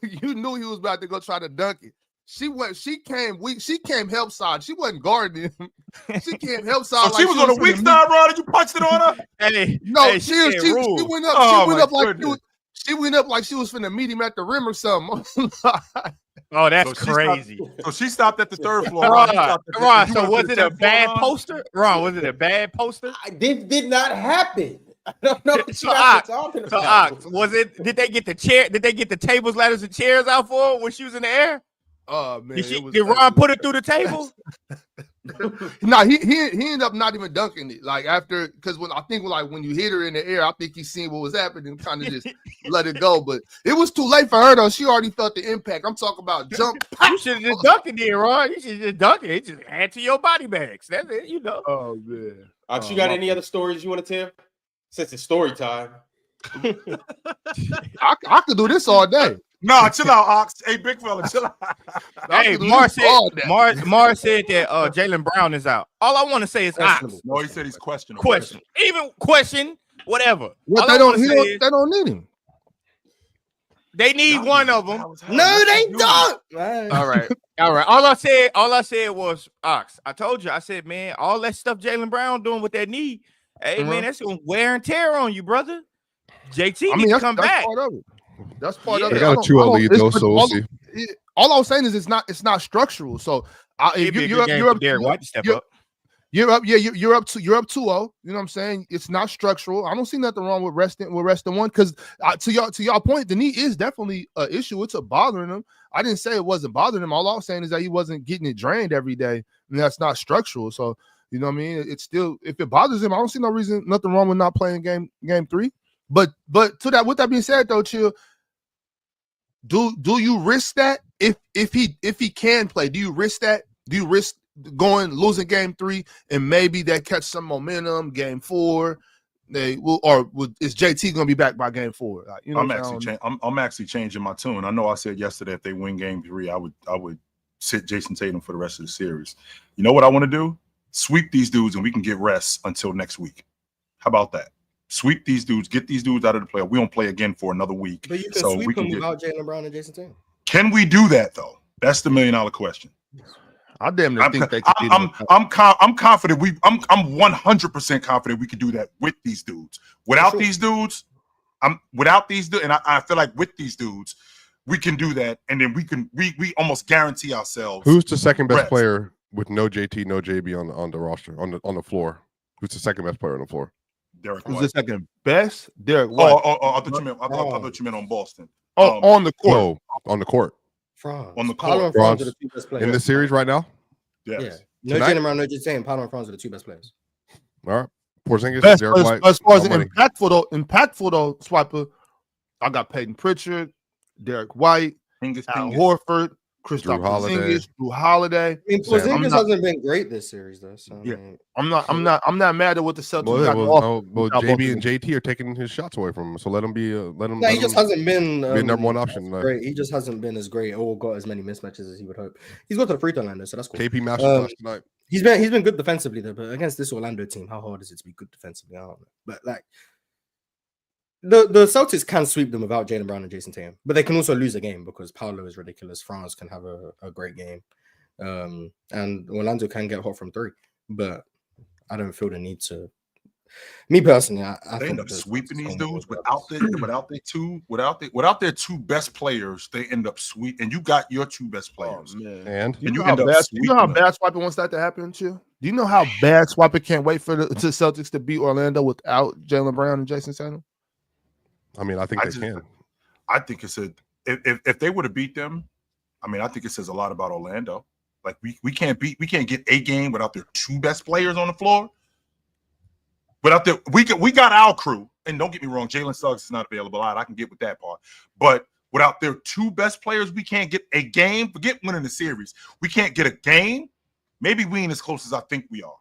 you knew he was about to go try to dunk it. She came help side. She wasn't guarding him. She came help side. So she was on the weak side, Ron, and you punched it on her? She went up. She went up like she was finna meet him at the rim or something. Oh, that's crazy. So she stopped at the third floor. Ron, so was it a bad poster? Ron, was it a bad poster? This did not happen. I don't know what you guys are talking about. Was it? Did they get the chair? Did they get the tables, ladders, and chairs out for her when she was in the air? Oh man, did Ron put it through the table? No, he ended up not even dunking it. Like after, because when you hit her in the air, I think he seen what was happening and kind of just let it go. But it was too late for her though. She already felt the impact. I'm talking about jump. You should have just dunked it there, Ron. You should just dunk it. It just add to your body bags. That's it, you know. Oh man. You got any other stories you want to tell? Since it's story time. I could do this all day. Nah, chill out, Ox. Hey, big fella, chill out. Hey, Mar said that Jaylen Brown is out. All I want to say is Ox. No, he said he's questionable. Question, whatever. They don't need him. They need one of them. No, they don't. All right. All I said was Ox. I told you. I said, man, all that stuff Jaylen Brown doing with that knee. Hey, man, that's gonna wear and tear on you, brother. JT needs to come back. Part of it. That's part of it. They got a 2-0 lead though, so we'll see. All I was saying is it's not structural. So you're up. Derek White to step up. You're up. Yeah, you're up 2-0. You know what I'm saying? It's not structural. I don't see nothing wrong with resting one because to y'all point, the knee is definitely an issue. It's bothering him. I didn't say it wasn't bothering him. All I was saying is that he wasn't getting it drained every day, and that's not structural. So you know what I mean? It's still, if it bothers him, I don't see nothing wrong with not playing game 3. But with that being said, though, Chill, do you risk that if he can play? Do you risk that? Do you risk losing game 3 and maybe that catch some momentum? Game 4, is JT going to be back by game 4? You know, I'm actually changing my tune. I know I said yesterday if they win game 3, I would sit Jason Tatum for the rest of the series. You know what I want to do? Sweep these dudes and we can get rest until next week. How about that? Sweep these dudes, get these dudes out of the play. We don't play again for another week. But you can sweep them without Jaylen Brown and Jason Tatum. Can we do that though? That's the $1 million question. I damn near think they could. I'm confident. I'm 100% confident we could do that with these dudes. Without these dudes, and I feel like with these dudes, we can do that, and then we almost guarantee ourselves. Who's the second best player with no JT, no JB on the roster on the floor? Who's the second best player on the floor? Derek White. Who's the second best? Derek White. I thought you meant on Boston. On the court. No, on the court. Franz. On the court. Franz are the 2 best players. In the series right now? Yes. Yeah. No Jaylen Brown, no JT Tatum. Paolo and Franz are the 2 best players. All right. Porzingis, Derek White. As far as impactful though, Swiper, I got Peyton Pritchard, Derek White, Al Horford, Kristaps Porzingis, Drew Holiday. I mean, Porzingis hasn't been great this series though. So yeah, I'm not mad at what the Celtics got. Well, JB and JT are taking his shots away from him, so let him be. He just hasn't been number one option. Great. He just hasn't been as great or got as many mismatches as he would hope. He's got to the free throw line though, so that's cool. KP Masters tonight. He's been good defensively though, but against this Orlando team, how hard is it to be good defensively? I don't know, but like. The Celtics can sweep them without Jaylen Brown and Jason Tatum, but they can also lose a game because Paolo is ridiculous. Franz can have a great game, and Orlando can get hot from 3. But I don't feel the need to. Me personally, I they end up sweeping these dudes without their 2 best players. They end up sweeping, and you got your 2 best players. And you know how bad Swiper wants that to happen too. Do you know how bad Swiper can't wait for the Celtics to beat Orlando without Jaylen Brown and Jason Tatum? I mean, I think they can. I think it's if they were to beat them, I mean, I think it says a lot about Orlando. Like we can't get a game without their 2 best players on the floor. Without we got our crew, and don't get me wrong, Jalen Suggs is not available. I can get with that part. But without their 2 best players, we can't get a game. Forget winning the series. We can't get a game. Maybe we ain't as close as I think we are.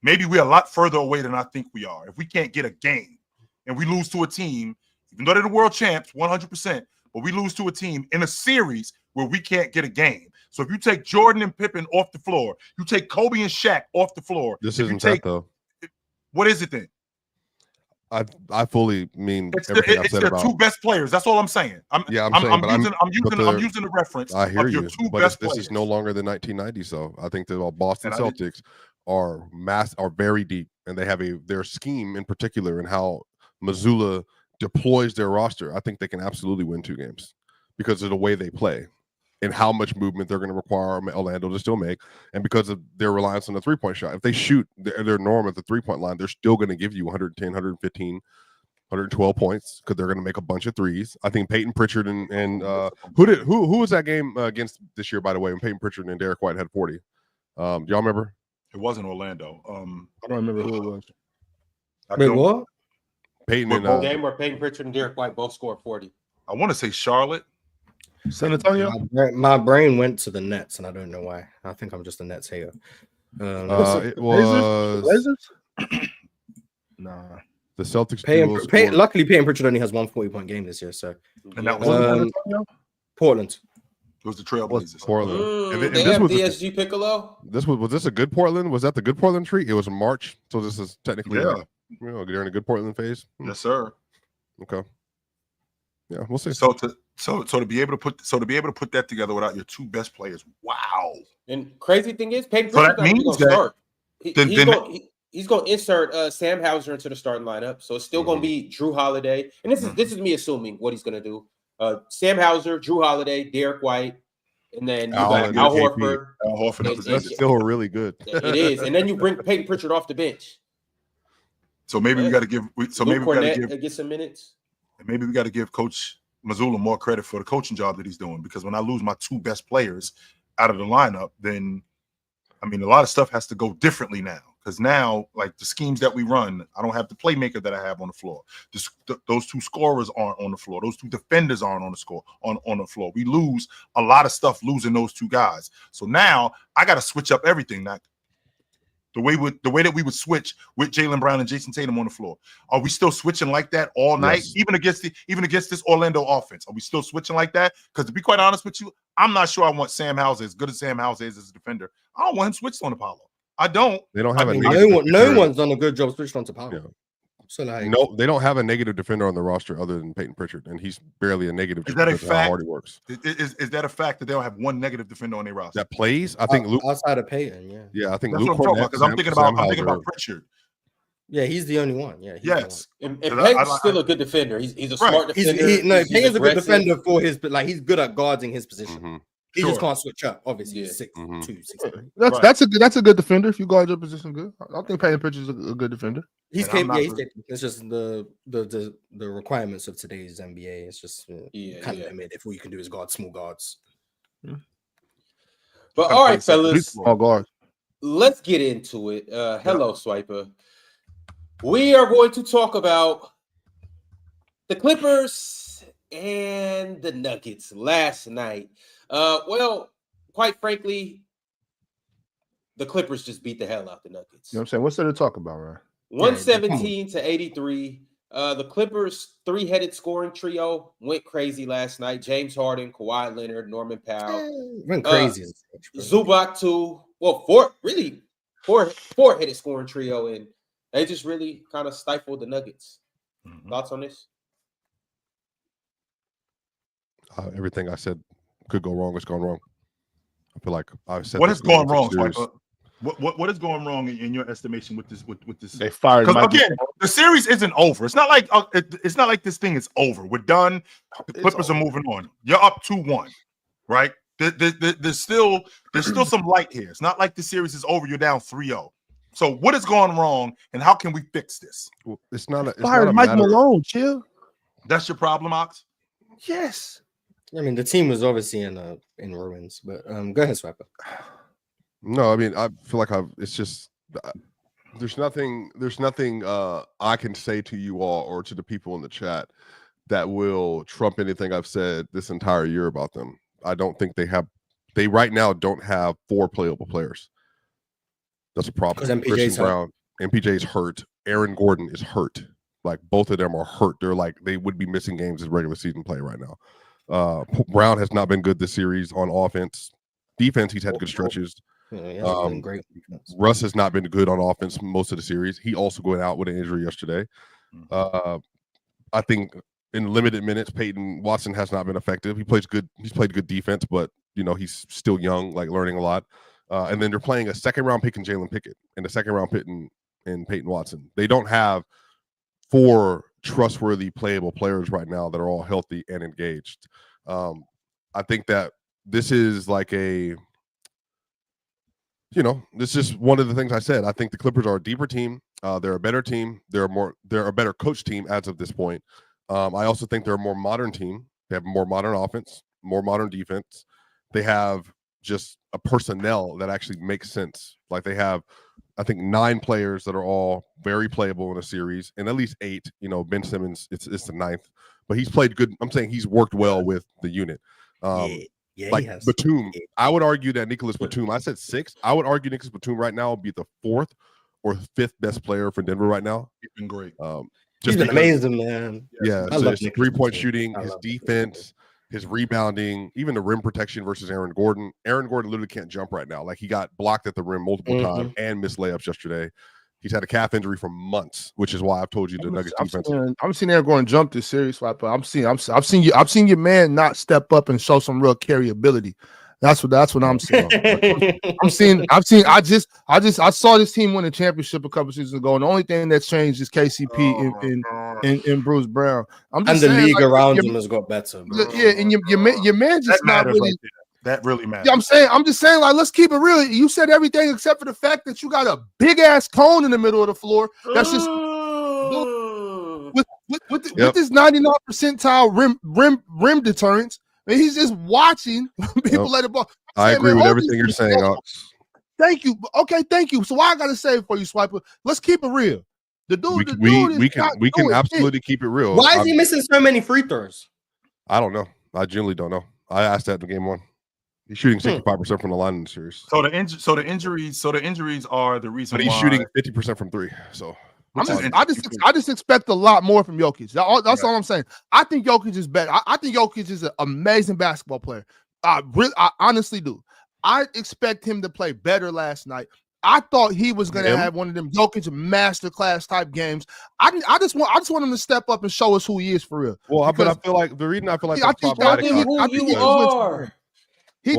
Maybe we're a lot further away than I think we are. If we can't get a game. And we lose to a team, even though they're the world champs, 100%, but we lose to a team in a series where we can't get a game. So if you take Jordan and Pippen off the floor, you take Kobe and Shaq off the floor. This if isn't you take, that though. What is it then? I fully mean It's everything I've said their about. two best players. That's all I'm saying. I'm using the reference. I hear of your you, two but best this players. is no longer the 1990s. So I think the Boston And I Celtics are very deep, and they have their scheme in particular and how Missoula deploys their roster. I think they can absolutely win 2 games because of the way they play and how much movement they're going to require Orlando to still make, and because of their reliance on the 3-point shot. If they shoot their norm at the 3-point line, they're still going to give you 110, 115, 112 points because they're going to make a bunch of threes. I think Peyton Pritchard and who was that game against this year, by the way, when Peyton Pritchard and Derek White had 40? Y'all remember? It wasn't Orlando. I don't remember who it was. Wait, what? Peyton and game where Peyton Pritchard and Derek White both scored 40. I want to say Charlotte. San Antonio. My brain went to the Nets, and I don't know why. I think I'm just a Nets hater. it was Blazers? Nah. the Celtics. Luckily, Peyton Pritchard only has 1 40-point game this year. So, And that was San Antonio? Portland. it was the Trailblazers. Portland. And They this have was DSG Piccolo. was this a good Portland? Was that the good Portland treat? It was in March, so this is technically during a good Portland phase. Yes, sir. Okay. Yeah, we'll see. So to be able to put that together without your two best players, wow. And crazy thing is, Peyton So that Pritchard's means going to that- start. then- He's going to insert Sam Hauser into the starting lineup. So it's still going to be Drew Holiday. And this is me assuming what he's going to do. Sam Hauser, Drew Holiday, Derek White, and then you got Al Horford. Al Horford. That's still really good. It is. And then you bring Peyton Pritchard off the bench. So maybe we got to give. So Luke maybe we got to Cornett give. get some minutes. Maybe we got to give Coach Missoula more credit for the coaching job that he's doing, because when I lose my two best players out of the lineup, then I mean a lot of stuff has to go differently now. Because now, like the schemes that we run, I don't have the playmaker that I have on the floor. Those two scorers aren't on the floor. Those two defenders aren't on the floor. We lose a lot of stuff losing those two guys. So now I got to switch up everything. Now, the way that we would switch with Jaylen Brown and Jason Tatum on the floor. Are we still switching like that all night, Yes. even against this Orlando offense? Are we still switching like that? Because to be quite honest with you, I'm not sure I want Sam Hauser, as good as Sam Hauser is as a defender. I don't want him switched on Apollo. I don't. They don't have No one's done a good job switching on to power. Yeah. So like, No, they don't have a negative defender on the roster other than Peyton Pritchard, and he's barely a negative. Is that a because of how fact? hard he works. Is that a fact that they don't have one negative defender on their roster? That plays. I think Luke. outside of Peyton, yeah. Yeah, I think That's Luke what I'm talking about, Cornett, because I'm thinking Sam about Hauser. Pritchard. Yeah, he's the only one. Yeah, he's Yes. And I Peyton's still a good defender. He's a smart the one. defender. Peyton's a good defender for his, but like he's good at guarding his position. Mhm. He just Sure. can't switch up. Obviously, Yeah. he's 6'2", Mhm. 6'3". That's a good defender if you guard your position good. I think Peyton Pritchard's a good defender. He's And I'm capable. not He's really- capable. It's just the requirements of today's NBA. It's just kind of limited. If all you can do is guard small guards. But all right, fellas, Small guard. let's get into it. Hello, Swiper. We are going to talk about the Clippers and the Nuggets last night. Well, quite frankly, the Clippers just beat the hell out the Nuggets. You know what I'm saying? What's there to talk about, right? 117 to 83. The Clippers' three-headed scoring trio went crazy last night. James Harden, Kawhi Leonard, Norman Powell, Went crazy. Zubac too. Well, four-headed scoring trio, and they just really kind of stifled the Nuggets. Mhm. Thoughts on this? Everything I said could go wrong. It's gone wrong. I feel like I said. What this has gone going wrong, into the series. Swiper? What is going wrong in your estimation with this? With this? They fired Because Mike. again, the series isn't over. It's not like this thing is over. We're done. The Clippers are moving on. You're up 2-1, right? There's still some light here. It's not like the series is over. You're down 3-0. So what has gone wrong, and how can we fix this? Well, it's not a Fired Mike matter. Malone. Chill. That's your problem, Ox. Yes. I mean, the team was obviously in ruins. But go ahead, Swiper. No, I mean, I feel like it's just there's nothing I can say to you all or to the people in the chat that will trump anything I've said this entire year about them. I don't think they right now don't have 4 playable players. That's a problem. Because Christian Brown, MPJ's hurt. Aaron Gordon is hurt. Like both of them are hurt. They're like they would be missing games as regular season play right now. Brown has not been good this series on offense. Defense, he's had good stretches. Yeah, been great. Russ has not been good on offense most of the series. He also going out with an injury yesterday. I think in limited minutes, Peyton Watson has not been effective. He plays good. He's played good defense, but he's still young, like learning a lot. And then they're playing a second-round pick in Jalen Pickett and a second-round pick in Peyton Watson. They don't have 4 trustworthy, playable players right now that are all healthy and engaged. I think that this is like this is one of the things I said. I think the Clippers are a deeper team. They're a better team. They're a better coach team as of this point. I also think they're a more modern team. They have more modern offense, more modern defense. They have just a personnel that actually makes sense. Like they have, I think, 9 players that are all very playable in a series, and at least 8. Ben Simmons, it's the 9th, but he's played good. I'm saying he's worked well with the unit. Like Batum, I would argue that Nicholas Batum. I said 6. I would argue Nicholas Batum right now would be the 4th or 5th best player for Denver right now. He's been great. He's been amazing, man. Yeah, so his 3-point shooting, his defense, his rebounding, even the rim protection versus Aaron Gordon. Aaron Gordon literally can't jump right now. Like he got blocked at the rim multiple times and missed layups yesterday. He's had a calf injury for months, which is why I've told you the Nuggets defense. I'm seeing Aaron Gordon jump this series, but I've seen your man not step up and show some real carryability. That's what I'm seeing. I saw this team win a championship a couple seasons ago, and the only thing that's changed is KCP and Bruce Brown. I'm just and the saying, league around him has got better. Bro. Yeah, and your man just not really. Right, that really matters. Yeah, I'm just saying, like, let's keep it real. You said everything except for the fact that you got a big ass cone in the middle of the floor. That's just with this 99th percentile rim deterrence. And he's just watching people let it ball. I agree with everything you're saying, Ox. Thank you. Okay, thank you. So why I gotta say it for you, Swiper? Let's keep it real. The dude, we can absolutely keep it real. Why is he missing so many free throws? I don't know. I genuinely don't know. I asked that in game 1. He's shooting 65% from the line in the series. So the injuries are the reason. But he's shooting 50% from 3. So I just expect a lot more from Jokic. That's all I'm saying. I think Jokic is better. I think Jokic is an amazing basketball player. I honestly do. I expect him to play better last night. I thought he was going to have one of them Jokic masterclass type games. I just want him to step up and show us who he is for real. Well, but I feel like the reason I feel like that's problematic. He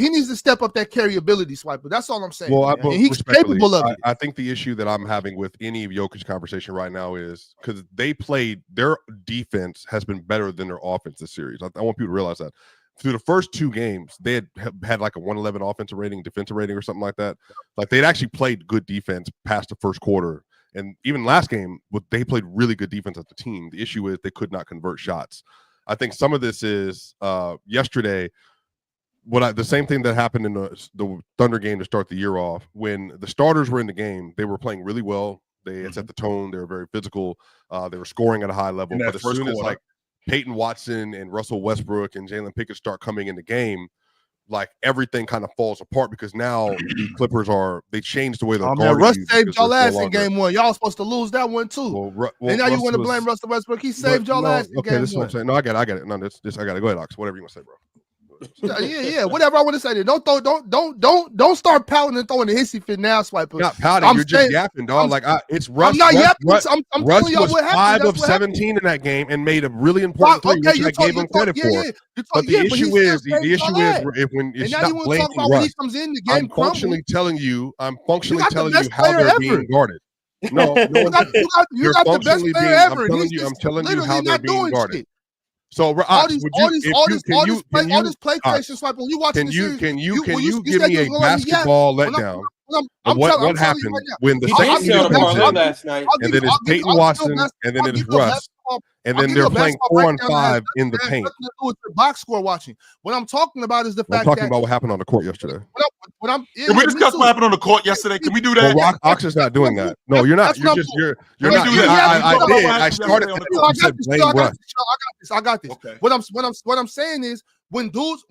needs to step up that carryability, Swiper. That's all I'm saying. Well, he's capable of it. I think the issue that I'm having with any of Jokic conversation right now is because their defense has been better than their offense this series. I want people to realize that. Through the first 2 games, they had like a 111 offensive rating, defensive rating, or something like that. Like they'd actually played good defense past the first quarter. And even last game, they played really good defense as a team. The issue is they could not convert shots. I think some of this is yesterday. The same thing that happened in the Thunder game to start the year off. When the starters were in the game, they were playing really well. They had set the tone. They were very physical. They were scoring at a high level. But as soon as like Peyton Watson and Russell Westbrook and Jalen Pickett start coming in the game, like everything kind of falls apart because now the Clippers they changed the way they're guarding. Russ saved y'all ass in game 1. Y'all supposed to lose that one too. And now you want to blame Russell Westbrook. He saved y'all ass in game 1. Okay, this is what I'm saying. No, I get it. No, this I got to go ahead, Ox. Whatever you want to say, bro. Yeah. Whatever I want to say. There. Don't start pouting and throwing the hissy fit now, Swiper. Not pouting. You're just yapping, dog. It's Russ. I'm not yapping. I'm Russ telling y'all was what happened. 5 of 17 in that game and made a really important 3, which I gave him credit for. But the issue is when it's not blaming Russ. I'm functionally telling you how they're being guarded. No, you got the best player ever. I'm telling you how they're being guarded. So all this play creation, Swipe. When you watching the series, can you give me a basketball letdown? What happened when the second unit comes in, and then it's Peyton Watson, and then it's Russ, and then they're playing 4-on-5 in the paint. Nothing to do with the box score watching. What I'm talking about is the fact I'm talking about what happened on the court yesterday. Can we discuss what happened on the court yesterday? Can we do that? Well, Ox is not doing that. No, you're not. You're not. I did. I started. I said blame Russ. I got this. Okay. What I'm saying is when dudes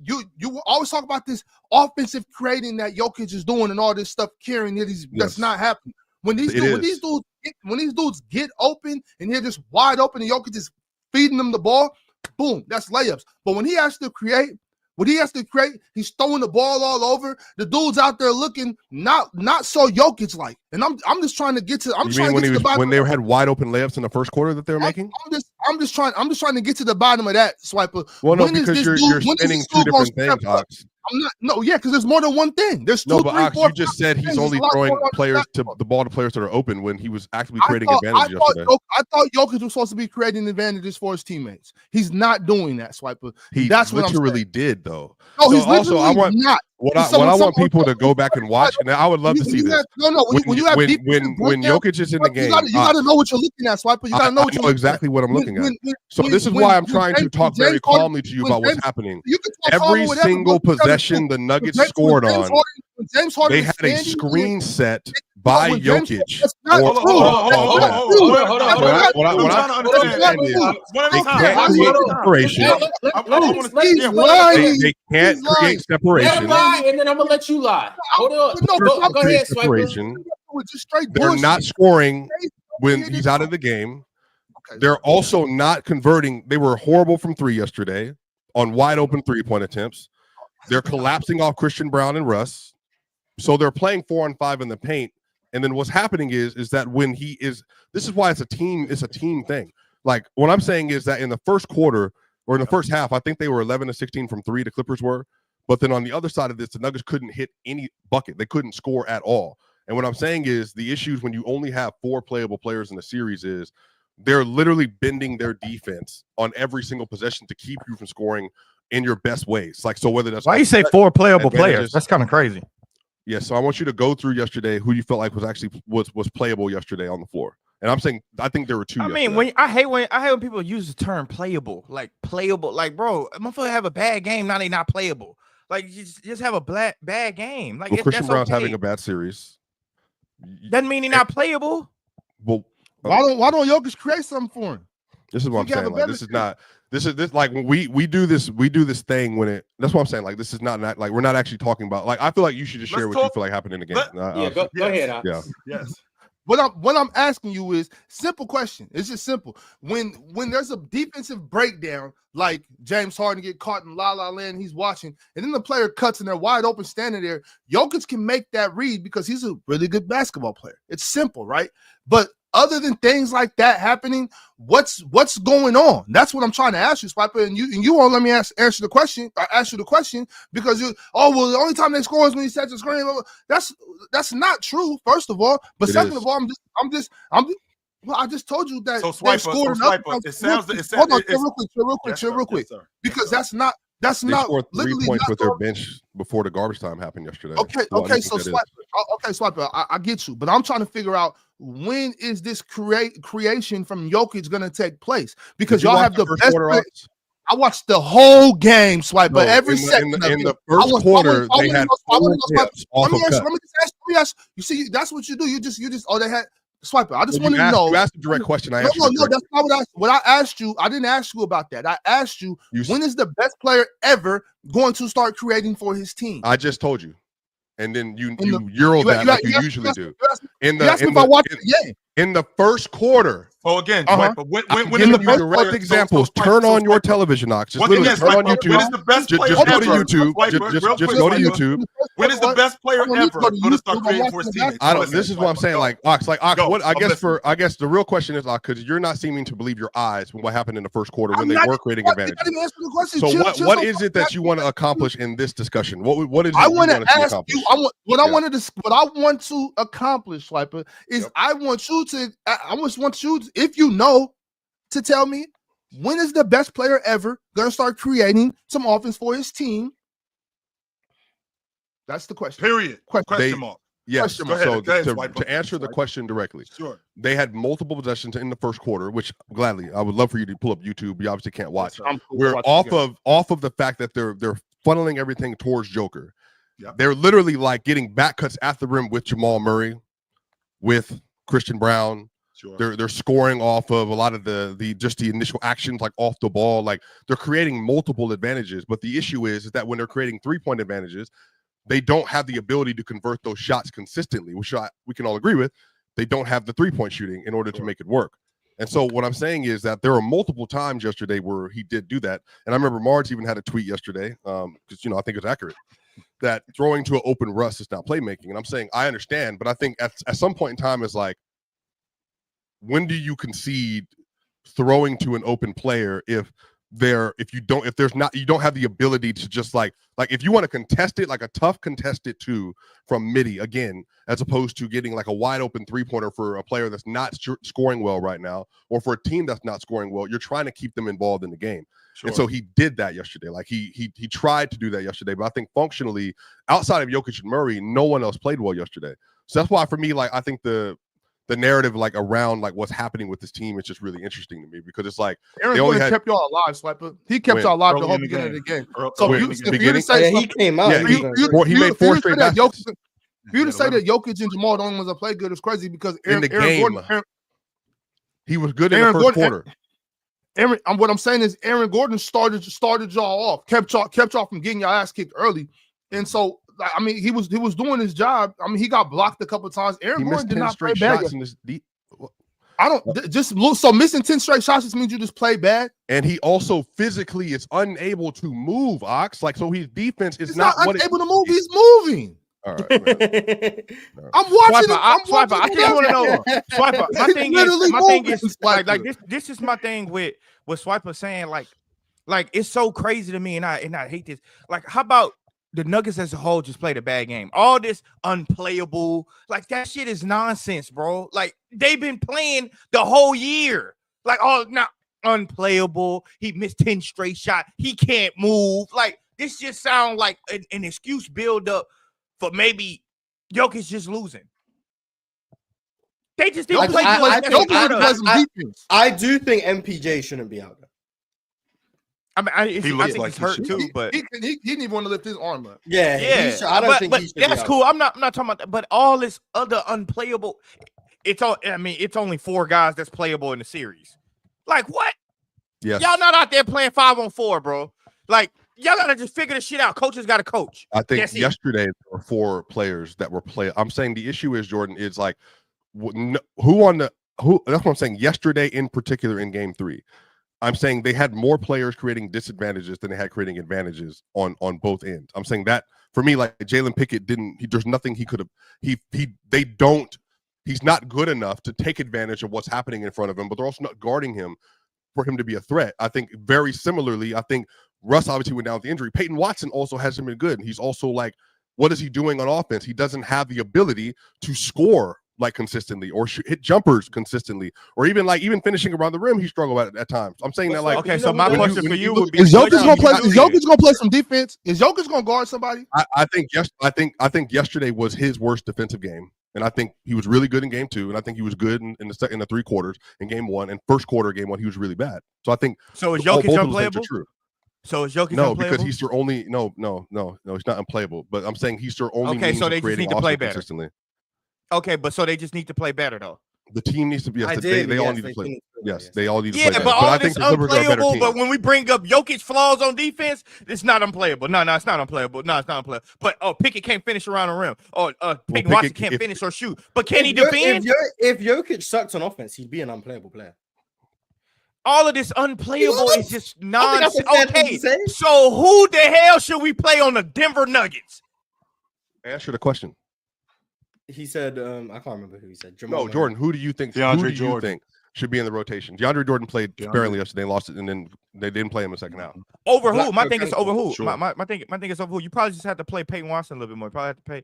you always talk about this offensive creating that Jokic is doing and all this stuff carrying that's not happening. When these dudes get open and they're just wide open and Jokic is feeding them the ball, boom, that's layups. But when he has to create, he's throwing the ball all over. The dude's out there looking not so Jokic like. And I'm just trying to get to. I'm You trying mean to get to the bottom. when they had wide open layups in the first quarter that they were making? I'm just trying to get to the bottom of that, Swiper. Well, no, because you're spinning two different things, Ox. Because there's more than one thing. There's two, but three, Ox, four, you just said he's only throwing the ball to players that are open when he was actively creating advantages yesterday. I thought Jokic was supposed to be creating advantages for his teammates. He's not doing that, Swiper. That's what literally did, though. No, he's literally not. What I want people to go back and watch, and I would love to see this. When you have when Jokic is in the game, you got to know what you're looking at, Swiper. You got to know what you're exactly what I'm looking at. So this is why I'm trying to talk very calmly to you about what's happening. Every single possession the Nuggets scored on, they had a screen set by Jokic. Hold on. What I'm trying to understand is they can't create separation. They can't create separation. And then I'm gonna let you lie. Hold on. Go ahead, Swiper. They're not scoring when he's out of the game. They're also not converting. They were horrible from three yesterday on wide open 3-point attempts. They're collapsing off Christian Brown and Russ. So they're playing 4-on-5 in the paint. And then what's happening is that when this is why it's a team thing. Like what I'm saying is that in the first quarter or in the first half, I think they were 11-16 from three, the Clippers were. But then on the other side of this, the Nuggets couldn't hit any bucket. They couldn't score at all. And what I'm saying is the issues when you only have 4 playable players in the series is they're literally bending their defense on every single possession to keep you from scoring in your best ways. Like, so whether that's why you say 4 playable players, that's kind of crazy. Yeah, so I want you to go through yesterday who you felt like was playable yesterday on the floor. And I'm saying I think there were 2. I mean, I hate when people use the term playable. Like bro, motherfucker have a bad game, now they not playable. Like you just have a bad game. Like Christian Brown's having a bad series. Doesn't mean he's not playable. Well, why don't Jokic create something for him? This is what I'm saying. Like, this is like when we do this thing when that's what I'm saying. Like this is not like we're not actually talking about. Like I feel like you should just share what you feel like happened in the game. Go ahead. Yeah. Yes. What I'm asking you is simple question. It's just simple. When there's a defensive breakdown, like James Harden get caught in La La Land, he's watching, and then the player cuts and they're wide open standing there. Jokic can make that read because he's a really good basketball player. It's simple, right? But other than things like that happening, what's going on? That's what I'm trying to ask you, Swiper. And you won't let me answer the question. I ask you the question because the only time they score is when he sets the screen. That's not true. First of all, but second of all, I just told you that. So Swiper, it sounds. Hold on, real quick, because that's not. That's they not scored 3 points with their bench before the garbage time happened yesterday. Okay, so Swiper, I get you, but I'm trying to figure out when is this creation from Jokic going to take place? Because y'all have the best. I watched the whole game, Swiper. Every second in the first quarter, they had 4 tips off of cut. Let me ask. You see, that's what you do. You just. Oh, they had. Swiper, I just wanted to know. You asked a direct question. No, that's not what I asked you. I didn't ask you about that. I asked you when is the best player ever going to start creating for his team? I just told you. And then you euro that like you usually do. In the first quarter. Oh, again, but when in the direct examples, turn on your television, Ox. Just literally turn on YouTube. When is the best player just go to YouTube. Just go to YouTube. When is the best player ever going to start creating for his teammates? This is what I'm saying. Like Ox, what I guess the real question is, Ox, because you're not seeming to believe your eyes when what happened in the first quarter when they were creating advantage. So what is it that you want to accomplish in this discussion? What is it I want to ask you? What I want to accomplish, Swiper, is I want you to if you know, to tell me when is the best player ever going to start creating some offense for his team? That's the question. Period. Question mark. Yes. So to answer the question directly, sure. They had multiple possessions in the first quarter, which gladly I would love for you to pull up YouTube. You obviously can't watch. We're off of the fact that they're funneling everything towards Joker. Yeah. They're literally like getting back cuts at the rim with Jamal Murray, with Christian Brown. Sure. They're scoring off of a lot of the initial actions, like off the ball. Like they're creating multiple advantages. But the issue is that when they're creating 3-point advantages, they don't have the ability to convert those shots consistently, which we can all agree with. They don't have the 3-point shooting in order to make it work. And so what I'm saying is that there were multiple times yesterday where he did do that. And I remember Marge even had a tweet yesterday, because I think it's accurate, that throwing to an open Russ is not playmaking. And I'm saying I understand, but I think at some point in time is like, when do you concede throwing to an open player if you don't have the ability to just like if you want to contest it, like a tough contested two from midi again, as opposed to getting like a wide open 3-pointer for a player that's not scoring well right now, or for a team that's not scoring well, you're trying to keep them involved in the game. Sure. And so he did that yesterday. Like he tried to do that yesterday, but I think functionally, outside of Jokic and Murray, no one else played well yesterday. So that's why for me, like I think the narrative like around like what's happening with this team is just really interesting to me, because it's like Aaron Gordon kept y'all alive, Swiper. He kept y'all alive the whole beginning of the game. So if you to say he came out, he made 4 straight baskets. For you to say that Jokic and Jamal the only ones that play good is crazy, because Aaron Gordon, he was good in the first quarter. What I'm saying is Aaron Gordon started y'all off, kept y'all from getting your ass kicked early, and so. I mean, he was doing his job. I mean, he got blocked a couple of times. Aaron Gordon did not play bad. So missing 10 straight shots just means you just play bad. And he also physically is unable to move, Ox. Like, so his defense is he's not unable to move. He's moving. All right, man. I'm watching. Swiper, I just want to know. Swiper, my thing is like this is my thing with what Swiper saying. Like it's so crazy to me, and I hate this. Like, how about the Nuggets as a whole just played a bad game? All this unplayable, like that shit is nonsense, bro. Like they've been playing the whole year. Like, now unplayable. He missed 10 straight shots. He can't move. Like this just sounds like an excuse build up for maybe Jokic just losing. They just didn't play good. I do think MPJ shouldn't be out there. I mean, he looks like he's hurt too, but he didn't even want to lift his arm up. Yeah. I don't think he should that's cool. I'm not talking about that. But all this other unplayable, it's only 4 guys that's playable in the series. Like what? Yes. Y'all not out there playing 5-on-4, bro. Like y'all gotta just figure this shit out. Coaches gotta coach. I think yesterday there were 4 players that were playing. I'm saying the issue is, Jordan, is like who. That's what I'm saying. Yesterday, in particular, in Game 3. I'm saying they had more players creating disadvantages than they had creating advantages on both ends. I'm saying that for me, like Jalen Pickett there's nothing he could have. He's not good enough to take advantage of what's happening in front of him, but they're also not guarding him for him to be a threat. I think very similarly, I think Russ obviously went down with the injury. Peyton Watson also hasn't been good. And he's also like, what is he doing on offense? He doesn't have the ability to score like consistently, or hit jumpers consistently, or even finishing around the rim, he struggled at times. I'm saying that like, okay. So my question for you would be: Is Jokic gonna play some defense? Is Jokic gonna guard somebody? I think yesterday was his worst defensive game, and I think he was really good in Game 2, and I think he was good in the 3 quarters in Game 1, and first quarter Game 1 he was really bad. So I think is Jokic unplayable? So is Jokic unplayable? Because he's their only no, he's not unplayable. But I'm saying he's their only means so they of creating just need to play better consistently. Okay, but so they just need to play better though. The team needs to be. They all need to play. Yes, they all need to play. Yeah, but all I think unplayable. But when we bring up Jokic flaws on defense, it's not unplayable. No, it's not unplayable. No, it's not unplayable. But Pickett can't finish around the rim. Peyton Watson can't finish or shoot. But can he defend? If Jokic sucks on offense, he'd be an unplayable player. All of this unplayable is just nonsense. Okay, so who the hell should we play on the Denver Nuggets? Answer the question. He said, I can't remember who he said. Jamal Jordan, who do you think should be in the rotation? DeAndre Jordan played sparingly yesterday, lost it, and then they didn't play him in the second half. Over who? My thing is over who? Sure. My thing is over who. You probably just have to play Peyton Watson a little bit more. You probably have to play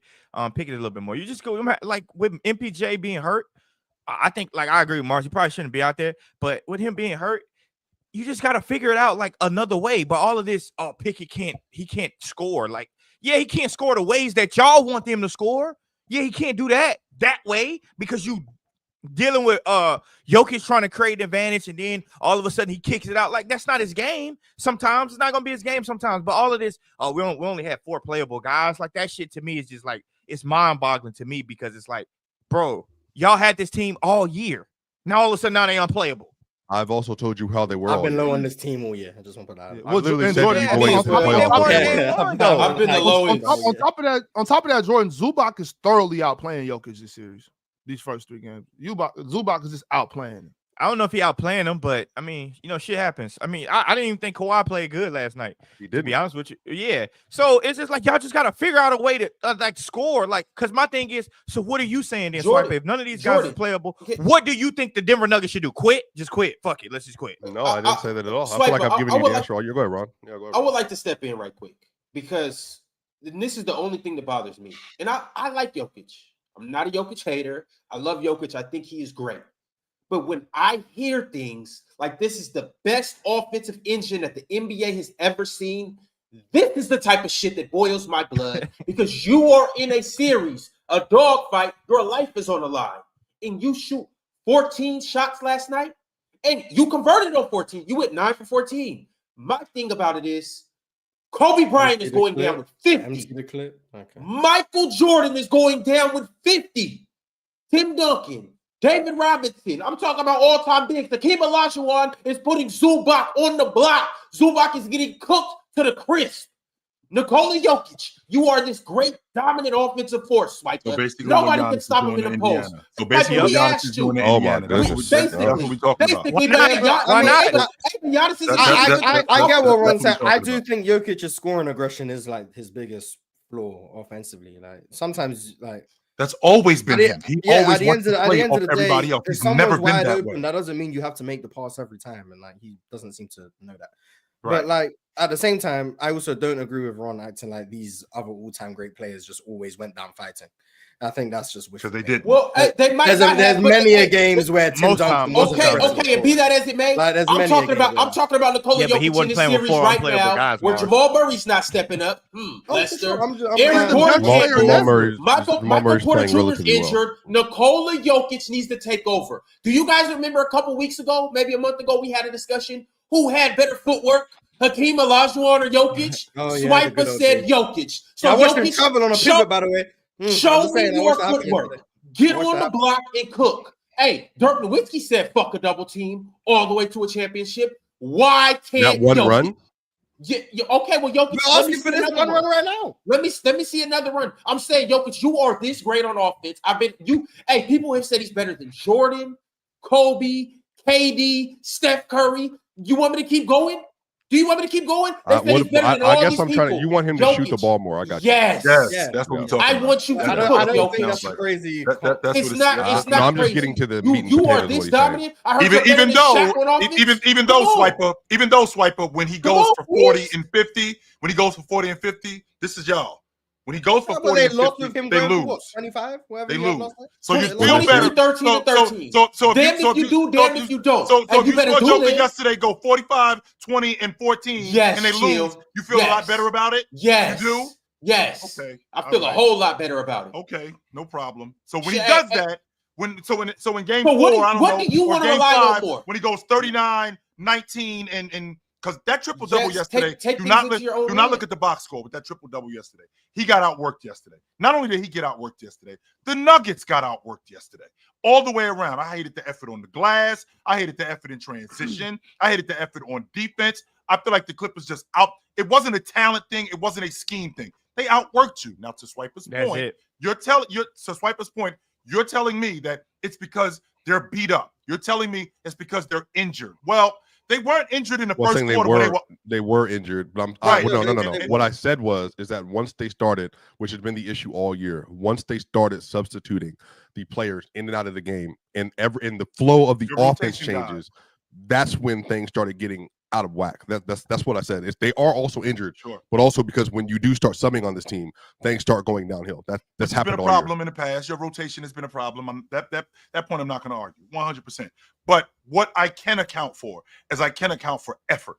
Pickett a little bit more. You just go like with MPJ being hurt. I think I agree with Mars. He probably shouldn't be out there, but with him being hurt, you just got to figure it out like another way. But all of this, Pickett can't score. Like, yeah, he can't score the ways that y'all want him to score. Yeah, he can't do that way because you dealing with Jokic trying to create an advantage, and then all of a sudden he kicks it out. Like, that's not his game. Sometimes it's not gonna be his game. Sometimes, but all of this, we only have 4 playable guys. Like, that shit to me is just like, it's mind-boggling to me, because it's like, bro, y'all had this team all year. Now all of a sudden now they unplayable. I've also told you how they were. I've been low on this team all year. I just want to put that out. I literally said I've been the lowest. On top of that, Jordan, Zubac is thoroughly outplaying Jokic this series. These first 3 games, Zubac is just outplaying him. I don't know if he outplaying them, but I mean, shit happens. I mean, I didn't even think Kawhi played good last night. He To didn't. be honest with you, yeah. So it's just like y'all just gotta figure out a way to score. Like, cause my thing is, so what are you saying then, Jordan, Swipe? If none of these guys Jordan. are playable, Okay. what do you think the Denver Nuggets should do? Quit? Just quit. Fuck it. Let's just quit. No, I didn't say that at all. I Swipe, feel like I've I given you would the like- answer all year. Go ahead, Ron. Yeah, go ahead. I would like to step in right quick because this is the only thing that bothers me. And I like Jokic. I'm not a Jokic hater. I love Jokic. I think he is great. But when I hear things like this is the best offensive engine that the NBA has ever seen, this is the type of shit that boils my blood because you are in a series, a dogfight, your life is on the line, and you shoot 14 shots last night, and you converted on 14. You went 9 for 14. My thing about it is Kobe Bryant is going down with 50. The clip. Okay. Michael Jordan is going down with 50. Tim Duncan, David Robinson. I'm talking about all-time bigs. Hakeem Olajuwon is putting Zubac on the block. Zubac is getting cooked to the crisp. Nikola Jokic, you are this great dominant offensive force, Swipe. So basically, Nobody what can Giannis stop is him in doing the post. Indiana. So basically, Like, we what Giannis asked is doing in you. Oh, my Indiana. That's what we- goodness. that's what we talking about. Basically, Why man, not? I mean, Why even Giannis is. I get what Ron said. what we're I talking do about. think Jokic's scoring aggression is like his biggest flaw offensively. Like sometimes, like That's always been him. He at always the wants end to of play the off day, everybody else. if He's never someone's been wide that open, way. that doesn't mean you have to make the pass every time, and like he doesn't seem to know that. Right. But like at the same time, I also don't agree with Ron acting like these other all-time great players just always went down fighting. I think that's just Because they wishful didn't. Well, they might There's not have, but many hey, games where Tim most Duncan time, wasn't Okay, aggressive okay, and be that as it may, Like, there's I'm many talking games about where- I'm talking about Nikola Yeah, but he Jokic in wasn't this playing with series four right unplayable now, guys, where Mars. Jamal Murray's not stepping up. Oh, Lester, for sure. I'm Aaron Gordon Jamal can't move. Murray's Michael Porter playing Jr.'s relatively well. injured. Nikola Jokic needs to take over. Do you guys remember a couple weeks ago, maybe a month ago, we had a discussion who had better footwork? Hakeem Olajuwon or Jokic? Oh, yeah, the Swiper good old said days. Jokic. So I watched him Jokic, travel on a show- pivot, by the way. I'm Show just me saying, I your watched that happen footwork. yesterday. Get I watched on that the block and cook. Hey, Dirk Nowitzki said, "Fuck a double team all the way to a championship." Why That can't one Jokic? run. Okay, well, Jokic. We're let me asking for see this another one one. run right now. Let me see another run. I'm saying, Jokic, you are this great on offense. Hey, people have said he's better than Jordan, Kobe, KD, Steph Curry. You want me to keep going? Do you want me to keep going? They say he's better than all I guess these I'm trying to. people. You want him to shoot the Jokic. ball more. I got you. Yes. Yes, Yeah. that's what Yeah. we're talking I about. want you to I cook, don't Jokic. think that's Sounds like. crazy. That's what It's it's not. sounds It's like. not. No, I'm just crazy. getting to the meat You and are potatoes of this what he's saying. dominant. I heard Even you're better than Shaq on offense. even Come though on. Swiper, when he Come goes on, for 40 please. and 50, when he goes for 40 and 50, this is y'all. When he goes for But 40 they and lost 50, with him they going to lose. what, 25? Whatever They he had lose. lost with? So you They feel lost. better. 13 to 13. So Damn if you do, damn if you don't. So And if you you better saw do Joker this. yesterday go 45, 20, and 14, Yes, and they Chill. lose, you feel a lot Yes. better about it? Yes. You do? Yes. Okay. I feel All a right. whole lot better about it. Okay, no problem. So when he Shit, does hey, that, in game So 4, what do- I don't what know, do you or wanna game rely on 5, more? when he goes 39, 19, and because that triple double Yes, yesterday, take do things not into your own look hand. at the box score with that triple double yesterday. He got outworked yesterday. Not only did he get outworked yesterday, the Nuggets got outworked yesterday. All the way around. I hated the effort on the glass. I hated the effort in transition. I hated the effort on defense. I feel like the Clippers just out. It wasn't a talent thing. It wasn't a scheme thing. They outworked you. Now, to Swiper's That's point, it. Swiper's point, you're telling me that it's because they're beat up. You're telling me it's because they're injured. Well, they weren't injured in the Well, first saying quarter. they were injured, but Right. no. And- What I said is that once they started, which has been the issue all year, once they started substituting the players in and out of the game, and in the flow of the Your offense rotation died. changes, that's when things started getting out of whack. That's what I said. Is they are also injured, Sure. but also because when you do start subbing on this team, things start going downhill. That's It's been happened a all year. problem in the past. Your rotation has been a problem. That point I'm not going to argue 100%. But what I can account for is I can account for effort.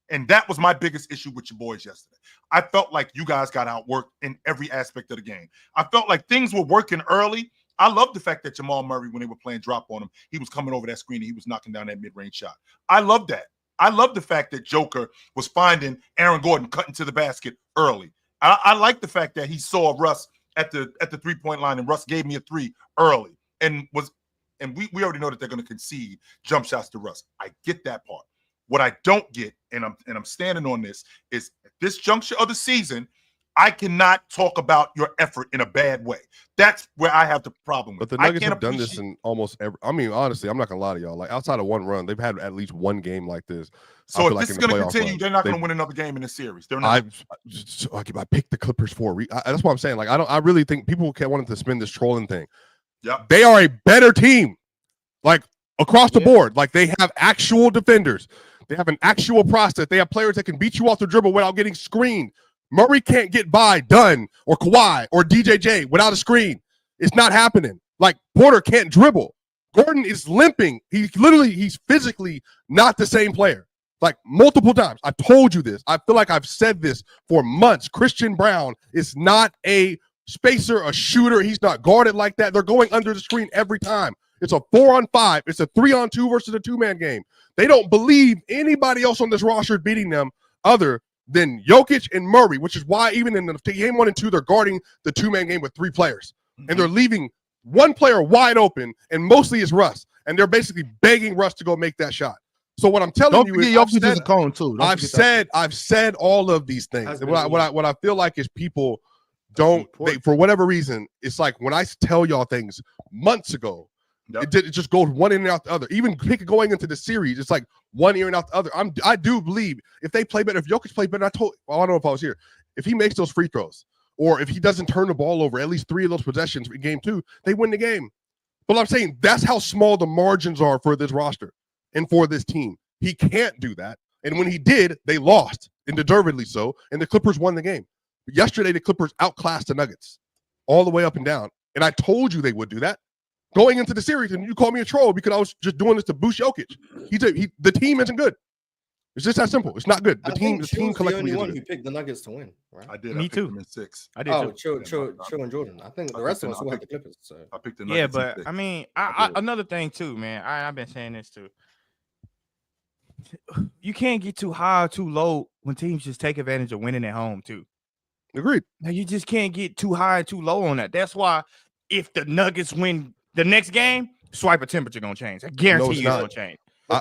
And that was my biggest issue with your boys yesterday. I felt like you guys got outworked in every aspect of the game. I felt like things were working early. I love the fact that Jamal Murray, when they were playing drop on him, he was coming over that screen and he was knocking down that mid-range shot. I love that. I love the fact that Joker was finding Aaron Gordon cutting to the basket early. I like the fact that he saw Russ at the 3-point line, and Russ gave me a 3 early, and we already know that they're going to concede jump shots to Russ. I get that part. What I don't get, and I'm standing on this, is at this juncture of the season, I cannot talk about your effort in a bad way. That's where I have the problem with. But the Nuggets have done this in almost every. I mean, honestly, I'm not gonna lie to y'all. Like outside of one run, they've had at least one game like this. So if this is going to continue, they're not going to win another game in this series. They're not. I picked the Clippers for a reason. That's what I'm saying. Like I really think people can't want to spin this trolling thing. Yeah, they are a better team, like across the board. Like they have actual defenders. They have an actual process. They have players that can beat you off the dribble without getting screened. Murray can't get by Dunn or Kawhi or DJJ without a screen. It's not happening. Like Porter can't dribble. Gordon is limping. He's physically not the same player. Like multiple times. I told you this. I feel like I've said this for months. Christian Brown is not a spacer, a shooter. He's not guarded like that. They're going under the screen every time. It's a 4-on-5. It's a 3-on-2 versus a 2-man game. They don't believe anybody else on this roster is beating them other than Jokic and Murray, which is why even in the game 1 and 2, they're guarding the 2-man game with 3 players. And they're leaving one player wide open, and mostly it's Russ. And they're basically begging Russ to go make that shot. So what I'm telling you is I've said all of these things. And what I feel like is people don't, for whatever reason, it's like when I tell y'all things months ago, it just goes one in and out the other. Even going into the series, it's like one ear and out the other. I do believe if they play better, if Jokic played better, I don't know if I was here. If he makes those free throws, or if he doesn't turn the ball over at least 3 of those possessions in game 2, they win the game. But I'm saying that's how small the margins are for this roster and for this team. He can't do that. And when he did, they lost, and deservedly so, and the Clippers won the game. But yesterday, the Clippers outclassed the Nuggets all the way up and down. And I told you they would do that going into the series, and you called me a troll because I was just doing this to boost Jokic. The team isn't good. It's just that simple. It's not good. The team collectively the only isn't one good. who picked the Nuggets to win, right? I did. Me too. Them in 6. I did too. Chill and Jordan. I think the rest of us will have the Clippers. So I picked the Nuggets. Yeah, but I mean, another thing too, man. I've been saying this too. You can't get too high or too low when teams just take advantage of winning at home too. Agreed. Now you just can't get too high and too low on that. That's why if the Nuggets win the next game, swiper temperature gonna change. I guarantee you it's gonna change. I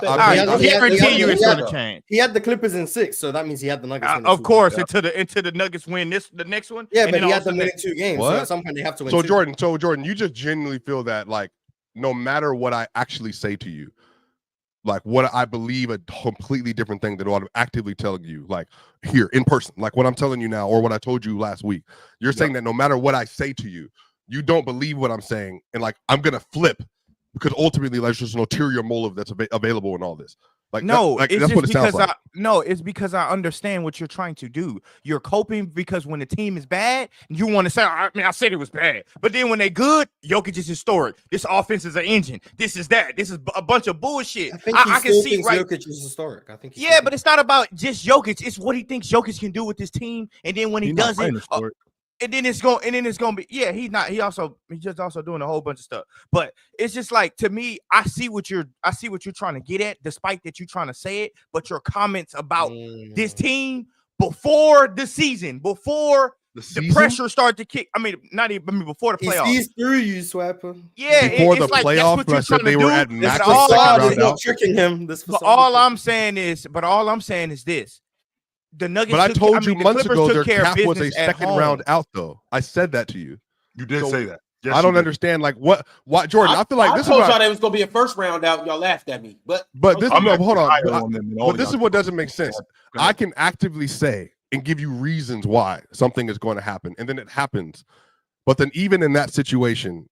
guarantee you it's gonna change. He had the Clippers in 6, so that means he had the Nuggets. Of course, until the Nuggets win the next one. Yeah, but he had them winning 2 games. So at some point they have to win. So Jordan, you just genuinely feel that like no matter what I actually say to you, like what I believe a completely different thing than what I'm actively telling you, like here in person, like what I'm telling you now, or what I told you last week. You're saying that no matter what I say to you, you don't believe what I'm saying, and like I'm gonna flip because ultimately there's just an ulterior motive that's available in all this. Like no, that's it's what it sounds like. It's because I understand what you're trying to do. You're coping because when the team is bad, you want to say, I said it was bad. But then when they're good, Jokic is historic. This offense is an engine. This is that. This is a bunch of bullshit. I can see Jokic is historic. I think. But it's not about just Jokic. It's what he thinks Jokic can do with this team. And then when he does it, and then it's gonna be he's not. He's just also doing a whole bunch of stuff. But it's just like, to me, I see what you're trying to get at, despite that you're trying to say it. But your comments about this team before the season, before the pressure started to kick. Before the playoffs. He sees through you, Swiper. Yeah, before the playoffs, when I said they were at max. Not tricking him. But all I'm saying is this. The Nuggets. But I told you months ago their cap was a second round out, though. I said that to you. You did say that. Yes, I don't understand. Like what Jordan? I feel like this is y'all that it was gonna be a first round out. Y'all laughed at me, but this hold on. But this is what doesn't make sense. I can actively say and give you reasons why something is going to happen, and then it happens. But then even in that situation,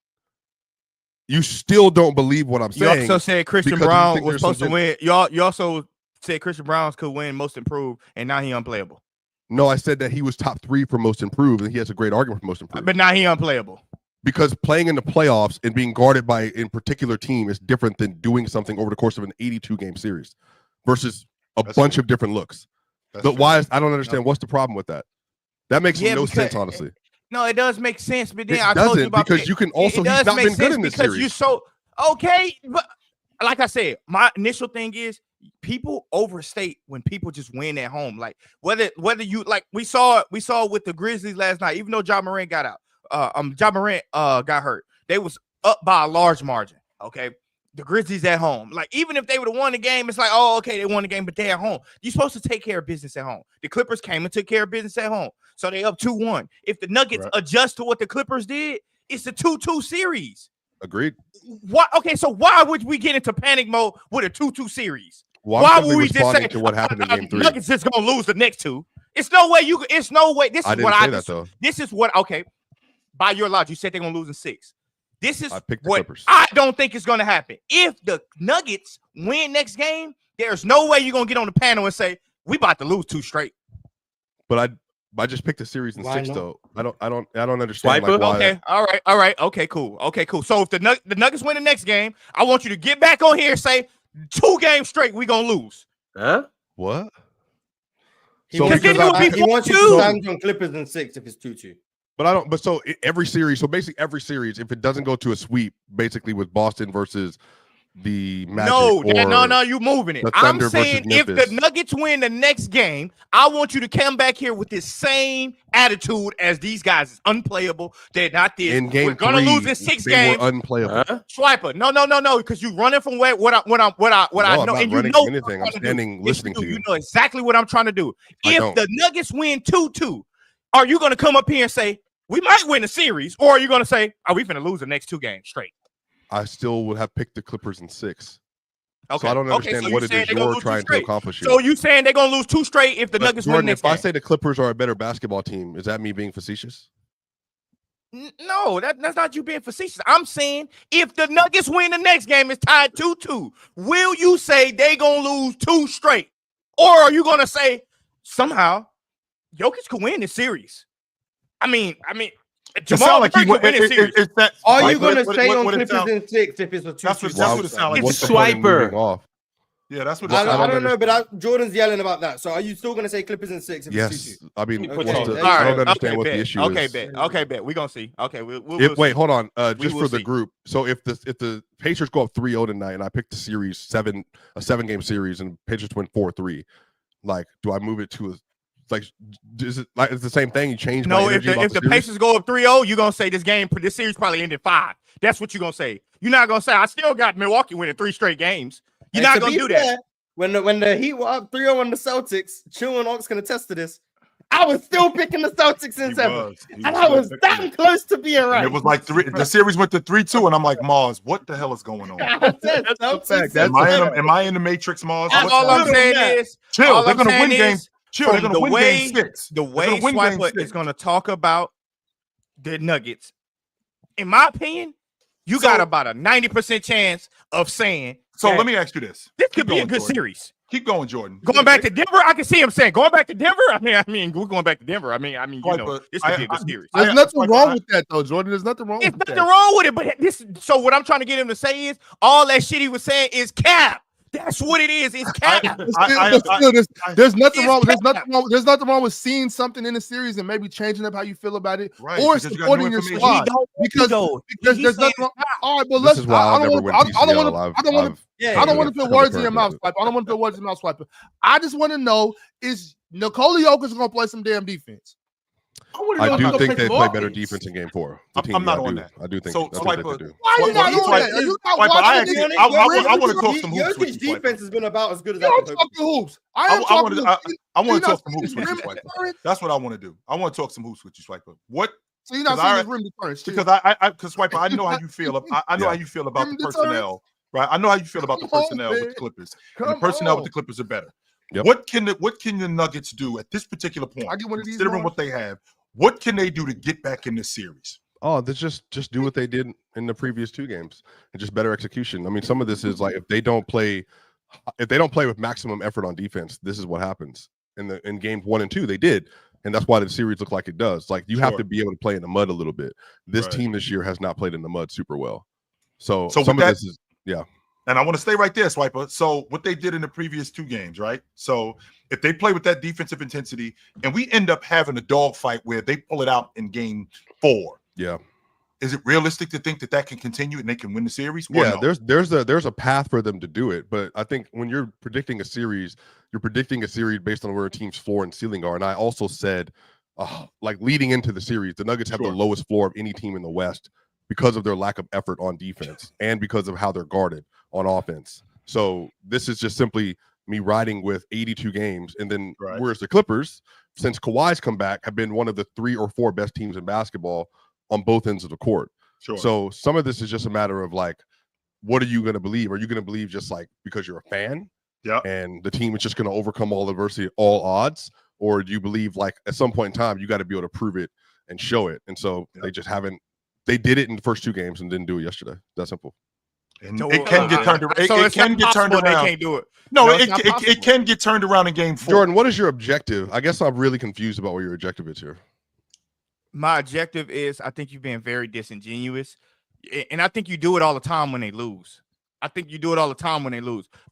you still don't believe what I'm saying. You also said Christian Brown was supposed to win. You also said Christian Brown could win most improved, and now he unplayable. No, I said that he was top 3 for most improved, and he has a great argument for most improved. But now he unplayable. Because playing in the playoffs and being guarded by a particular team is different than doing something over the course of an 82-game series versus a bunch of different looks. I don't understand. What's the problem with that? That makes no sense, honestly. No, it does make sense, but then I told you about because you can also he's not been good in this series. You're so okay, but like I said, my initial thing is people overstate when people just win at home. Like whether you like we saw with the Grizzlies last night, even though Ja Morant got out, got hurt. They was up by a large margin. Okay. The Grizzlies at home. Like, even if they would have won the game, it's like, oh, okay, they won the game, but they're at home. You're supposed to take care of business at home. The Clippers came and took care of business at home. So they up 2-1. If the Nuggets adjust to what the Clippers did, it's a 2-2 series. Agreed. What? Okay, so why would we get into panic mode with a 2-2 series? Well, why would we just say to what happened in game 3? Nuggets just gonna lose the next two? It's no way you. It's no way. This is what I. This is what. Okay, by your logic, you said they're gonna lose in 6. This is what I don't think is gonna happen. If the Nuggets win next game, there's no way you're gonna get on the panel and say we about to lose 2 straight. But I just picked a series in 6 though. I don't understand. Like, why. Okay, all right. Okay, cool. So if the Nuggets win the next game, I want you to get back on here and say 2 games straight we gonna lose. Huh? What? He wants you to stand on Clippers in 6 if it's 2-2. But I don't. But so every series. So basically every series, if it doesn't go to a sweep, basically with Boston versus the Magic. No, you moving it. I'm saying if the Nuggets win the next game, I want you to come back here with this same attitude as these guys is unplayable. They're not this. In game we're gonna lose in 6 games. Unplayable. Swiper. No, because you running from what I know, and you know anything. I'm standing listening to you. You know exactly what I'm trying to do. If the Nuggets win 2-2, are you gonna come up here and say we might win the series, or are you gonna say, are we finna lose the next 2 games straight? I still would have picked the Clippers in 6. Okay. So I don't understand what it is you're trying to accomplish here. So you saying they're gonna lose 2 straight if the Nuggets win next game? If I say the Clippers are a better basketball team, is that me being facetious? No, that's not you being facetious. I'm saying if the Nuggets win the next game, it's tied 2-2. Will you say they gonna lose 2 straight, or are you gonna say somehow Jokic could win this series? I mean. Jamal like he win this series. Are you going to stay on Clippers in 6 if it's a 2-2? That's what it sounds like. It's Swiper. Yeah, that's what I don't know, but Jordan's yelling about that. So are you still going to say Clippers in 6 if it's 2-2? I mean, Okay. I don't understand what the issue is. Okay, bet. We're going to see. Okay, wait, hold on. Just for the group. So if the Pacers go up 3-0 tonight and I pick the series, a 7-game series, and Pacers win 4-3, like, do I move it to a like, is it like it's the same thing? You change if the Pacers go up 3-0, you're gonna say this series probably ended 5. That's what you're gonna say. You're not gonna say I still got Milwaukee winning 3 straight games. You're not gonna do that. When the Heat were up 3-0 on the Celtics, Chill and Ox can attest to this. I was still picking the Celtics in 7, and I was damn close to being right. It was like 3. The series went to 3-2, and I'm like, Mars, what the hell is going on? Am I in the Matrix, Mars? All I'm saying is, Chill. They're gonna win games. Chill, they're going to win game 6. The way Swiper is going to talk about the Nuggets, in my opinion, you got about a 90% chance of saying. So let me ask you this. This could be a good series. Keep going, Jordan. Going back to Denver, I can see him saying, going back to Denver. I mean, we're going back to Denver. I mean, you know, this could be a good series. There's nothing wrong with that, though, Jordan. There's nothing wrong with that. There's nothing wrong with it, but this. So what I'm trying to get him to say is, all that shit he was saying is cap. That's what it is. It's cap. There's nothing wrong. There's nothing wrong with seeing something in the series and maybe changing up how you feel about it, or supporting your squad. Because there's nothing wrong. All right, but let's. I don't want to put words in your mouth, Swiper. I don't want to put words in your mouth, Swiper. I just want to know: is Nikola Jokic going to play some damn defense? I do think they play better defense in game 4. I'm not on that. I do think so. Swiper, why are you not on that? Are you not watching it? I want to talk some hoops. Jokic's defense has been about as good as I am talking hoops. I want to talk some hoops with you, Swiper. That's what I want to do. I want to talk some hoops with you, Swiper. What? So you're not seeing his rim deterrence because Swiper, I know how you feel. I know how you feel about the personnel, right? I know how you feel about the personnel with the Clippers. And the personnel with the Clippers are better. Yep. What can the Nuggets do at this particular point? Considering what they have, what can they do to get back in this series? Oh, they just do what they did in the previous 2 games and just better execution. I mean, some of this is like if they don't play with maximum effort on defense, this is what happens. In game 1 and 2, they did, and that's why the series look like it does. Like you have to be able to play in the mud a little bit. This team this year has not played in the mud super well. So some of this is And I want to stay right there, Swiper. So what they did in the previous 2 games, right? So if they play with that defensive intensity and we end up having a dogfight where they pull it out in game 4, is it realistic to think that can continue and they can win the series? Yeah, no? there's a path for them to do it. But I think when you're predicting a series, you're predicting a series based on where a team's floor and ceiling are. And I also said, like leading into the series, the Nuggets have the lowest floor of any team in the West because of their lack of effort on defense and because of how they're guarded on offense. So this is just simply me riding with 82 games. And then whereas the Clippers, since Kawhi's come back, have been one of the 3 or 4 best teams in basketball on both ends of the court. Sure. So some of this is just a matter of like, what are you going to believe? Are you going to believe just like because you're a fan? Yeah. And the team is just going to overcome all adversity, all odds? Or do you believe like at some point in time, you got to be able to prove it and show it? And so they just haven't. They did it in the first 2 games and didn't do it yesterday. That simple. And it can get turned around. It can get turned around. They can't do it. No, it can get turned around in game 4. Jordan, what is your objective? I guess I'm really confused about what your objective is here. My objective is, I think you've been very disingenuous, and I think you do it all the time when they lose.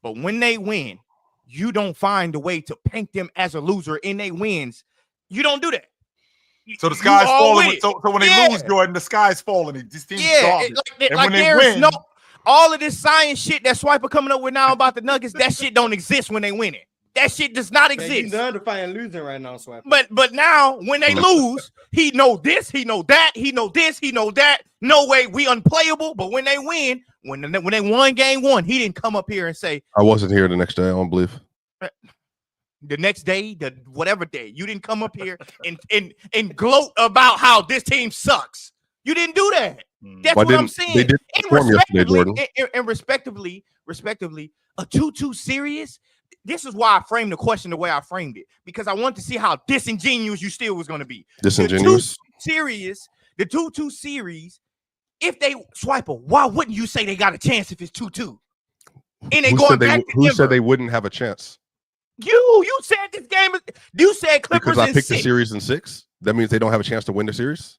But when they win, you don't find a way to paint them as a loser in they wins. You don't do that. So the sky's falling. So when they lose, Jordan, the sky's falling. These teams garbage. And when they win, all of this science shit that Swiper coming up with now about the Nuggets, that shit don't exist when they win it. That shit does not exist. He's undefined losing right now, Swiper. But now when they lose, he know this, he know that, he know this, he know that. No way, we unplayable. But when they win, when they won game 1, he didn't come up here and say, I wasn't here the next day. I don't believe. The next day, the whatever day, you didn't come up here and gloat about how this team sucks. You didn't do that. That's what I'm saying. They did perform yesterday, Jordan. And respectively, a 2-2 series. This is why I framed the question the way I framed it, because I wanted to see how disingenuous you still was going to be. Disingenuous. The 2-2 series. If they Swiper, why wouldn't you say they got a chance if it's 2-2? And they going back to Denver. Who said they wouldn't have a chance? You said this game is. You said Clippers because I picked 6. the series in 6. That means they don't have a chance to win the series.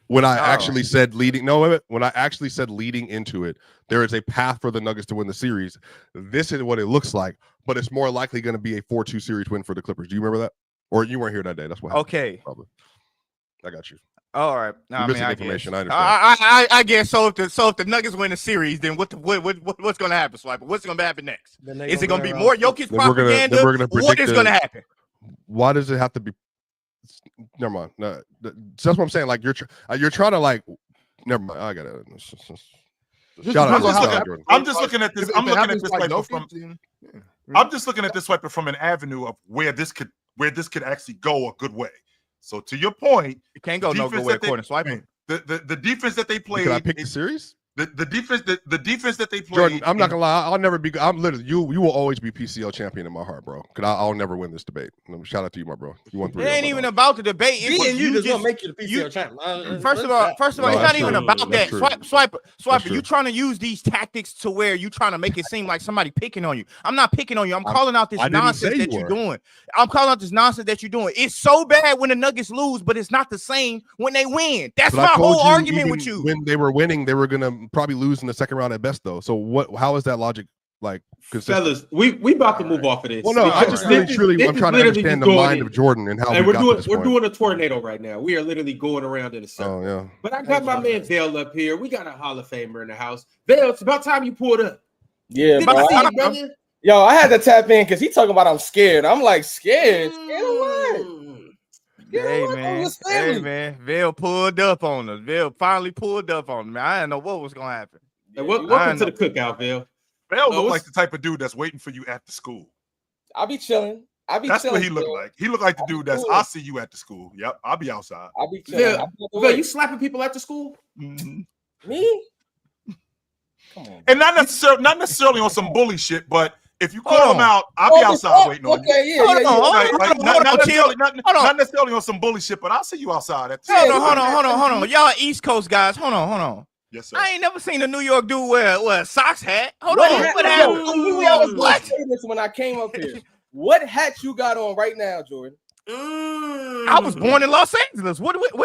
When I actually said when I actually said leading into it, there is a path for the Nuggets to win the series. This is what it looks like, but it's more likely going to be a 4-2 series win for the Clippers. Do you remember that? Or you weren't here that day? That's what happened. Okay, probably. I got you. All right. I information. I understand. I guess so. If the Nuggets win the series, then what's going to happen, Swiper? What's going to happen next? Is it going to be more Jokic propaganda? What is going to happen? Why does it have to be? Never mind. No, that's what I'm saying. Like you're trying to like. Never mind. I got it. I'm just looking at this. I'm looking at this I'm just looking at this Swiper from an avenue of where this could actually go a good way. So to your point, it can't go no good way according to Swiper. The defense that they played. Can I pick the series? The defense that they played. Jordan, I'm not gonna lie. I'll never be. I'm literally you will always be PCL champion in my heart, bro. Cause I'll never win this debate. Shout out to you, my bro. You won 3. It ain't even about the debate. You just gonna make you the PCL champion. First of all, it's not even about that. Swiper, you trying to use these tactics to where you trying to make it seem like somebody picking on you. I'm not picking on you. I'm calling out this nonsense that you're doing. I'm calling out this nonsense that you're doing. It's so bad when the Nuggets lose, but it's not the same when they win. That's my whole argument with you. When they were winning, they were gonna probably lose in the second round at best, though. So what? How is that logic like? Fellas, we about to move off of this. Well, no, I just really I'm trying to understand the mind of Jordan and how we're doing a tornado right now. We are literally going around in a circle. Oh yeah. But I got my man Vale up here. We got a Hall of Famer in the house. Vale, it's about time you pulled up. Yeah, brother. Yo, I had to tap in because he talking about I'm scared. I'm like scared. Scared of what? Hey man, Vale pulled up on us. Vale finally pulled up on me. I didn't know what was gonna happen. Hey, welcome to the cookout, Vale. Vale look like the type of dude that's waiting for you after school. I'll be chilling. That's what he look like. He look like the dude that's. I'll see you at the school. Yep, I'll be outside. I'll be chilling. Vale, you slapping people after school? Mm-hmm. Me? Come on. And not necessarily on some bully shit, but if you call them out, I'll be outside waiting on you. Not necessarily on some bully shit, but I'll see you outside. Hold on. Y'all East Coast guys, hold on. Yes, sir. I ain't never seen a New York dude wear a socks hat. Hold on. What happened? What? This when I came up here. What hat you got on right now, Jordan? I was born in Los Angeles. What are we doing?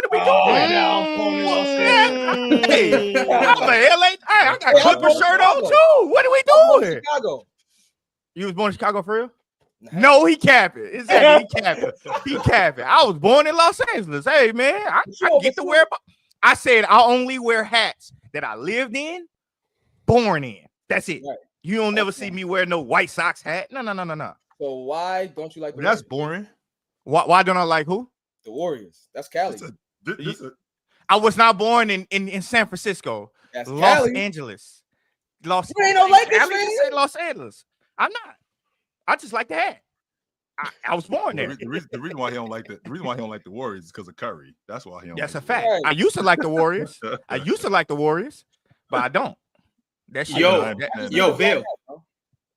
Hey, I'm a LA. I got Clipper shirt on too. What are we doing? Chicago. You was born in Chicago for real? No, he capping. Exactly, he capping. I was born in Los Angeles. Hey, man, I get to wear. I said I only wear hats that I lived in, born in. That's it. Right. You don't never see me wear no White Sox hat. No. So why don't you like? That's boring. Why don't I like who? The Warriors. That's Cali. I was not born in San Francisco. That's Los Cali. Angeles. Los You ain't no Lakers Cali, fan? just say Los Angeles. I'm not. I just like the hat. I was born there. The reason why he don't like the Warriors is because of Curry. That's why he don't. That's a like fact. Right. I used to like the Warriors. But I don't. That shit.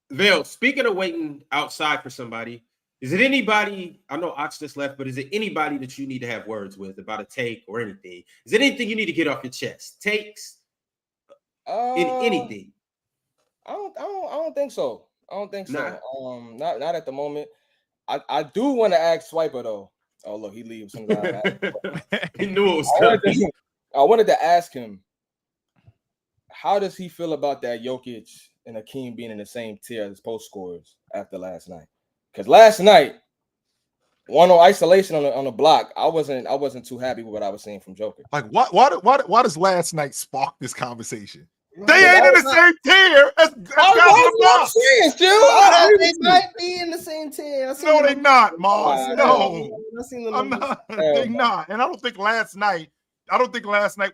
Vale, speaking of waiting outside for somebody, is it anybody? I know Ox just left, but is it anybody that you need to have words with about a take or anything? Is it anything you need to get off your chest? Takes? Anything? I don't think so. I don't think so. Nah. Not at the moment. I do want to ask Swiper though. Oh look, he leaves. He knew it was coming. I wanted to ask him, how does he feel about that Jokic and Hakeem being in the same tier as post scorers after last night? Because last night, one on isolation on the block, I wasn't too happy with what I was seeing from Jokic. Like, why does last night spark this conversation? They ain't in the same tier as I'm serious, dude. They might be in the same tier. No, they not, Mars. No, I'm not. They not. And I don't think last night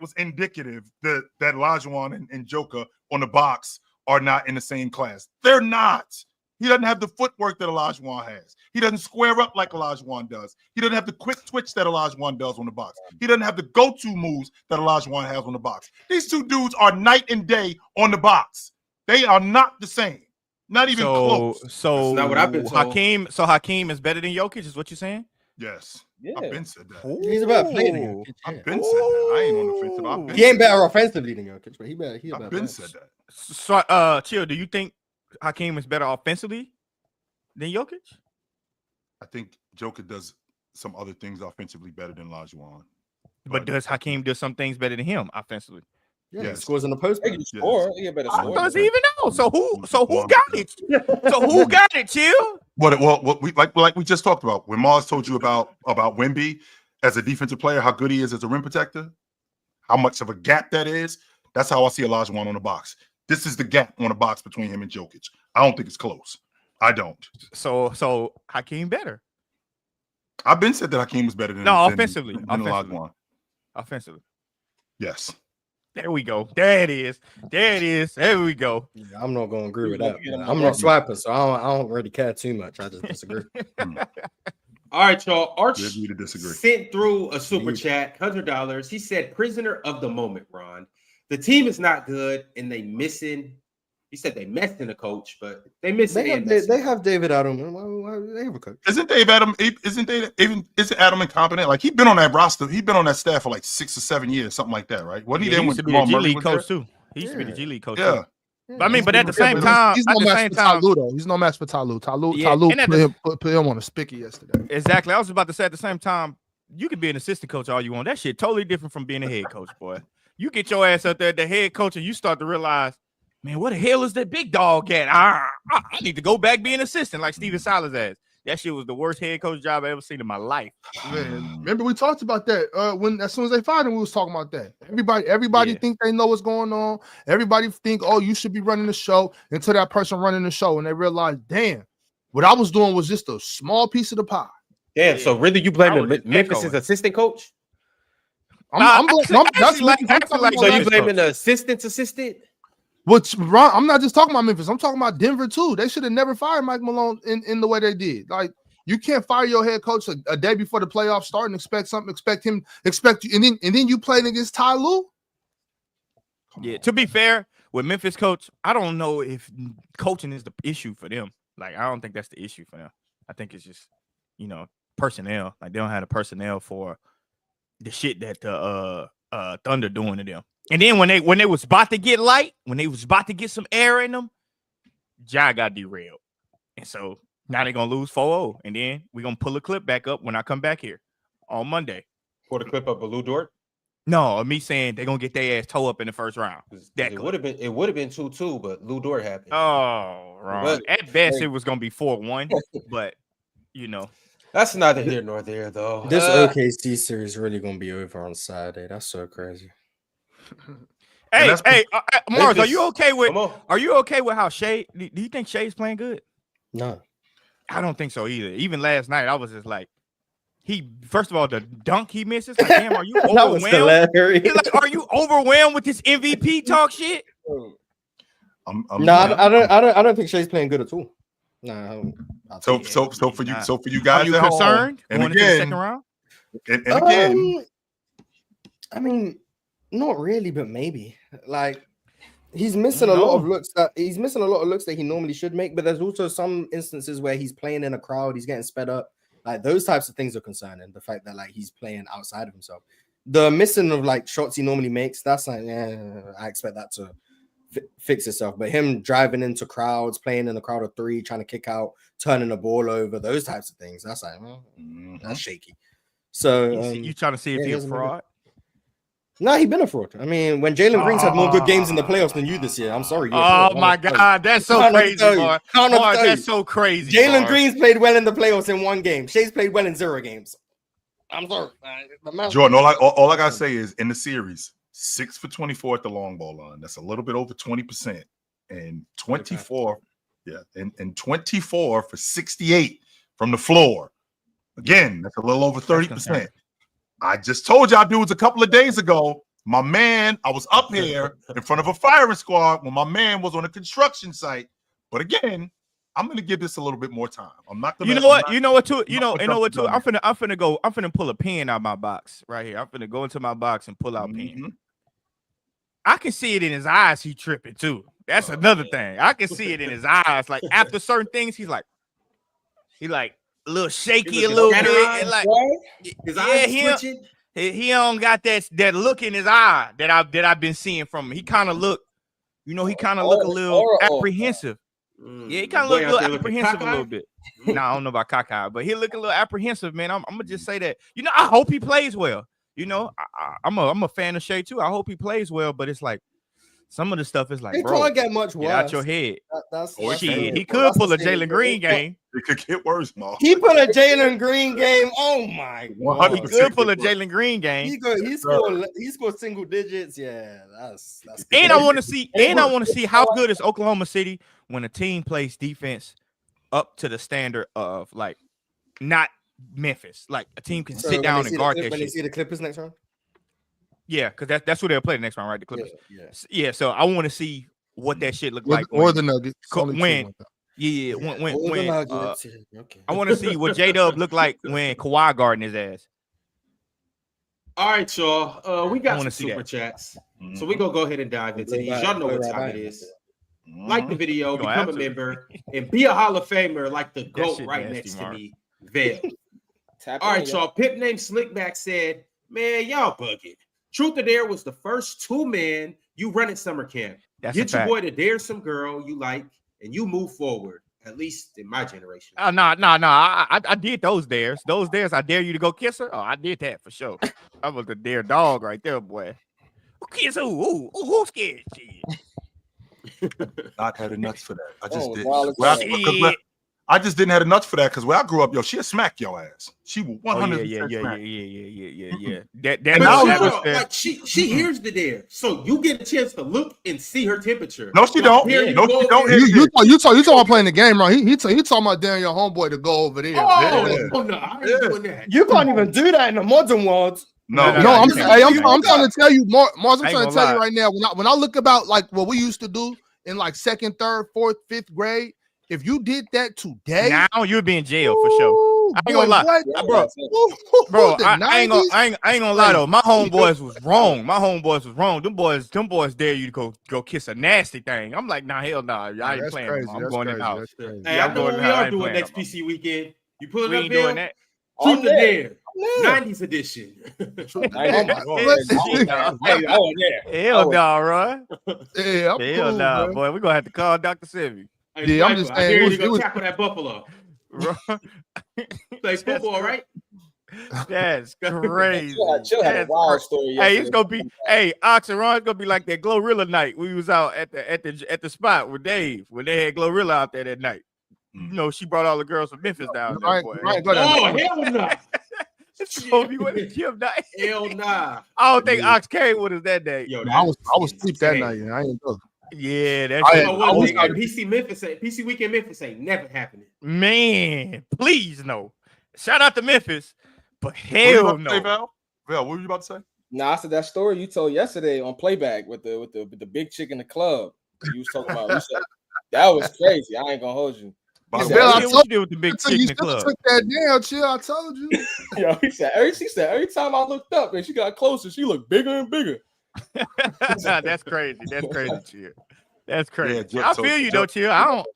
was indicative that Olajuwon and Joker on the box are not in the same class. They're not. He doesn't have the footwork that Olajuwon has. He doesn't square up like Olajuwon does. He doesn't have the quick twitch that Olajuwon does on the box. He doesn't have the go-to moves that Olajuwon has on the box. These two dudes are night and day on the box. They are not the same. Not even close. So that's not what I've been told. Hakeem is better than Jokic, is what you're saying? Yes. Yeah. I've been said that. He's about playing. I've been said that. I ain't on the fence about it. He ain't better offensively than Jokic, but he better. I've been said that. So, Chill, do you think Hakeem is better offensively than Jokic? I think Joker does some other things offensively better than Olajuwon. But does Hakeem do some things better than him offensively? Yeah, Yes. he scores in the post. He can score. He a better How scorer. does he even know? So who got it? So who got it, Chill? What we like we just talked about when Mars told you about Wemby as a defensive player, how good he is as a rim protector, how much of a gap that is. That's how I see Olajuwon on the box. This is the gap on the box between him and Jokic. I don't think it's close. I don't. So Hakeem better. I've been said that Hakeem was better than offensively. than Olajuwon. Offensively. Yes. There we go. There it is. There we go. Yeah, I'm not going to agree with that. I'm not Swiper, so I don't really care too much. I just disagree. All right, y'all. Arch to disagree. sent through a super chat, $100. He said, "Prisoner of the moment, Ron. The team is not good, and they missing." He said they missing a coach, but they missing. They have David Adam. Why they have a coach? Isn't Adam incompetent? Like, he's been on that roster. He's been on that staff for like 6 or 7 years, something like that, right? Wasn't he there he when used to be a Jamal G Murray League was coach there? too. He used to be the G League coach. Yeah. Too. But at the same time, he's no match for Tyloo, though. He's no match for Tyloo. Tyloo put him on a spicky yesterday. Exactly. I was about to say at the same time, you can be an assistant coach all you want. That shit totally different from being a head coach, boy. You get your ass up there, the head coach, and you start to realize, man, what the hell is that big dog at? I need to go back being an assistant like Steven Silas ass. That shit was the worst head coach job I ever seen in my life. Man, remember we talked about that when as soon as they fired him, we was talking about that. Everybody think they know what's going on. Everybody think, oh, you should be running the show until that person running the show, and they realize, damn, what I was doing was just a small piece of the pie. Damn. So really, you blaming Memphis' assistant coach? So you blaming the assistant? Which Ron, I'm not just talking about Memphis. I'm talking about Denver too. They should have never fired Mike Malone in the way they did. Like, you can't fire your head coach a day before the playoffs start and expect you, and then you playing against Tyloo. Yeah. To be fair, with Memphis coach, I don't know if coaching is the issue for them. Like, I don't think that's the issue for them. I think it's just, personnel. Like, they don't have the personnel for the shit that the Thunder doing to them. And then when they was about to get light, when they was about to get some air in them, Ja got derailed. And so now they're going to lose 4-0. And then we're going to pull a clip back up when I come back here on Monday. For the clip of Lou Dort? No, me saying they're going to get their ass toe up in the first round. It would have been 2-2, but Lou Dort happened. Oh, wrong. At best, it was going to be 4-1, but, That's neither here nor there, though. This OKC series is really going to be over on Saturday. That's so crazy. Hey, Mars, are you okay with how Shea? Do you think Shea's playing good? No, I don't think so either. Even last night, I was just like, He first of all the dunk he misses. Like, damn, are you That was overwhelmed? hilarious. He's like, are you overwhelmed with this MVP talk shit? I don't think Shai's playing good at all. No. So for you guys, are you at home, concerned? and Going into the second again, round? and again, I mean, not really, but maybe. Like, he's missing a lot of looks that he normally should make. But there's also some instances where he's playing in a crowd, he's getting sped up. Like, those types of things are concerning. The fact that like he's playing outside of himself, the missing of like shots he normally makes, that's like, I expect that to fix itself. But him driving into crowds, playing in a crowd of 3, trying to kick out, turning the ball over, those types of things, that's like, that's shaky. So you trying to see if he's a fraud? No, he's been a fraud. I mean, when Jalen Green's had more good games in the playoffs than you this year, I'm sorry. Oh my God, that's so crazy, boy. That's so crazy. Jalen Green's played well in the playoffs in 1 game. Shai's played well in 0 games. I'm sorry, Jordan. All I gotta say is in the series, 6 for 24 at the long ball line. That's a little bit over 20%, and 24, and 24 for 68 from the floor. Again, that's a little over 30%. I just told y'all dudes a couple of days ago, my man, I was up here in front of a firing squad when my man was on a construction site. But again, I'm gonna give this a little bit more time. I'm not gonna. You know what? I'm finna pull a pen out of my box right here. I'm finna go into my box and pull out pen. I can see it in his eyes. He tripping too. That's another thing. I can see it in his eyes. Like after certain things, he like a little shaky a little bit. And like his eyes twitching. He don't got that look in his eye that I've been seeing from him. He kind of look, he kind of look a little apprehensive. Yeah, he kind of look a little apprehensive a little bit. No, I don't know about cockeyed, but he look a little apprehensive, man. I'm gonna just say that. I hope he plays well. I'm a fan of Shai too. I hope he plays well, but it's like some of the stuff is like, it bro, can't get much worse. Get out your head. That's shit. He could pull a Jalen Green game. It could get worse, Mark. He put a Jalen Green game. Oh my God. He could pull a Jalen Green game. He scored single digits. Yeah, that's and I want to see how good is Oklahoma City when a team plays defense up to the standard of like not Memphis. Like a team can sit down and guard that shit. When they see the Clippers next round? Yeah, because that's who they'll play the next round, right? The Clippers. Yeah. So I want to see what that shit look like. Or the Nuggets. When I want to see what J-Dub look like when Kawhi guarding his ass. All right, y'all. We got some super chats. So we're gonna go ahead and dive into these. Y'all know what time it is. Like the video, become a member, and be a Hall of Famer like the GOAT right next to me, Vail. All right, y'all. Pip named Slickback said, man, y'all bugging. Truth or Dare was the first 2-man you run at summer camp. Get your boy to dare some girl you like, and you move forward. At least in my generation. No. I did those dares. Those dares, I dare you to go kiss her. Oh, I did that for sure. I was the dare dog right there, boy. Who kiss who? Who's scared? Not had the nuts for that. I just did. I just didn't have the nuts for that because where I grew up, she'll smack your ass. She will 100%. Yeah. Like she hears the dare, so you get a chance to look and see her temperature. No, she don't. No, she don't. You talking about playing the game, right? He talking about daring your homeboy to go over there. No, I ain't doing that. You can't even do that in the modern world. No, I'm trying to tell you, Mars. I'm trying to tell you right now. When I look about like what we used to do in like 2nd, 3rd, 4th, 5th grade. If you did that today, now you'd be in jail for sure. I ain't gonna lie, bro. I ain't gonna lie though. My homeboys was wrong. Them boys dare you to go kiss a nasty thing. I'm like, nah, hell nah. I ain't playing. Crazy. I'm going in the house. Hey, I know what we are doing next PC weekend. You pull it up there. Doing that. Truth or Dare, 90s edition. Hell nah, bro. Yeah, hell nah, boy. We're gonna have to call Dr. Sevi. Hey, I'm just saying. I dare you to go tackle that buffalo. Play football, right? That's crazy. Chill had a wild story. Hey, it's gonna be. Hey, Oxyron, it's gonna be like that Glorilla night. We was out at the spot with Dave when they had Glorilla out there that night. She brought all the girls from Memphis down there. Boy. Hell no. So you went to gym night? Hell nah. I don't think Ox came with us that day. Yo, I was asleep that night. I ain't know. Yeah, that's PC weekend Memphis ain't never happening. Man, please no. Shout out to Memphis. But hell no. Val, what were you about to say? Nah, I said that story you told yesterday on Playback with the big chick in the club. You was talking about. You said that was crazy. I ain't gonna hold you. What Bill, you did with the big chick in the club? Took that down, chill. I told you. Yo, she said every time I looked up and she got closer, she looked bigger and bigger. That's crazy. That's crazy, Chill. That's crazy. Yeah, I feel you though, Chill. I don't.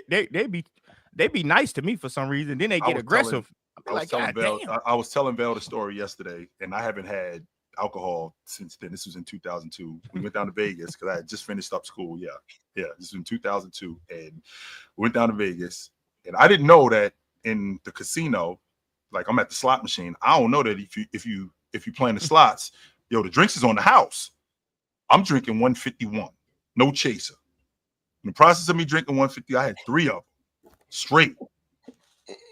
They be nice to me for some reason. Then they get aggressive. I was telling Val the story yesterday, and I haven't had alcohol since then. This was in 2002. We went down to Vegas because I had just finished up school. Yeah. This was in 2002, and we went down to Vegas. And I didn't know that in the casino, like I'm at the slot machine. I don't know that if you playing the slots, yo, the drinks is on the house. I'm drinking 151, no chaser. In the process of me drinking 150, I had 3 of them straight.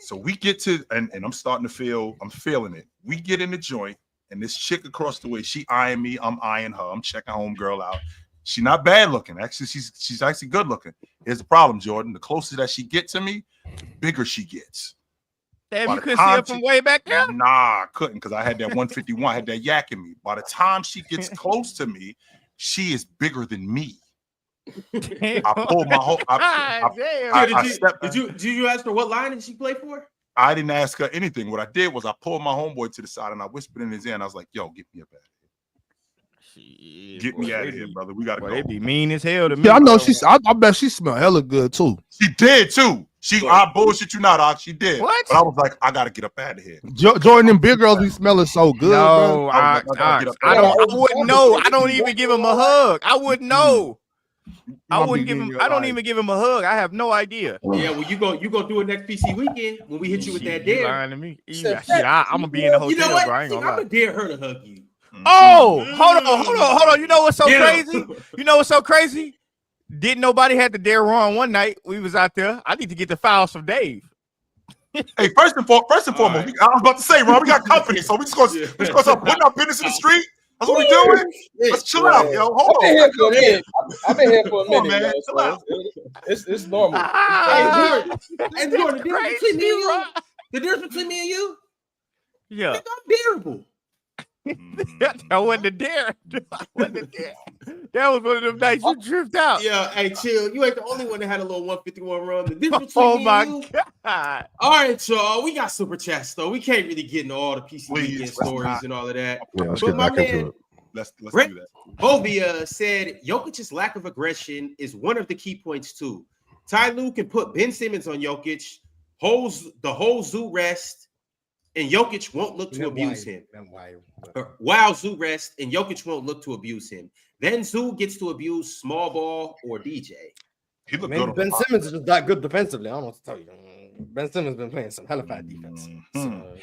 So we get to, and I'm starting to feel, I'm feeling it. We get in the joint, and this chick across the way, she eyeing me, I'm eyeing her. I'm checking homegirl out. She's not bad looking. Actually, she's actually good looking. Here's the problem, Jordan. The closer that she gets to me, bigger she gets. Damn, you couldn't see her from way back there? Nah, I couldn't because I had that 151. I had that yak in me. By the time she gets close to me, she is bigger than me. I pulled my whole. Did you ask her what line did she play for? I didn't ask her anything. What I did was I pulled my homeboy to the side and I whispered in his ear and I was like, "Yo, get me up out of here. Get me out of here, brother. We gotta go." They be mean as hell to me. Yeah, I know she's. I bet she smell hella good too. She did too. I bullshit you not, Doc. She did. What? But I was like, I gotta get up out of here. Jordan, them big girls be smelling so good. No, bro. I wouldn't know. I don't even give him a hug. I wouldn't know. I wouldn't give him. I don't even give him a hug. I have no idea. Yeah, well, you go do it next PC weekend when we hit you with that You dare. lying to me? I'm gonna be in the hotel. You know what? Bro. I ain't I'm gonna lie. gonna dare her to hug you. Oh, hold on. You know what's so crazy? You know what's so crazy? Didn't nobody have to dare Ron one night? We was out there. I need to get the files from Dave. Hey, first and foremost, I was about to say, Ron, we got company, so we just gonna start putting our business in the street. That's what we doing. Let's chill out, yo. Hold on. I've been here for a minute, man. Chill out. It's normal. Hey, Jordan, the difference between me and you, Yeah, I'm bearable. I wasn't the dare. That was one of them nights you drift out. Yeah, hey, chill. You ain't the only one that had a little 151 run. The difference between me and you. God. All right, y'all. We got super chats though. We can't really get into all the PC weekend stories and all of that. Yeah, let's But get my back into man, it. Let's do that. Bovia said Jokic's lack of aggression is one of the key points too. Ty Lue can put Ben Simmons on Jokic, the whole zoo rest, and Jokic won't look to abuse him. While Zoo rest and Jokic won't look to abuse him. Then Zoo gets to abuse small ball or DJ. He looked Maybe good. Ben Simmons is just that good defensively. I don't know what to tell you. Ben Simmons been playing some hella fat defense.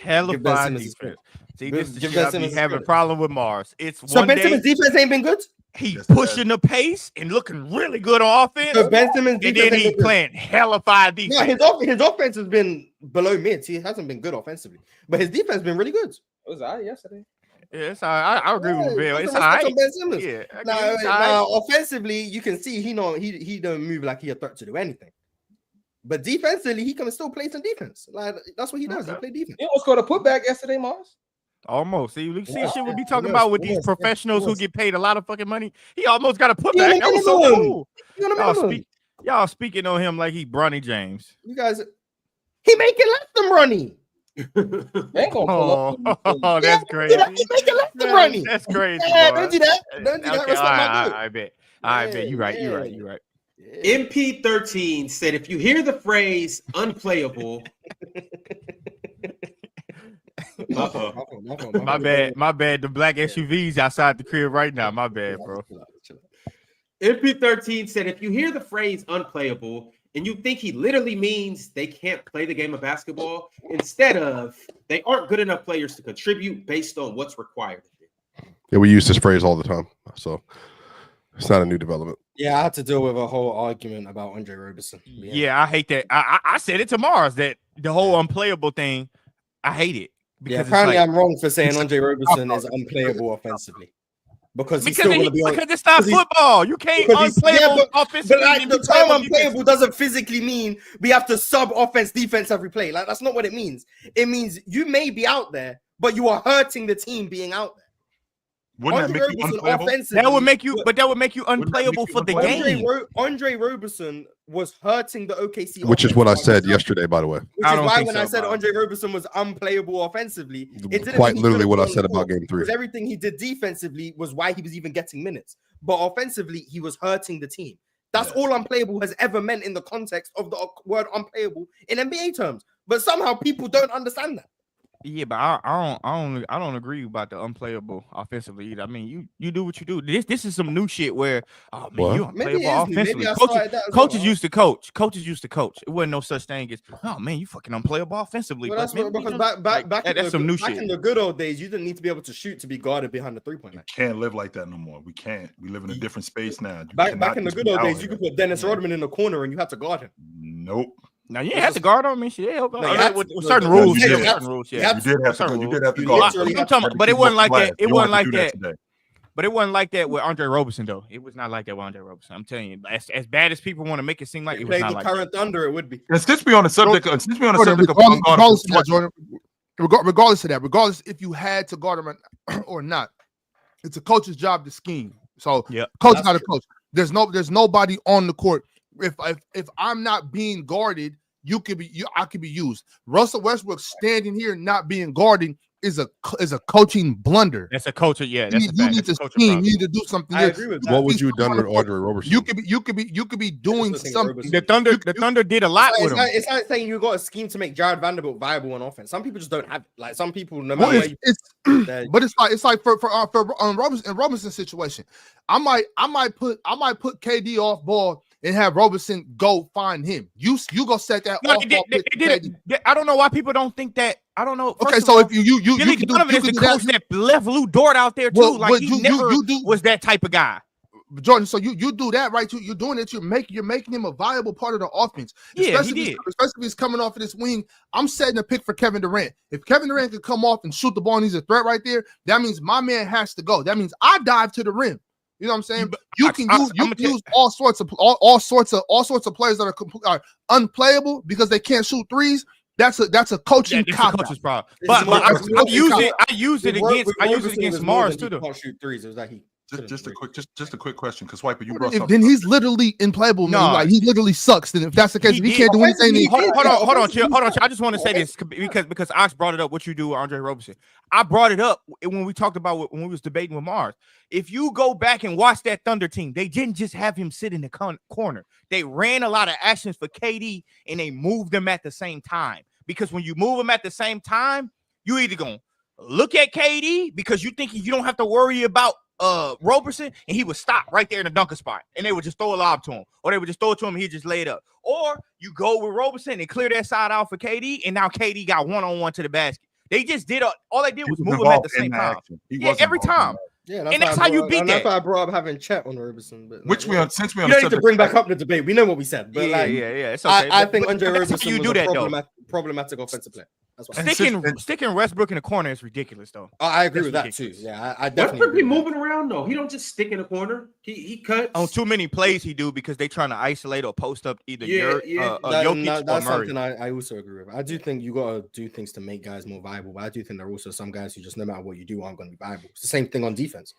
Hella give Ben fine Simmons defense. See, Give this is the Ben shit I be Simmons having a credit. problem with Mars. It's So one Ben day Simmons defense ain't been good. he pushing the pace and looking really good on offense, So Ben Simmons and defense then he ain't been good. playing hella fine No, defense. his offense has been below mid. He hasn't been good offensively, but his defense has been really good. It was all right yesterday. Yeah, it's all right. I agree with Bill. It's all respect right. on Ben Simmons. Yeah, Now, offensively, you can see he don't move like he a threat to do anything. But defensively, he can still play some defense. Like that's what he does. He play defense. You almost got a putback yesterday, Mars. Almost. See, look, see shit we be talking Yes, about with these yes, professionals who yes. get paid a lot of fucking money. He almost got a He on putback. the That was so minimum. cool. You know what I mean? Y'all speaking on him like he Bronny James. You guys, he making less than Ronnie. They ain't gonna pull up. Oh, that's crazy. He making less than Ronnie. That's crazy. Yeah, boy. don't do that. Don't do that. Okay, Respect my dude. I bet. I bet you're right. You're right. You're right. MP13 said, if you hear the phrase unplayable, My bad. My bad. The black SUVs outside the crib right now. My bad, bro. MP13 said, if you hear the phrase unplayable and you think he literally means they can't play the game of basketball, instead of they aren't good enough players to contribute based on what's required. Yeah, we use this phrase all the time, so it's not a new development. Yeah, I had to deal with a whole argument about Andre Roberson. Yeah, I hate that. I said it to Mars that the whole unplayable thing, I hate it. Yeah, apparently I'm wrong for saying Andre Roberson is unplayable offensively. Because he's still going to be on. Because it's not football. You can't unplayable offensively. But like the term unplayable doesn't physically mean we have to sub offense defense every play. Like that's not what it means. It means you may be out there, but you are hurting the team being out there. Wouldn't that make you unplayable? That would make you unplayable for the game. Andre Roberson was hurting the OKC, which is what I said yesterday, by the way. Which is why when I said Andre Roberson was unplayable offensively, it didn't quite literally what I said about Game 3. Because everything he did defensively was why he was even getting minutes, but offensively he was hurting the team. That's all unplayable has ever meant in the context of the word unplayable in NBA terms. But somehow people don't understand that. Yeah, but I don't agree about the unplayable offensively either. I mean, you do what you do. This is some new shit where you unplayable offensively. Coaches used to coach. Coaches used to coach. It wasn't no such thing as you fucking unplayable offensively. Well, that's because that's some new shit. Back in the good old days, you didn't need to be able to shoot to be guarded behind the 3-point line. Can't live like that no more. We can't. We live in a different space now. Back in the good old days, you could put Dennis Rodman in the corner and you had to guard him. Nope. Now you had to guard on me. Shit, with certain rules. You did certain rules. Yeah, you did have to guard. But it wasn't like that. It wasn't like that. But it wasn't like that with Andre Roberson, though. It was not like that with Andre Roberson. I'm telling you, as bad as people want to make it seem like it was not like current Thunder, it would be. And since we on the subject, of regardless of that, regardless if you had to guard him or not, it's a coach's job to scheme. So coach got to coach. There's nobody on the court. If I'm not being guarded, I could be used. Russell Westbrook standing here not being guarded is a coaching blunder. That's a coach. Yeah, you need to scheme. You need to do something. I agree with that. What would you have done with Andre Roberson? You could be doing something. The Thunder did a lot with him. It's like saying you got a scheme to make Jared Vanderbilt viable on offense. Some people just don't have it. Like some people, no matter but it's like for Robinson's situation. I might put KD off ball and have Roberson go find him. You go set that off. I don't know why people don't think that. I don't know. Okay, so if you Billy Donovan is the coach that left Lou Dort out there too. He never was that type of guy. Jordan, so you do that right? You're doing it. You're making him a viable part of the offense. Yeah, he did. Especially if he's coming off of this wing. I'm setting a pick for Kevin Durant. If Kevin Durant could come off and shoot the ball and he's a threat right there, that means my man has to go. That means I dive to the rim. You know what I'm saying? But you can use all sorts of players that are unplayable because they can't shoot threes. That's a coaching coach's problem. But I use it against Mars too. Can't shoot threes. It was like he. Just a quick question, because Swiper, you brought something. Then he's literally unplayable. No, like he literally sucks. Then if that's the case, if he can't do anything. Hold on, chill. I just want to say this because Ox brought it up. What you do with Andre Roberson? I brought it up when we talked about when we was debating with Mars. If you go back and watch that Thunder team, they didn't just have him sit in the corner. They ran a lot of actions for KD and they moved them at the same time. Because when you move them at the same time, you either gonna look at KD because you think you don't have to worry about Roberson, and he would stop right there in the dunker spot, and they would just throw a lob to him, or they would just throw it to him and he'd just lay it up. Or you go with Roberson and clear that side out for KD, and now KD got one-on-one to the basket. They just did all they did was move him at the same time. Yeah, every time. Yeah, and that's how you beat that. That's why I brought up having chat on Roberson. But since we you don't need to bring back up the debate. We know what we said. But yeah. It's okay. I think Andre Roberson was a problematic offensive player. Sticking Westbrook in the corner is ridiculous, though. I agree with that too. Yeah, I definitely. Westbrook be moving around though. He don't just stick in the corner. He cuts on too many plays. He do because they trying to isolate or post up either Jokic that's or Murray. Something I also agree with. I do think you gotta do things to make guys more viable, but I do think there are also some guys who just no matter what you do aren't going to be viable. It's the same thing on defense.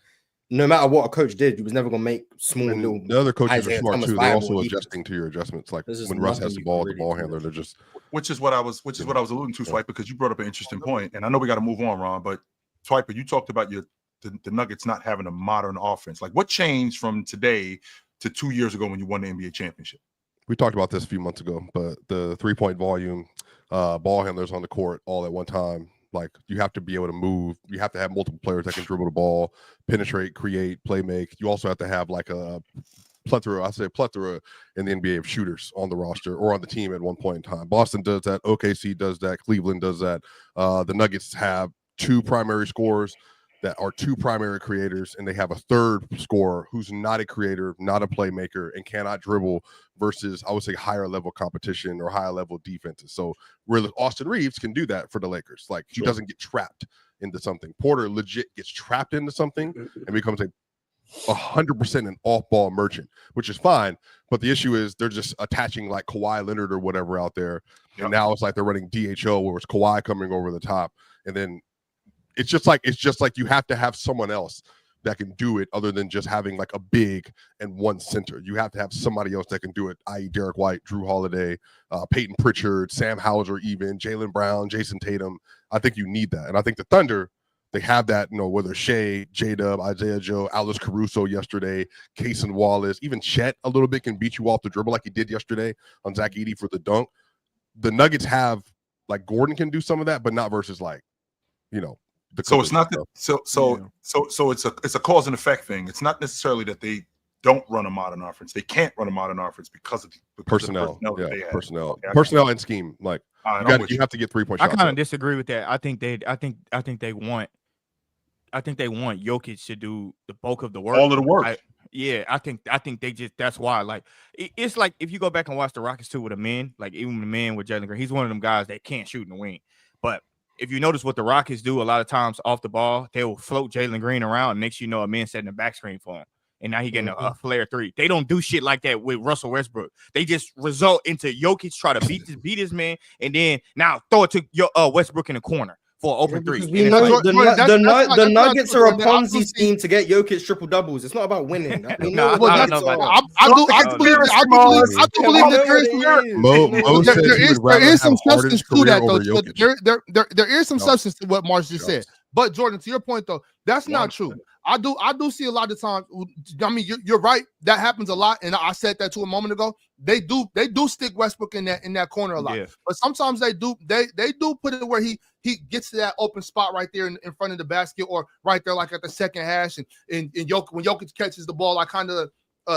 No matter what a coach did, he was never going to make small little. The other coaches are smart too. They're also adjusting to your adjustments. Like when Russ has the ball, the ball handler, they're just. Which is what I was alluding to, Swiper, because you brought up an interesting point, and I know we got to move on, Ron. But Swiper, you talked about the Nuggets not having a modern offense. Like, what changed from today to 2 years ago when you won the NBA championship? We talked about this a few months ago, but the 3-point volume, ball handlers on the court all at one time. Like, you have to be able to move. You have to have multiple players that can dribble the ball, penetrate, create, play make. You also have to have like a plethora in the NBA of shooters on the roster or on the team at one point in time. Boston does that. OKC does that. Cleveland does that. The Nuggets have two primary scorers that are two primary creators, and they have a third scorer who's not a creator, not a playmaker, and cannot dribble versus, I would say, higher level competition or higher level defenses. So where Austin Reeves can do that for the Lakers. Like, he doesn't get trapped into something. Porter legit gets trapped into something and becomes 100% an off-ball merchant, which is fine. But the issue is they're just attaching like Kawhi Leonard or whatever out there. And now it's like they're running DHO where it's Kawhi coming over the top. And then it's just like you have to have someone else that can do it other than just having like a big and one center. You have to have somebody else that can do it, i.e. Derek White, Drew Holiday, Peyton Pritchard, Sam Hauser, even Jaylen Brown, Jason Tatum. I think you need that. And I think the Thunder, they have that, whether Shea, J-Dub, Isaiah Joe, Alex Caruso yesterday, Cason Wallace, even Chet a little bit can beat you off the dribble like he did yesterday on Zach Edey for the dunk. The Nuggets have, like, Gordon can do some of that, but not versus like, so it's not that, so it's a cause and effect thing. It's not necessarily that they don't run a modern offense. They can't run a modern offense because of personnel. Personnel And scheme. Like you have to get 3-point shots. I kind of disagree with that. I think they want Jokic to do the bulk of the work. All of the work. I think they just, that's why. Like it's like if you go back and watch the Rockets too with a man, like even the man with Jalen Green, he's one of them guys that can't shoot in the wing. But if you notice what the Rockets do a lot of times off the ball, they will float Jalen Green around. Next, a man setting the back screen for him. And now he getting a flare three. They don't do shit like that with Russell Westbrook. They just result into Jokic try to beat his man, and then now throw it to Westbrook in the corner for an open three. The Nuggets are a Ponzi scheme to get Jokic triple doubles. It's not about winning. I believe there is some substance to that, though. There is some substance to what Mars just said. But Jordan, to your point though, that's not true. I do see a lot of times. I mean, you're right. That happens a lot, and I said that to a moment ago. They do stick Westbrook in that corner a lot. Yeah. But sometimes they do put it where he gets to that open spot right there in front of the basket, or right there like at the second hash, and when Jokic catches the ball, I kind of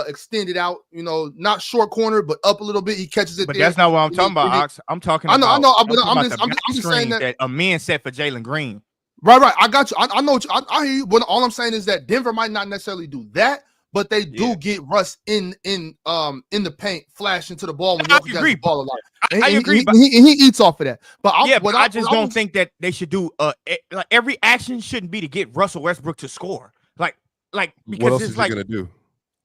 extend it out, not short corner, but up a little bit. He catches it. But that's not what I'm talking about, Ox. I'm talking. I know. I'm just saying that a man set for Jalen Green. Right. I got you. I know. I hear you. But all I'm saying is that Denver might not necessarily do that, but they do get Russ in the paint, flashing to the ball when Jokic has the ball a lot. I agree. He eats off of that. But I just don't think that they should do. Like every action shouldn't be to get Russell Westbrook to score. Like because what else it's is like he gonna do?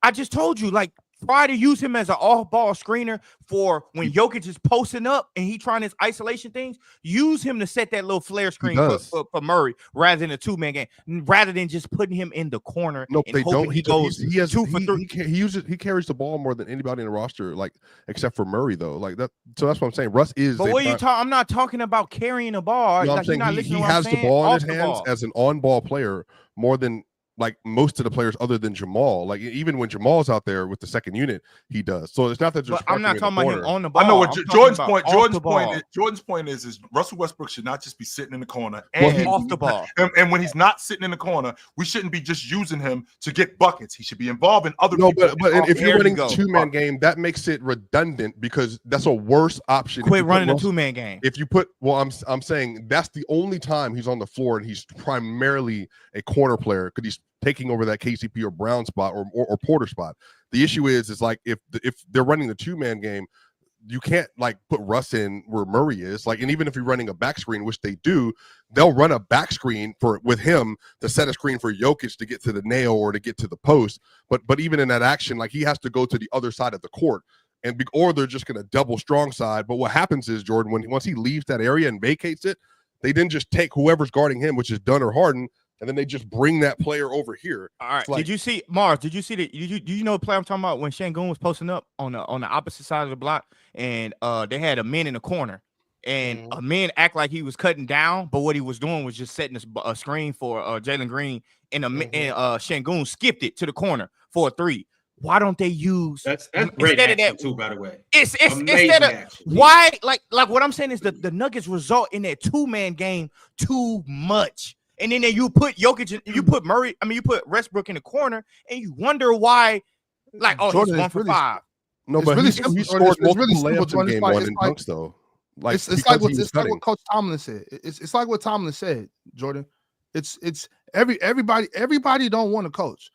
I just told you, like, try to use him as an off-ball screener for when Jokic is posting up and he trying his isolation things. Use him to set that little flare screen for Murray rather than a two-man game, rather than just putting him in the corner. No, they don't. He goes he has 2 for 3. He carries the ball more than anybody in the roster, like except for Murray though. Like that. So that's what I'm saying. Russ is. But what you talking? I'm not talking about carrying the ball. No, I'm saying he has the ball in his hands as an on-ball player more than like most of the players other than Jamal. Like even when Jamal's out there with the second unit, he does. So it's not that just. I'm not talking about him on the ball. I know what Jordan's point is Russell Westbrook should not just be sitting in the corner and off the ball. And when he's not sitting in the corner, we shouldn't be just using him to get buckets. He should be involved in other. No, but if you're running a two-man game, that makes it redundant because that's a worse option. Quit running a two-man game. If you put, I'm saying that's the only time he's on the floor and he's primarily a corner player because he's taking over that KCP or Brown spot or Porter spot. The issue is like if they're running the two-man game, you can't like put Russ in where Murray is. Like, and even if you're running a back screen, which they do, they'll run a back screen with him to set a screen for Jokic to get to the nail or to get to the post. But even in that action, like he has to go to the other side of the court. Or they're just going to double strong side. But what happens is, Jordan, once he leaves that area and vacates it, they then just take whoever's guarding him, which is Dunn or Harden, and then they just bring that player over here. All right. Did you see Mars? Did you see that? Do you know what play I'm talking about when Şengün was posting up on the opposite side of the block, and they had a man in the corner, and a man act like he was cutting down, but what he was doing was just setting a screen for Jalen Green, and Şengün skipped it to the corner for a three. Why don't they use that's great action too, by the way? It's instead of why like what I'm saying is the Nuggets result in that two-man game too much. And then you put Jokic, you put Murray, you put Westbrook in the corner, and you wonder why, like, Jordan, he's 1 for 5. No, but he scored multiple layups in game one and dunks, though. Like, it's like what Coach Tomlin said. It's like what Tomlin said, Jordan. It's everybody don't want to coach.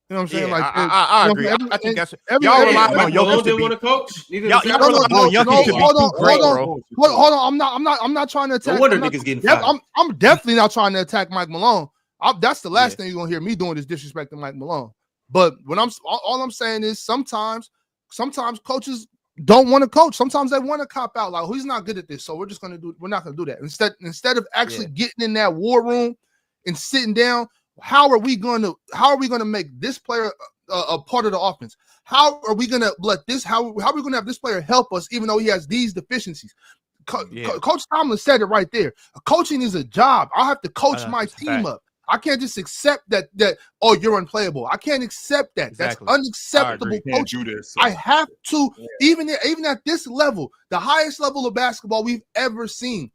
You know what I'm saying? Yeah, like I agree. I think that's y'all rely on Jokic to want to coach. Y'all rely on Jokic to be too great, bro. Hold on. I'm not trying to attack. No wonder niggas getting fired. I'm definitely not trying to attack Mike Malone. That's the last thing you're gonna hear me doing is disrespecting Mike Malone. But when all I'm saying is sometimes coaches don't want to coach. Sometimes they want to cop out. Like, he's not good at this, so we're not gonna do that. Instead of actually getting in that war room and sitting down. How are we going to make this player a part of the offense? How are we going to let this? How are we going to have this player help us, even though he has these deficiencies? Coach Tomlin said it right there. Coaching is a job. I have to coach my team up. I can't just accept that you're unplayable. I can't accept that. Exactly. That's unacceptable coaching. I have to, even at this level, the highest level of basketball we've ever seen,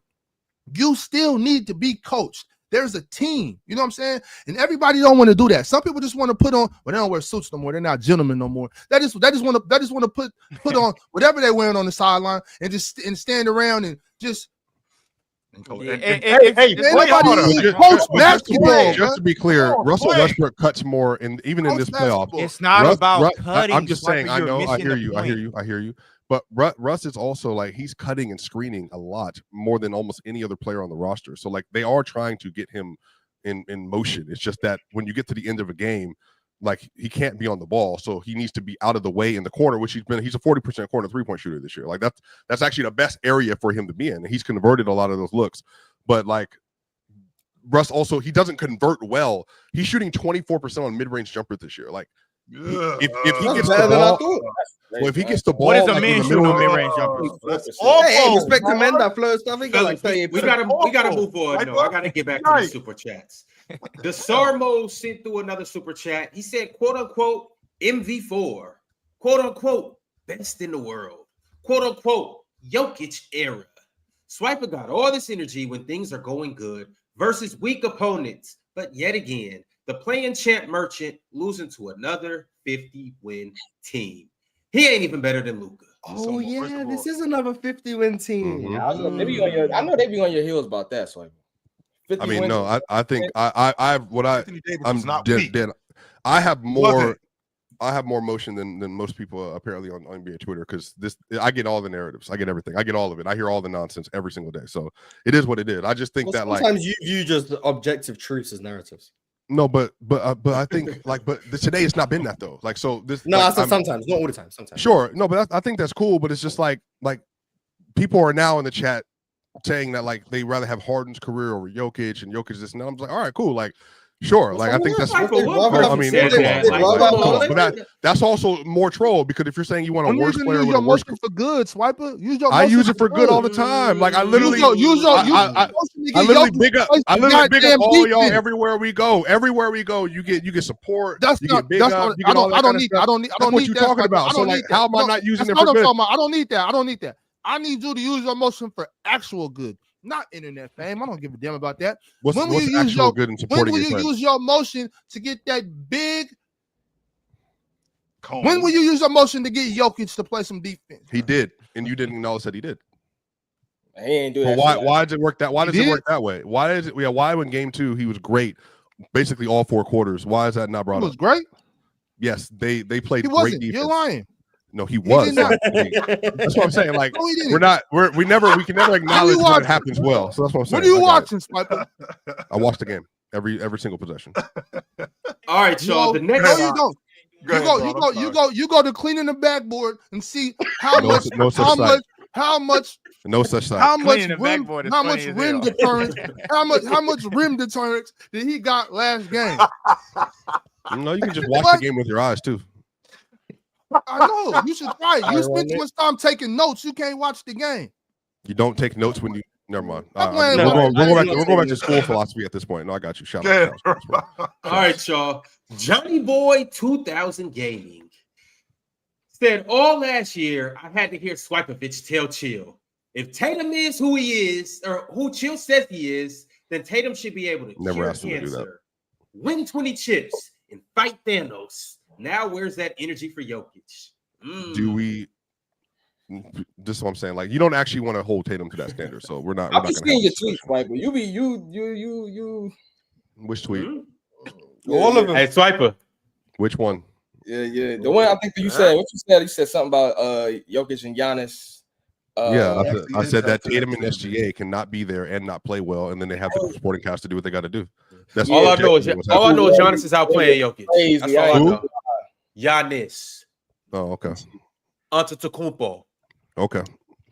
you still need to be coached. There's a team, you know what I'm saying? And everybody don't want to do that. Some people just want to put on, well, they don't wear suits no more. They're not gentlemen no more. They just want to put on whatever they're wearing on the sideline and stand around and just. Just to be clear, Russell Westbrook cuts more, and even in this playoff, it's not about cutting. I'm just saying. I know. I hear you. But Russ is also like he's cutting and screening a lot more than almost any other player on the roster. So like they are trying to get him in motion. It's just that when you get to the end of a game, like he can't be on the ball, so he needs to be out of the way in the corner, which he's a 40% corner 3-point shooter this year. Like that's actually the best area for him to be in. He's converted a lot of those looks, but like Russ also he doesn't convert well. He's shooting 24% on mid-range jumpers this year. Like if he gets the ball. Well, if he gets the ball, what is a man shooting on mid-range jumpers? Hey, respect to men that flow stuff. We gotta move on. No, I gotta get back to the super chats. The Sarmo sent through another super chat. He said, "quote unquote MV4, quote unquote best in the world, quote unquote Jokic era." Swiper got all this energy when things are going good versus weak opponents, but yet again, the playing champ Merchant losing to another 50-win team. He ain't even better than Luka. Oh yeah, this is another 50-win team. Mm-hmm. I know they be on your heels about that. So I mean, no, I think I have more motion than most people apparently on NBA Twitter, because I get all the narratives, I get everything, I get all of it, I hear all the nonsense every single day. So it is what it is. I just think that sometimes you view just objective truths as narratives. No, but I think today it's not been that though. Like so this. No, like, sometimes, not all the time. Sometimes. Sure, no, but I think that's cool. But it's just like people are now in the chat saying that like they rather have Harden's career over Jokic and Jokic this and that. I'm like, all right, cool. Like, sure. Like I think that's. I mean, but that's also more troll, because if you're saying you want a worse player with a worse for good, Swiper, I use it for good all the time. Like I literally I literally big up all y'all everywhere we go. Everywhere we go, you get support. I don't need what you're talking about. So like, how am I not using it for good? I don't need that. I need you to use your emotion for actual good, not internet fame. I don't give a damn about that. What's actual good in supporting your friends? When will you use your emotion to get that big? When will you use your emotion to get Jokic to play some defense? He did, and you didn't acknowledge that he did. He ain't doing that. Why does it work that? Why does it work that way? Why is it? Yeah. Why when game 2 he was great, basically all 4 quarters? Why is that not brought up? He was great. Yes, they played great defense. You're lying. No, he was. That's what I'm saying. Like no, we can never acknowledge when it happens well. So that's what I'm saying. What are you watching, Swiper? I watched the game every single possession. All right, y'all. The next. No, you don't. You go to cleaning the backboard and see how much rim deterrence, how much rim deterrence did he got last game? No, you can just watch the game with your eyes too. I know. You should try it. You spend too much time taking notes. You can't watch the game. You don't take notes when you. Never mind. We're going back to school philosophy at this point. No, I got you. Shout out. All right, y'all. Johnny Boy 2000 Gaming said all last year I had to hear Swipovich tell Chill, if Tatum is who he is, or who Chill says he is, then Tatum should be able to cure cancer, win 20 chips, and fight Thanos. Now, where's that energy for Jokic? Do we? This is what I'm saying. Like, you don't actually want to hold Tatum to that standard, so we're not. I'm just seeing your tweets, Swiper. You. Which tweet? All of them. Hey, Swiper. Which one? Yeah. The one I think that you said. What you said? You said something about Jokic and Giannis. I said that Tatum and SGA cannot be there and not play well, and then they have the supporting cast to do what they got to do. That's all I know is Giannis is out playing Jokic. That's all I know. Giannis. Oh, okay. Antetokounmpo. Okay.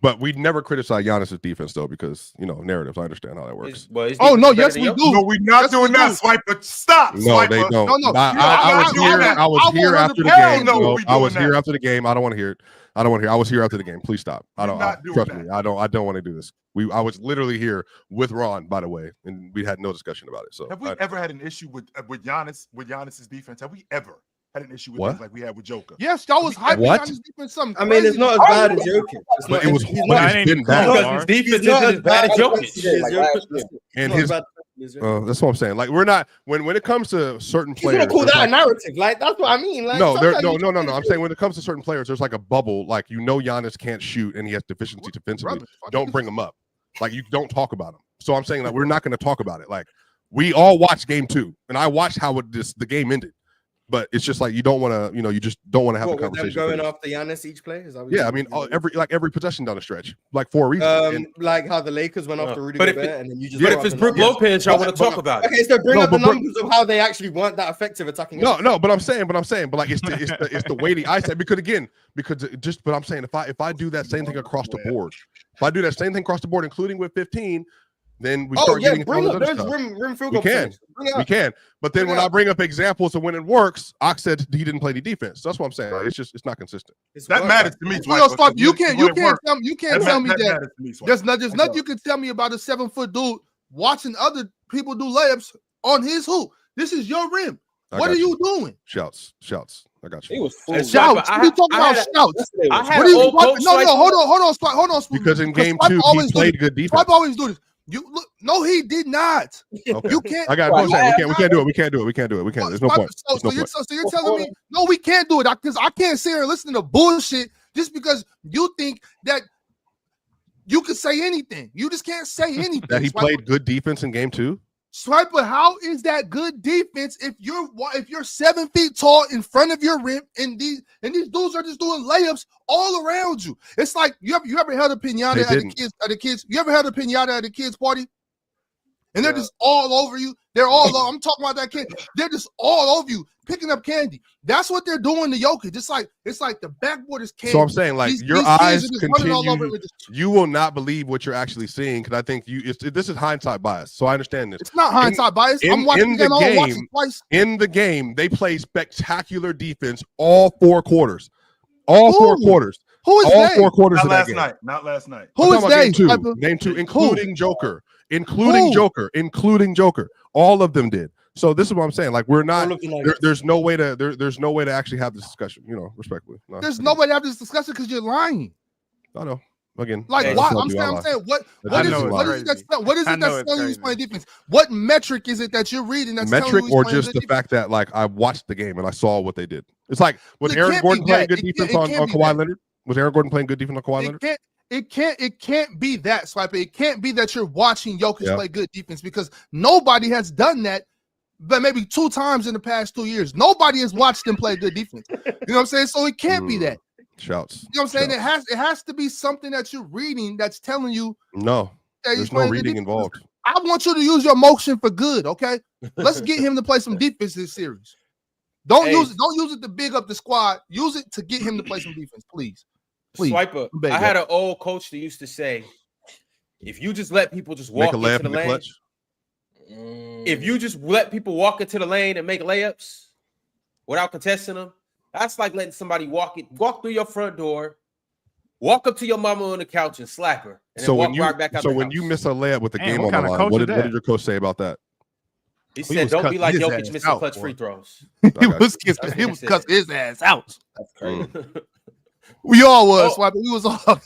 But we never criticize Giannis's defense though, because narratives. I understand how that works. Oh no, yes we do. No, we're not doing that, Swiper. Stop, No, Swiper. they don't. No. I was here after the game. no, No, we I was doing here that. after the game. I don't want to hear it. I was here after the game. Please stop. We're not doing Trust that. me. I don't want to do this. I was literally here with Ron, by the way, and we had no discussion about it. So have we ever had an issue with Giannis's defense? Have we ever had an issue with What? things like we had with Joker? Yes, y'all was hyping What? Giannis defense something. I mean, it's crazy. not as bad as Jokic. but it was he's but not- it's been bad. Because his defense not isn't as bad as Jokic. Like last year. And his that's what I'm saying. Like we're not when it comes to certain He's players. gonna call there's that a like- narrative. Like that's what I mean. Like no, sometimes no. you I'm saying when it comes to certain players, there's like a bubble. Like Giannis can't shoot and he has deficiency defensively. Brother, Don't bring him up. Like you don't talk about him. So I'm saying that we're not going to talk about it. Like we all watched game 2, and I watched how the game ended. But it's just like you don't want to, you just don't want to have What, the with them conversation. going after Giannis each play? Is that what Yeah, you- I mean every possession down the stretch, like for a reason. And- like how the Lakers went after Rudy But if Gobert, and then you just. But go if it's up and Brook down. Lopez, y'all want to talk about it. Okay, so bring No, up the but Brook- numbers of how they actually weren't that effective attacking. No, but I'm saying, but like it's the weighty I said but I'm saying if I do that same thing across the board, including with 15, then we start getting into all bring this up other those stuff. rim field We goal can. percentage. Bring it We up. can, but then Bring when it I up. bring up examples of when it works, Ox said he didn't play any defense. So that's what I'm saying. Like, it's not consistent. It's That work, matters man. to me. Well, Swiper, stop. You because can't when it works, tell me that. matters to me, Swiper. There's nothing you can tell me about a 7-foot dude watching other people do layups on his hoop. This is your rim. I What got are you doing? Shouts. I got He you. was fool. And Shouts. I What are you talking had about? a- Shouts. I had What an are you? old coach. No, like- hold on. Because in game Swiper 2 always he do played this. good defense. Swiper always do this. You look. No, he did not. Okay. You can't. I got Well, we can't do it. We can't do it. There's no point. So, There's no point. so you're telling me no, we can't do it because I can't sit here and listen to bullshit just because you think that you can say anything. You just can't say anything. That he Swiper. played good defense in game 2. Swiper, how is that good defense if you're 7 feet tall in front of your rim and these dudes are just doing layups all around you? It's like you ever held a pinata They at the didn't. kids? You ever held a pinata at a kids party? And they're just all over you. They're all over. I'm talking about that kid. They're just all over you, picking up candy. That's what they're doing to Jokic. It's like the backboard is candy. So I'm saying, like, your these eyes kids are just running all over continue. it. You will not believe what you're actually seeing because I think this is hindsight bias. So I understand this. It's not hindsight bias. I'm watching the them. I'll watch game, it twice. In the game, they play spectacular defense all 4 quarters. Who? 4 quarters. Who is All they? 4 quarters Not of that last game. night. Not last night. Who I'm is talking about they? Game 2, Swiper? game 2, Who? including Joker. Including Joker. All of them did. So this is what I'm saying. Like we're not. There's no way to actually have this discussion. Respectfully. No, There's no way to have this discussion because you're lying. I know. Again, Like Hey, why? that's I'm not saying what I is know it? it's What is it crazy. that's I know telling it's you he's crazy. playing defense? What metric is it that you're reading that's telling you metric he's or playing just good the fact that like I watched the game and I saw what they did. It's like was It Aaron can't Gordon be playing that. good It defense can't- on it can't be Kawhi that. Leonard? Was Aaron Gordon playing good defense on Kawhi Leonard? It can't be that, Swiper. It can't be that you're watching Jokic Yeah. play good defense because nobody has done that, but maybe 2 times in the past 2 years. Nobody has watched him play good defense. You know what I'm saying? So it can't be that. Shouts. You know what I'm saying? Shouts. It has to be something that you're reading that's telling you No, that he's there's no playing good reading defense. involved. I want you to use your motion for good, okay? Let's get him to play some defense this series. Don't Hey. use it to big up the squad. Use it to get him to play some defense, please. Please. Swiper. Beg I you. had an old coach that used to say, if you just let people just Make walk a layup into the in the lane, clutch. if you just let people walk into the lane and make layups without contesting them, that's like letting somebody walk through your front door, walk up to your mama on the couch and slap her, and So then when walk you right back out the when house. you miss a layup with the Man, game what on the kind of line, coach what is did that? your coach say about that? he He said, was "Don't be cussing like his Jokic ass missing out, clutch boy. free throws." He got was That's what he said. cussing his ass out. That's crazy. We all was, Oh. Swiper. We was all.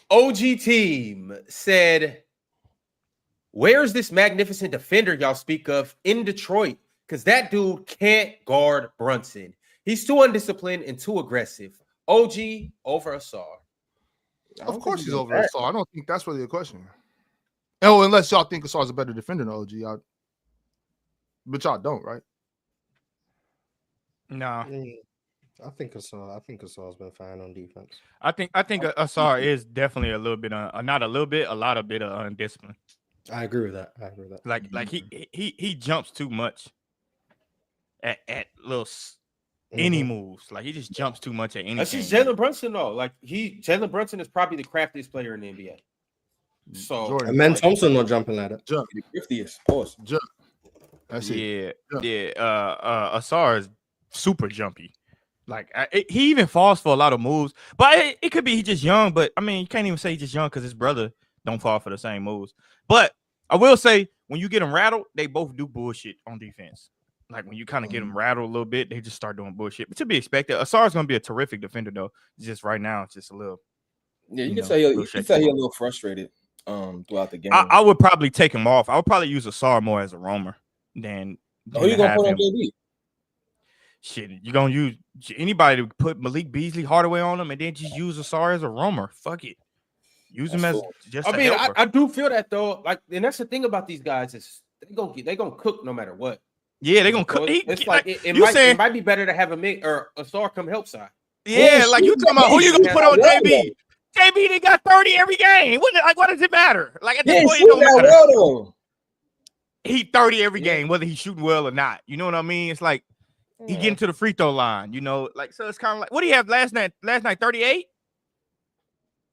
OG team said, "Where's this magnificent defender y'all speak of in Detroit? Because that dude can't guard Brunson. He's too undisciplined and too aggressive. OG over Asar." Of course he's over Asar. I don't think that's really a question. Oh, unless y'all think Asar's a better defender than OG. But y'all don't, right? No, I think Asar's been fine on defense. I think Asar is definitely a little bit not a little bit, a lot of bit of undisciplined. I agree with that. Like he jumps too much at little any moves. Like he just jumps too much at anything. That's just Jalen Brunson though. Like Jalen Brunson is probably the craftiest player in the NBA. So Jordan. And Ben Thompson not jumping like that. Jump. The thriftiest. Pause. Jump. That's it. Yeah. Asar is super jumpy. Like he even falls for a lot of moves, but it could be he just young. But I mean, you can't even say he's just young because his brother don't fall for the same moves. But I will say when you get them rattled, they both do bullshit on defense. Like when you kind of get them rattled a little bit, they just start doing bullshit. But to be expected, Asar's gonna be a terrific defender though. Just right now, it's just a little. Yeah, you can say he's a little frustrated throughout the game. I would probably take him off. I would probably use Asar more as a roamer than. Who you gonna put on JB? Shit, you gonna use anybody to put Malik Beasley Hardaway on him and then just use Asar as a roamer. Fuck it. Use him as just. I mean, I do feel that though. Like, and that's the thing about these guys is they gonna cook no matter what. Yeah, they're gonna cook. It's like it might be better to have a Asar come help side. Yeah, like you talking about who you gonna put on JB? JB they got 30 every game. What does it matter? Like at this point, it don't matter. Well, He 30 every game, whether he's shooting well or not. You know what I mean? It's like he getting to the free throw line. You know, like so it's kind of like what do you have last night? 38.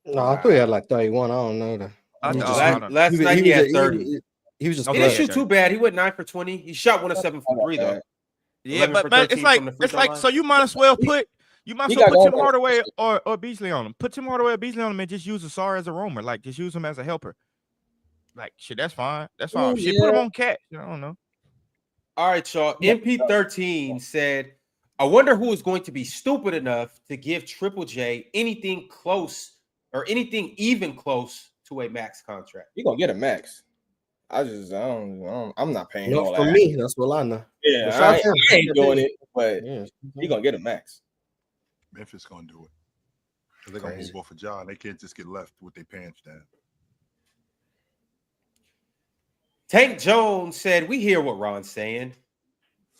No, I thought he had like 31. I don't know that. Last night he had 30. He was just. He didn't shoot too bad. He went 9 for 20. He shot 1 of 7 for 3 though. Yeah, but it's like so you might as well put Tim Hardaway or Beasley on him. Put Tim Hardaway or Beasley on him and just use Asar as a roamer. Like just use him as a helper. Like shit, that's fine. That's fine. Shit, put him on catch. I don't know. All right, y'all. MP13 said, I wonder who is going to be stupid enough to give Triple J anything close or anything even close to a max contract. You're gonna get a max. I'm not paying. Not for me. That's what I know. Yeah, I ain't doing it, but you're gonna get a max. Memphis gonna do it. They're gonna move off of John. They can't just get left with their pants down. Tank Jones said, we hear what Ron's saying,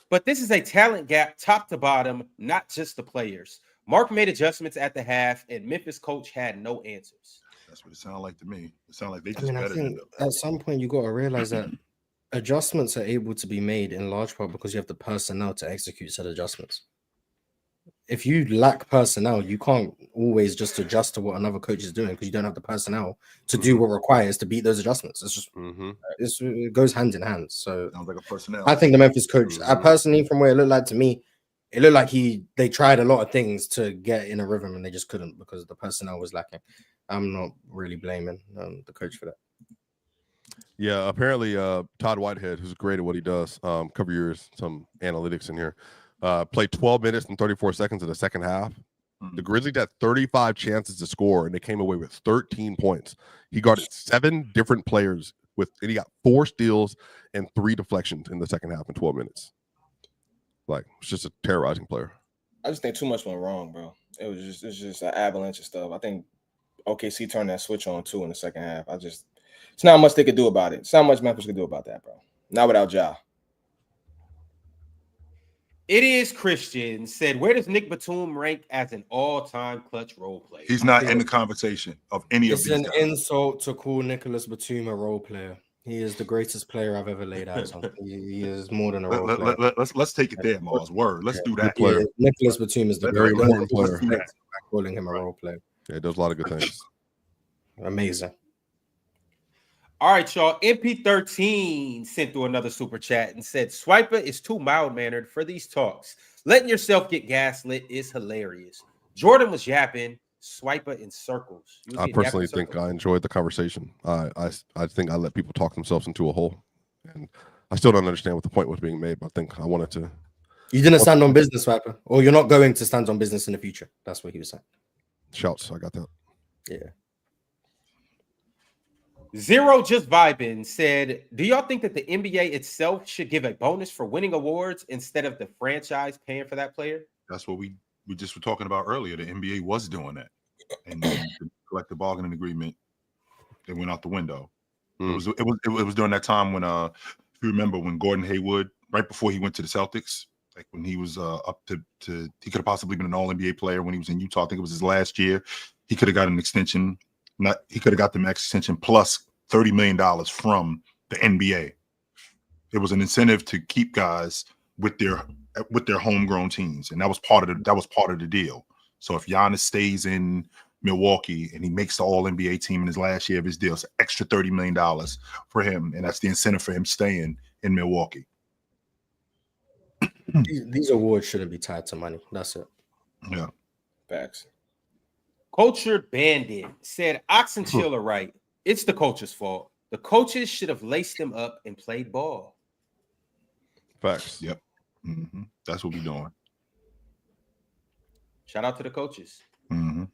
but this is a talent gap top to bottom, not just the players. Mark made adjustments at the half, and Memphis coach had no answers. That's what it sounded like to me. It sounded like they just I think at some point you got to realize that adjustments are able to be made in large part because you have the personnel to execute said adjustments. If you lack personnel, you can't always just adjust to what another coach is doing because you don't have the personnel to do what requires to beat those adjustments. It's just it goes hand in hand. So sounds like a personnel. I think the Memphis coach, I personally, from where it looked like to me, it looked like they tried a lot of things to get in a rhythm and they just couldn't because the personnel was lacking. I'm not really blaming the coach for that. Yeah, apparently Todd Whitehead, who's great at what he does, cover some analytics in here, played 12 minutes and 34 seconds in the second half. The Grizzlies had 35 chances to score, and they came away with 13 points. He guarded 7 different players, and he got 4 steals and 3 deflections in the second half in 12 minutes. Like, it's just a terrorizing player. I just think too much went wrong, bro. It's just an avalanche of stuff. I think OKC turned that switch on too in the second half. It's not much they could do about it. It's not much Memphis could do about that, bro. Not without Ja. It is Christian said, where does Nick Batum rank as an all-time clutch role player? He's not in the conversation of any of these guys. It's an insult to call Nicholas Batum a role player. He is the greatest player I've ever laid eyes on. He is more than a role player. Let's take it there, Mars. Word. Let's do that. Yeah, Nicholas Batum is the very important player. Calling him a role player. Yeah, he does a lot of good things. Amazing. All right, y'all. MP13 sent through another super chat and said, Swiper is too mild-mannered for these talks. Letting yourself get gaslit is hilarious. Jordan was yapping, Swiper in circles. I personally think I enjoyed the conversation. I think I let people talk themselves into a hole. And I still don't understand what the point was being made, but I think I wanted to. You didn't stand on business, Swiper. Or you're not going to stand on business in the future. That's what he was saying. Shouts. I got that. Yeah. Zero Just Vibing said, do y'all think that the NBA itself should give a bonus for winning awards instead of the franchise paying for that player? That's what we just were talking about earlier. The NBA was doing that. And the collective bargaining agreement, they went out the window. It was during that time when if you remember when Gordon Hayward, right before he went to the Celtics, like when he was up to he could have possibly been an all-NBA player when he was in Utah. I think it was his last year. He could have got an extension. He could have got the max extension plus $30 million from the NBA. It was an incentive to keep guys with their with their homegrown teams, and that was part of the deal. So if Giannis stays in Milwaukee and he makes the All-NBA team in his last year of his deal, it's an extra $30 million for him, and that's the incentive for him staying in Milwaukee. These awards shouldn't be tied to money. That's it. Yeah. Facts. Cultured Bandit said, Ox and Chill are right. It's the coach's fault. The coaches should have laced them up and played ball. Facts. Yep. That's what we're doing. Shout out to the coaches. Mm-hmm.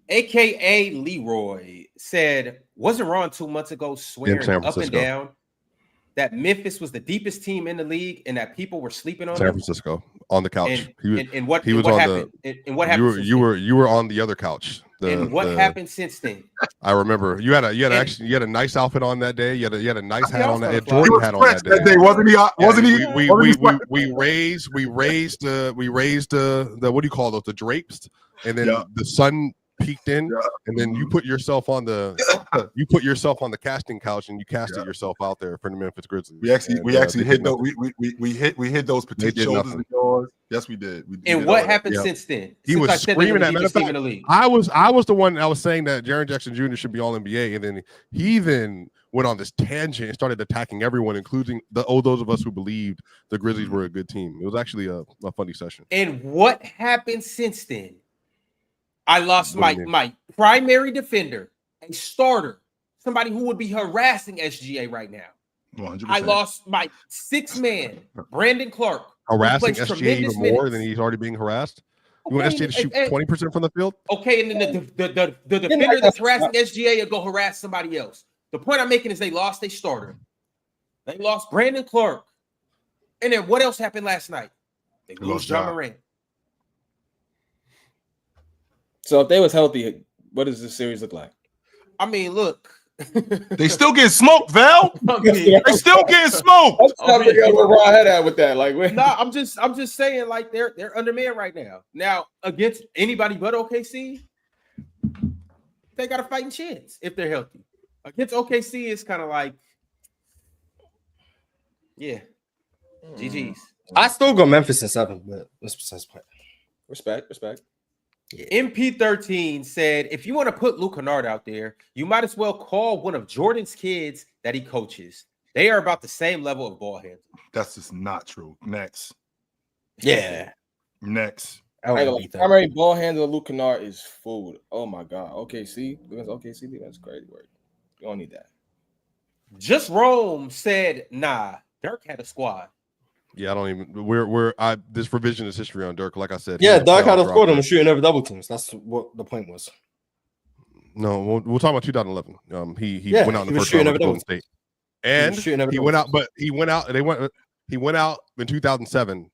AKA Leroy said, wasn't Ron 2 months ago swearing up and down that Memphis was the deepest team in the league and that people were sleeping on San them? Francisco on the couch. What happened? You were on the other couch. What happened since then? I remember you had a nice outfit on that day. You had a nice hat on that day. Jordan had on that day. Wasn't he? We raised the what do you call those? The drapes, and then the sun peeked in, and then you put yourself on the casting couch and you casted yourself out there for the Memphis Grizzlies. We actually hit those. We hit those petite shoulders of yours. Yes, we did. And what happened since then? He was screaming at me. I was the one that was saying that Jaren Jackson Jr. should be all NBA, and then he went on this tangent and started attacking everyone, including those of us who believed the Grizzlies were a good team. It was actually a funny session. And what happened since then? I lost my primary defender, a starter, somebody who would be harassing SGA right now. 100%. I lost my sixth man, Brandon Clark. Harassing SGA even more than he's already being harassed? You want SGA to shoot 20% from the field? Okay, and then the defender that's harassing SGA will go harass somebody else. The point I'm making is they lost a starter. They lost Brandon Clark. And then what else happened last night? They lost John Morant. So if they was healthy, what does this series look like? I mean, look. They still getting smoked, Val. They still getting smoked. I'm trying to figure out where Ron head at with that. Like, I'm just saying, like they're undermanned right now. Now against anybody but OKC, they got a fighting chance if they're healthy. Against OKC, it's kind of like, yeah, GG's. I still go Memphis in 7, but that's besides the point. Respect. Yeah. MP13 said, if you want to put Luke Kennard out there, you might as well call one of Jordan's kids that he coaches. They are about the same level of ball handling. That's just not true. Next. Yeah. Next. Primary ball handler Luke Kennard is food. Oh my God. OKC. That's crazy work. You don't need that. Just Rome said, nah, Dirk had a squad. Yeah, I don't even. This revisionist history on Dirk, like I said. Yeah, Dirk had a squad and was shooting over double teams. That's what the point was. No, we'll talk about 2011. He went out in the first round of Golden State, and he went out. But he went out. He went out in 2007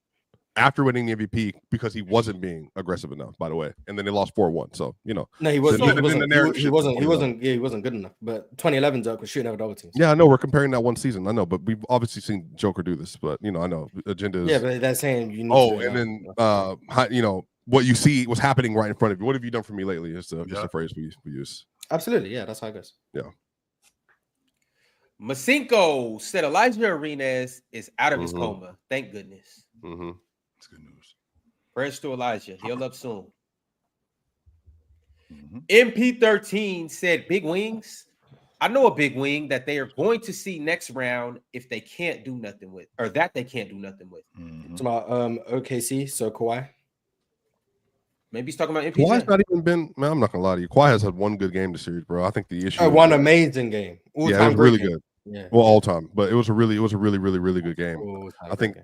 after winning the MVP because he wasn't being aggressive enough. By the way, and then they lost 4-1. So no, he wasn't. He wasn't good enough. But 2011 Dirk was shooting over double teams. Yeah, I know we're comparing that one season. I know, but we've obviously seen Joker do this. But I know agenda is. Yeah, but that's saying you need what you see was happening right in front of you. What have you done for me lately? Is just a phrase we use. Absolutely, yeah, that's how it goes. Yeah. Masinko said Alijah Arenas is out of his coma. Thank goodness. Mm-hmm. That's good news. Prayers to Elijah. He'll up soon. MP13 said big wings. I know a big wing that they are going to see next round if they can't do nothing with, or that they can't do nothing with. It's about OKC, so Kawhi. Maybe he's talking about MPJ. Kawhi's not even been. Man, I'm not gonna lie to you. Kawhi has had one good game this series, bro. I think the issue. One amazing game. It was really good. Yeah. Well, all time, but it was a really good game. I think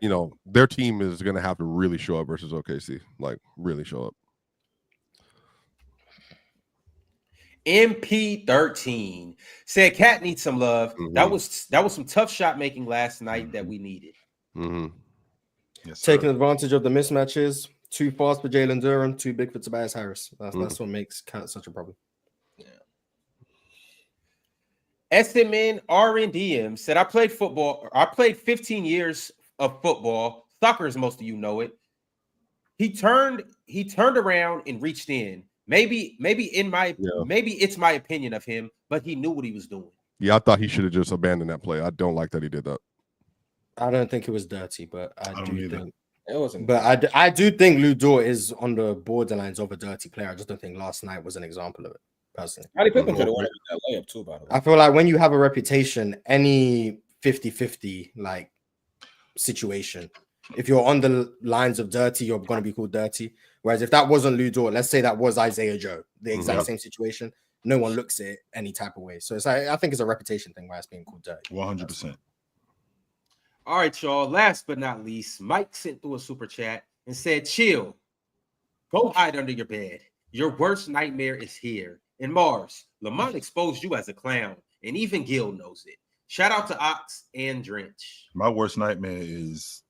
their team is gonna have to really show up versus OKC. Like really show up. MP13 said Cat needs some love. That was some tough shot making last night that we needed. Yes, taking advantage of the mismatches. Too fast for Jalen Duran, too big for Tobias Harris. That's what makes Cat such a problem. SMN RNDM said, I played football. I played 15 years of football. Soccer, as most of you know it. He turned around and reached in. Maybe it's my opinion of him, but he knew what he was doing. Yeah, I thought he should have just abandoned that play. I don't like that he did that. I don't think it was dirty, but I do think It wasn't. But I do think Lou Dort is on the borderlines of a dirty player. I just don't think last night was an example of it, personally. Scottie Pippen could have won it with that layup too, by the way. I feel like when you have a reputation, any 50-50 like situation, if you're on the lines of dirty, you're going to be called dirty. Whereas if that wasn't Lou Dort, let's say that was Isaiah Joe, the exact same situation, no one looks at it any type of way. So it's like, I think it's a reputation thing why it's being called dirty. 100%. All right, y'all. Last but not least, Mike sent through a super chat and said, chill. Go hide under your bed. Your worst nightmare is here. And Mars, Lamont exposed you as a clown, and even Gil knows it. Shout out to Ox and Drench. My worst nightmare is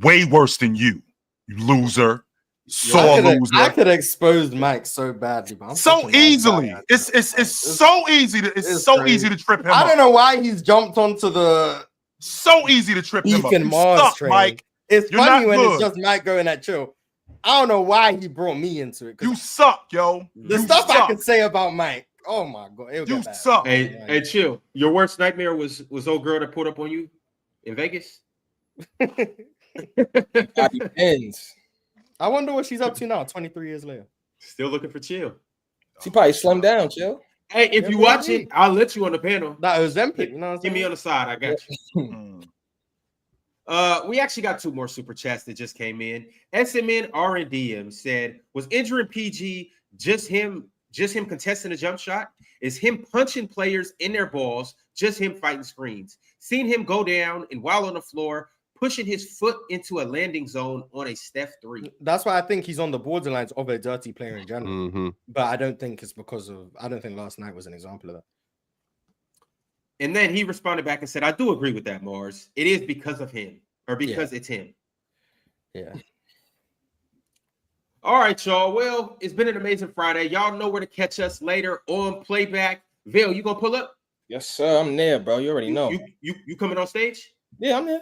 way worse than you loser. Loser. I could have exposed Mike so badly, but so easily. It's so easy to trip him up. I don't know why he's jumped onto the so easy to trip him up. Ethan Mars train. Mike. It's funny when it's just Mike going at chill. I don't know why he brought me into it. You suck, yo. The stuff I could say about Mike. Oh my god, you suck. Hey, chill. Your worst nightmare was old girl that pulled up on you in Vegas. That depends. I wonder what she's up to now, 23 years later. Still looking for chill. She probably slimmed down, chill. Hey, if you watch it, I'll let you on the panel. That was Ozempic, you know what I'm saying? Give me on the side. I got you. We actually got 2 more super chats that just came in. SMN R&DM said, was injuring PG just him contesting a jump shot? Is him punching players in their balls just him fighting screens? Seen him go down and while on the floor, pushing his foot into a landing zone on a Steph 3. That's why I think he's on the borderlines of a dirty player in general. But I don't think it's because of, I don't think last night was an example of that. And then he responded back and said, I do agree with that, Mars. It is because of him or because it's him. Yeah. All right, y'all. Well, it's been an amazing Friday. Y'all know where to catch us later on Playback. Vale, you gonna pull up? Yes, sir. I'm there, bro. You already know. You coming on stage? Yeah, I'm there.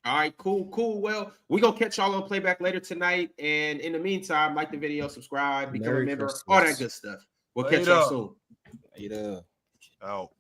All right, cool. Well, we're going to catch y'all on Playback later tonight. And in the meantime, like the video, subscribe, become a member, all that good stuff. We'll catch y'all soon. Later. Out.